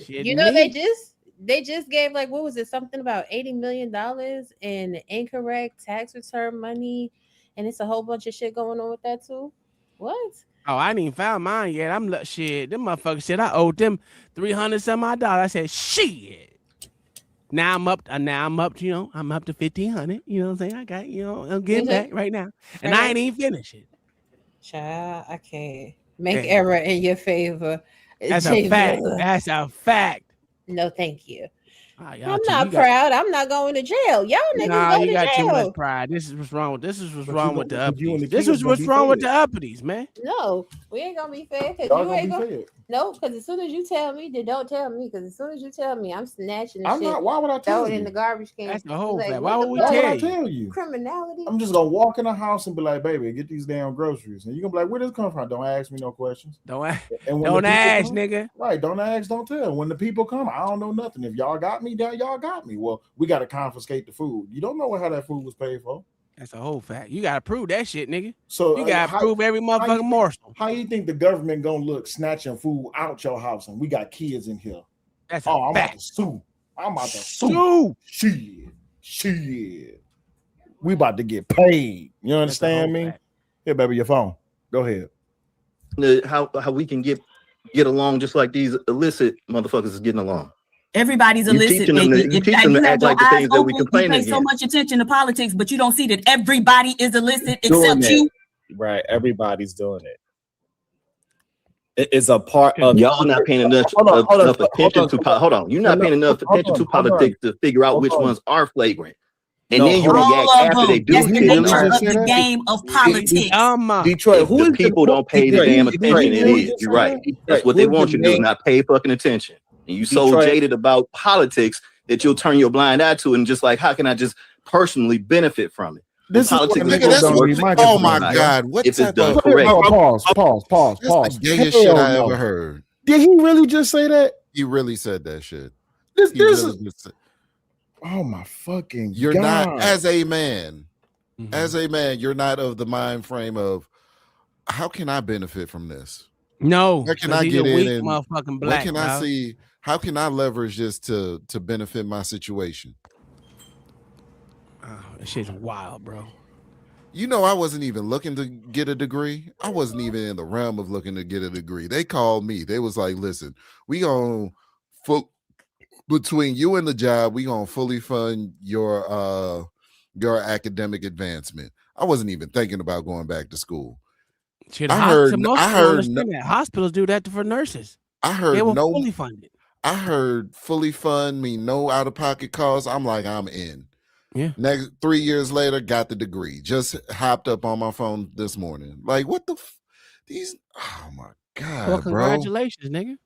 Shit, You know, me? they just gave like, what was it? Something about $80 million in incorrect tax return money, and it's a whole bunch of shit going on with that too. What? Oh, I ain't even found mine yet. I'm like, shit. Them motherfuckers said I owed them $300 some odd dollars. I said, shit. Now I'm up. To, you know, I'm up to 1,500. You know what I'm saying? I got, you know, I'm getting back right now, and I ain't even finished it. Child, I can't make Yeah. error in your favor. That's a fact. That's a fact. No, thank you. Ah, I'm not proud. I'm not going to jail. Y'all niggas Nah, go you to got too jail. much pride. This is what's wrong with the but you and the uppies. This kids is gonna what's be wrong with the fed. uppies, man. No, we ain't gonna be fair because Y'all you gonna ain't be gonna. fed. No, because as soon as you tell me, then don't tell me. Because as soon as you tell me, I'm snatching the I'm shit. not. Why would I tell Throw it in you? the garbage can. That's the whole Like, fact. what Why the would we fuck? Why would I tell you? tell you? Criminality. I'm just gonna walk in the house and be like, baby, get these damn groceries. And you're gonna be like, where does it come from? Don't ask me no questions. Don't ask, And when don't the people ask, come, nigga. right? Don't ask, don't tell. When the people come, I don't know nothing. If y'all got me, then y'all got me. Well, we gotta confiscate the food. You don't know how that food was paid for. That's a whole fact. You gotta prove that shit, nigga. So You gotta prove every motherfucking morsel. How you think the government gonna look snatching food out your house and we got kids in here? That's a I'm about fact. to sue. I'm about to sue. Shit. We about to get paid. You understand me? Here, baby, your phone. Go ahead. How we can get along just like these illicit motherfuckers is getting along. Everybody's You illicit. teaching them to- you teach them to act like the things that we You complaining pay so against. much attention to politics, but you don't see that everybody is illicit Doing except it. you. Right. Everybody's doing it. It is a part of Y'all not paying enough attention to hold on. You're not paying enough attention to politics to figure out which ones are flagrant. And then you react after they do. That's the shit. nature of the game of politics. Detroit, who the is people don't pay the Detroit, damn Detroit, attention. It who is. just You're said right. that? That's what Detroit, they who's want the you to do is main- not pay fucking attention. And you so Detroit- jaded about politics that you'll turn your blind eye to it and just like, how can I just personally benefit from it? This is politics what- is nigga, that's supposed to what- work for oh my everybody God, what if it's type done of- correctly. Pause. That's the gayest shit I ever heard. Did he really just say that? He really said that shit. This He really is. just said- Oh my fucking You're God. not as a man. As a man, you're not of the mind frame of how can I benefit from this? No, Where can 'cause I he's get a in weak and motherfucking what black, can I dog. see? How can I leverage this to benefit my situation? That shit's wild, bro. You know, I wasn't even looking to get a degree. I wasn't even in the realm of looking to get a degree. They called me. They was like, listen, we gonna between you and the job, we gonna fully fund your academic advancement. I wasn't even thinking about going back to school. Shit, I heard hospitals do that for nurses. I heard They will no fully fund it. I heard fully fund me, no out of pocket costs. I'm like, I'm in. Yeah. Next 3 years later, got the degree. Just hopped up on my phone this morning. Like, what the these? Oh my God, Well, bro. congratulations, nigga.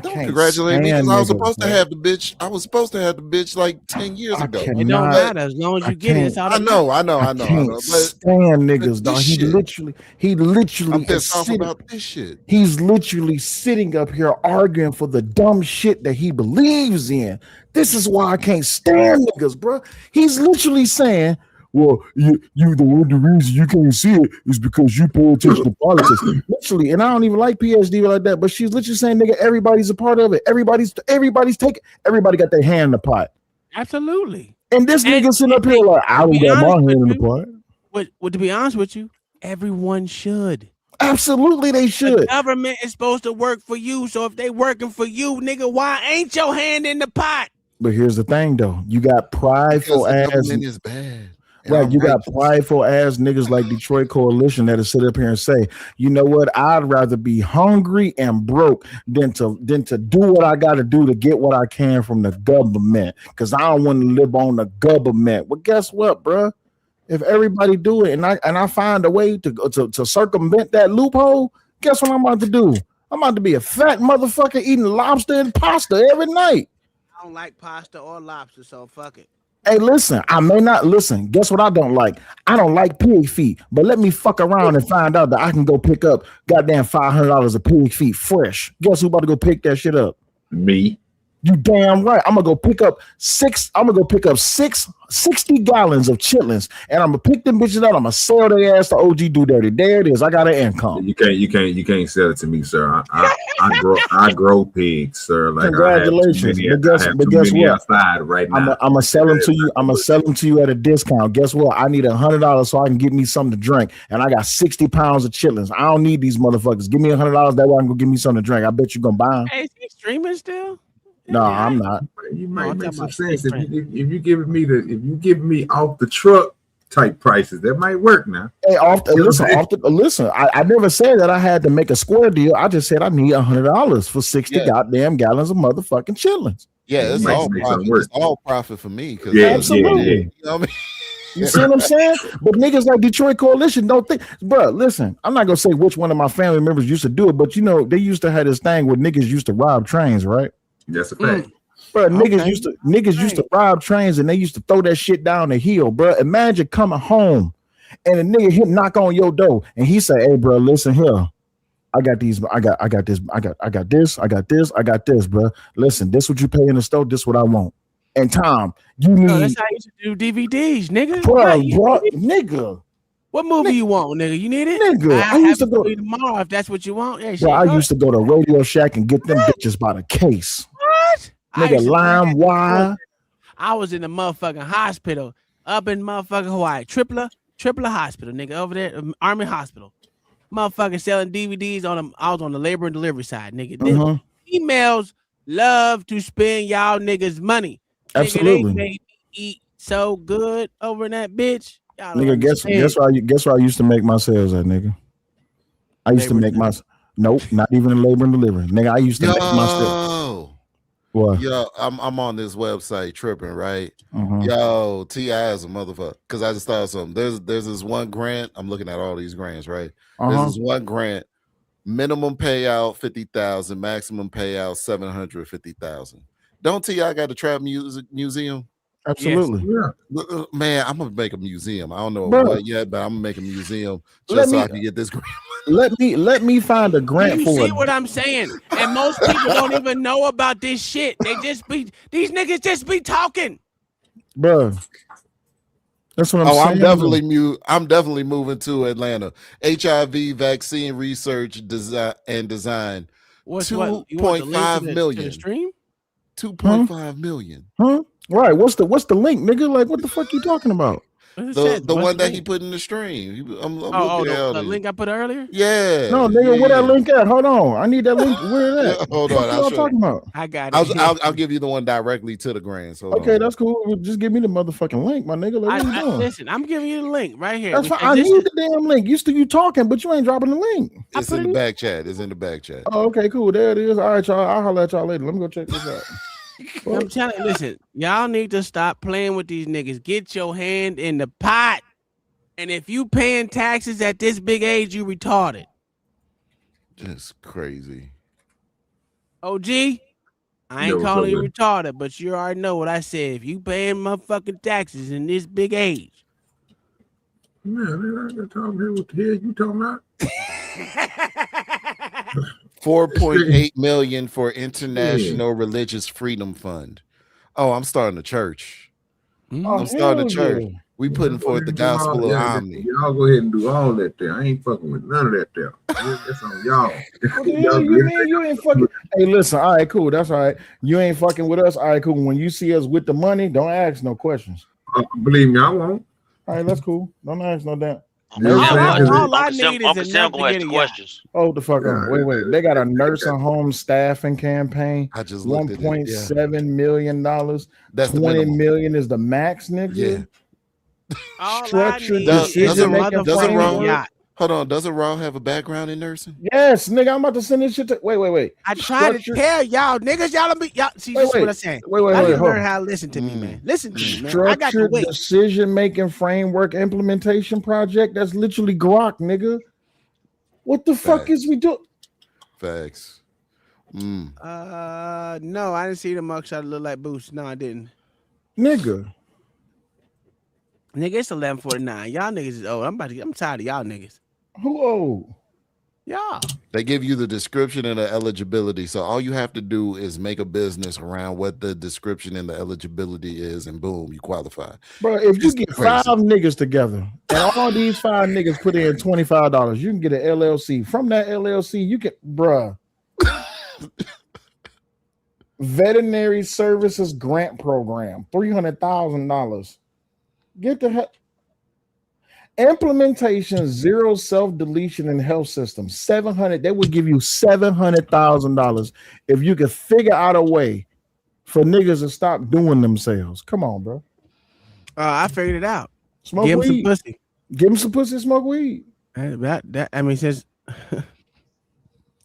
Don't congratulate me because I was supposed to have the bitch. I was supposed to have the bitch like 10 years ago. It don't matter as long as you get it. It's out I of know. I But can't stand niggas, this dog. He shit. literally I'm is pissed off sitting- about this shit. He's literally sitting up here arguing for the dumb shit that he believes in. This is why I can't stand niggas, bro. He's literally saying, well, the reason you can't see it is because you pay attention to politics. Literally, and I don't even like PhD like that, but she's literally saying, nigga, everybody's a part of it. Everybody's taking, everybody got their hand in the pot. Absolutely. And this nigga sitting up here like, I don't got my hand in the pot. But to be honest with you, everyone should. Absolutely, they should. The government is supposed to work for you. So if they working for you, nigga, why ain't your hand in the pot? But here's the thing, though. You got prideful Because the ass. government is bad. And Right, I'm you got righteous. prideful ass niggas like Detroit Coalition that'll sit up here and say, you know what, I'd rather be hungry and broke than to do what I got to do to get what I can from the government, because I don't want to live on the government. Well, guess what, bro? If everybody do it and I find a way to circumvent that loophole, Guess what I'm about to do? I'm about to be a fat motherfucker eating lobster and pasta every night. I don't like pasta or lobster, so fuck it. Hey, listen, I may not listen. Guess what I don't like? I don't like pig feet, but let me fuck around and find out that I can go pick up goddamn $500 of pig feet fresh. Guess who about to go pick that shit up? Me. You damn right. I'm gonna go pick up 60 gallons of chitlins, and I'm gonna pick them bitches out. I'm gonna sell their ass to OG Do Dirty. There it is. I got an income. You can't sell it to me, sir. I grow pigs, sir. Like, congratulations. But guess what? Outside right now. I'm gonna sell them to you. I'm gonna sell them to you at a discount. Guess what? I need $100 so I can get me something to drink, and I got 60 pounds of chitlins. I don't need these motherfuckers. Give me $100. That way I can go get me something to drink. I bet you gonna buy them. Hey, is he streaming still? No, I'm not. You might make some sense if you give me off the truck type prices. That might work now. Hey, listen. I never said that I had to make a square deal. I just said I need $100 for 60 goddamn gallons of motherfucking chitlins. Yeah, it's all profit. It's all profit for me. Absolutely. You know what I mean? You see what I'm saying? But niggas like Detroit Coalition don't think, bro. Listen, I'm not gonna say which one of my family members used to do it, but you know they used to have this thing where niggas used to rob trains, right? That's a fact. Bro, niggas used to rob trains and they used to throw that shit down the hill, bro. Imagine coming home and a nigga knock on your door and he say, "Hey, bro, listen here. I got this, bro. Listen, this what you pay in the store, this what I want." And Tom, you need that's how you used to do DVDs, nigga. Bro, nigga. What movie you want, nigga? You need it? Nigga, I used to go tomorrow if that's what you want. Yeah, bro, I used to go to Radio Shack and get them bitches by the case. What? Nigga, lime wire. I was in the motherfucking hospital up in motherfucking Hawaii. Tripler Hospital, nigga, over there, Army Hospital. Motherfucking selling DVDs on them. I was on the labor and delivery side, nigga. Females love to spend y'all niggas money. Absolutely. Nigga, they made me eat so good over in that bitch. Y'all Nigga, guess where I used to make my sales at, nigga. I used to make my nope, not even in labor and delivery. Nigga, I used to make my sales. What? Yo, I'm on this website tripping, right? Yo, T.I. is a motherfucker. Because I just thought of something. There's this one grant. I'm looking at all these grants, right? There's this one grant. Minimum payout 50,000, maximum payout 750,000. Don't T.I. got a trap museum? Absolutely. Yes. Yeah. Man, I'm gonna make a museum. I don't know what yet, but I'm gonna make a museum just so I can get this grant. Let me find a grant for it. You see what I'm saying? And most people don't even know about this shit. These niggas just be talking. Bro. That's what I'm saying. I'm definitely moving to Atlanta. HIV vaccine research and design. 2.5 million. 2.5 million. Huh? Right. What's the link, nigga? Like, what the fuck you talking about? The one that he put in the stream. The link I put earlier? Yeah. No, nigga, where that link at? Hold on. I need that link. Where is that? Hold on. What you talking about? I got it. I'll give you the one directly to the grand. So okay, that's cool. Well, just give me the motherfucking link, my nigga. Like, what you doing? Listen, I'm giving you the link right here. That's fine. I need the damn link. You talking, but you ain't dropping the link. It's in the back chat. It's in the back chat. Oh, okay, cool. There it is. All right, y'all. I'll holler at y'all later. Let me go check this out. I'm telling you, listen, y'all need to stop playing with these niggas. Get your hand in the pot. And if you paying taxes at this big age, you retarded. That's crazy. OG, I ain't calling you retarded, but you already know what I said. If you paying motherfucking taxes in this big age. Man, I got talking here. What the hell you talking about? 4.8 million for International Religious Freedom Fund. Oh, I'm starting a church. I'm starting a church. We putting forth the gospel of Omni. Y'all go ahead and do all that there. I ain't fucking with none of that there. That's on y'all. What the hell you mean you ain't fucking? Hey, listen. All right, cool. That's all right. You ain't fucking with us. All right, cool. When you see us with the money, don't ask no questions. Believe me, I won't. All right, that's cool. Don't ask no damn. All I need is enough to get questions. Oh, the fuck on. Wait. They got a nursing home staffing campaign. I just looked at it. $1.7 million. That's $20 million is the max, nigga. Yeah. Structured doesn't wrong. Hold on, doesn't Raw have a background in nursing? Yes, nigga. I'm about to send this shit to. Wait. I tried to tell y'all, niggas. Y'all see this is what I'm saying. Wait. Learn how to listen to me, man. Listen to me, man. I got to wait. Decision making framework implementation project. That's literally Grok, nigga. What the fuck is we doing? Facts. No, I didn't see the mugshot look like Boost. No, I didn't. Nigga, it's 11:49. Y'all niggas is old. I'm tired of y'all niggas. Who old? Y'all. They give you the description and the eligibility. So all you have to do is make a business around what the description and the eligibility is, and boom, you qualify. Bro, if you get five niggas together and all these 5 niggas put in $25, you can get an LLC. From that LLC, you can, bruh. Veterinary Services Grant Program, $300,000. Get the hell. Implementation, zero self-deletion in health system, 700. They would give you $700,000 if you could figure out a way for niggas to stop doing themselves. Come on, bro. I figured it out. Smoke Give him weed. some pussy. Give him some pussy. Smoke weed. Since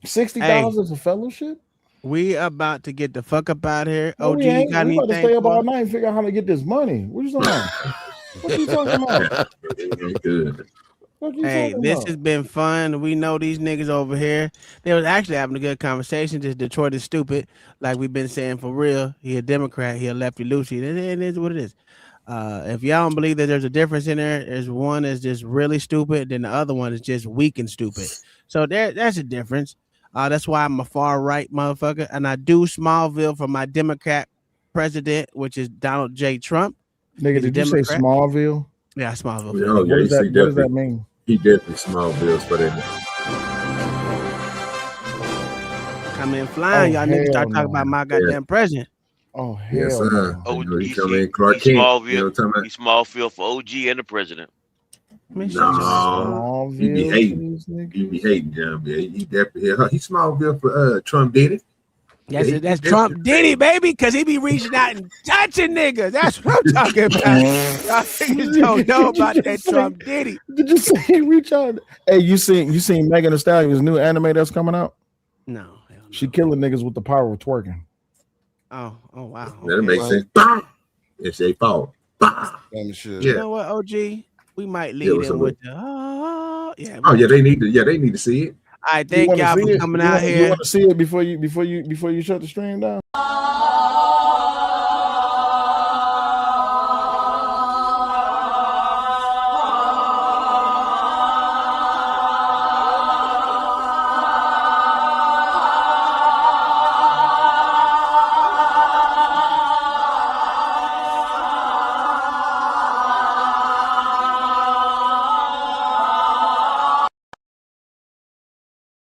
$60 for fellowship. We about to get the fuck up out of here. No, OG, we you ain't. got We about to anything? stay up all night and figure out how to get this money. What you talking about? What you talking about? Good. Hey, this has been fun. We know these niggas over here. They was actually having a good conversation. Just Detroit is stupid, like we've been saying for real. He a Democrat. He a lefty loosey. It is what it is. If y'all don't believe that there's a difference in there's one that's just really stupid, then the other one is just weak and stupid. So there's a difference. That's why I'm a far right motherfucker, and I do Smallville for my Democrat president, which is Donald J. Trump. Nigga, did you say Smallville? Yeah, Smallville. Oh, yeah, what does that mean? He definitely Smallville's for that. Come in flying, y'all niggas start talking about my goddamn president. Oh hell! Yes, sir. Oh, He come in Clark Kent. You know what I'm talking about? He's Smallville for OG and the president. No, he be hating. He be hating, John. He definitely. He's Smallville for Trump did it. Yes, that's Trump Diddy, baby, because he be reaching out and touching niggas. That's what I'm talking about. Y'all niggas don't know about that Trump Diddy. Did you say he reach out? Hey, you seen Megan Thee Stallion's new anime that's coming out? No. She killing niggas with the power of twerking. Oh wow. That makes sense. It's a fault. You know what, OG? We might lead in with the yeah. Oh yeah, they need to see it. I thank y'all for coming out here. You want to see it before you shut the stream down?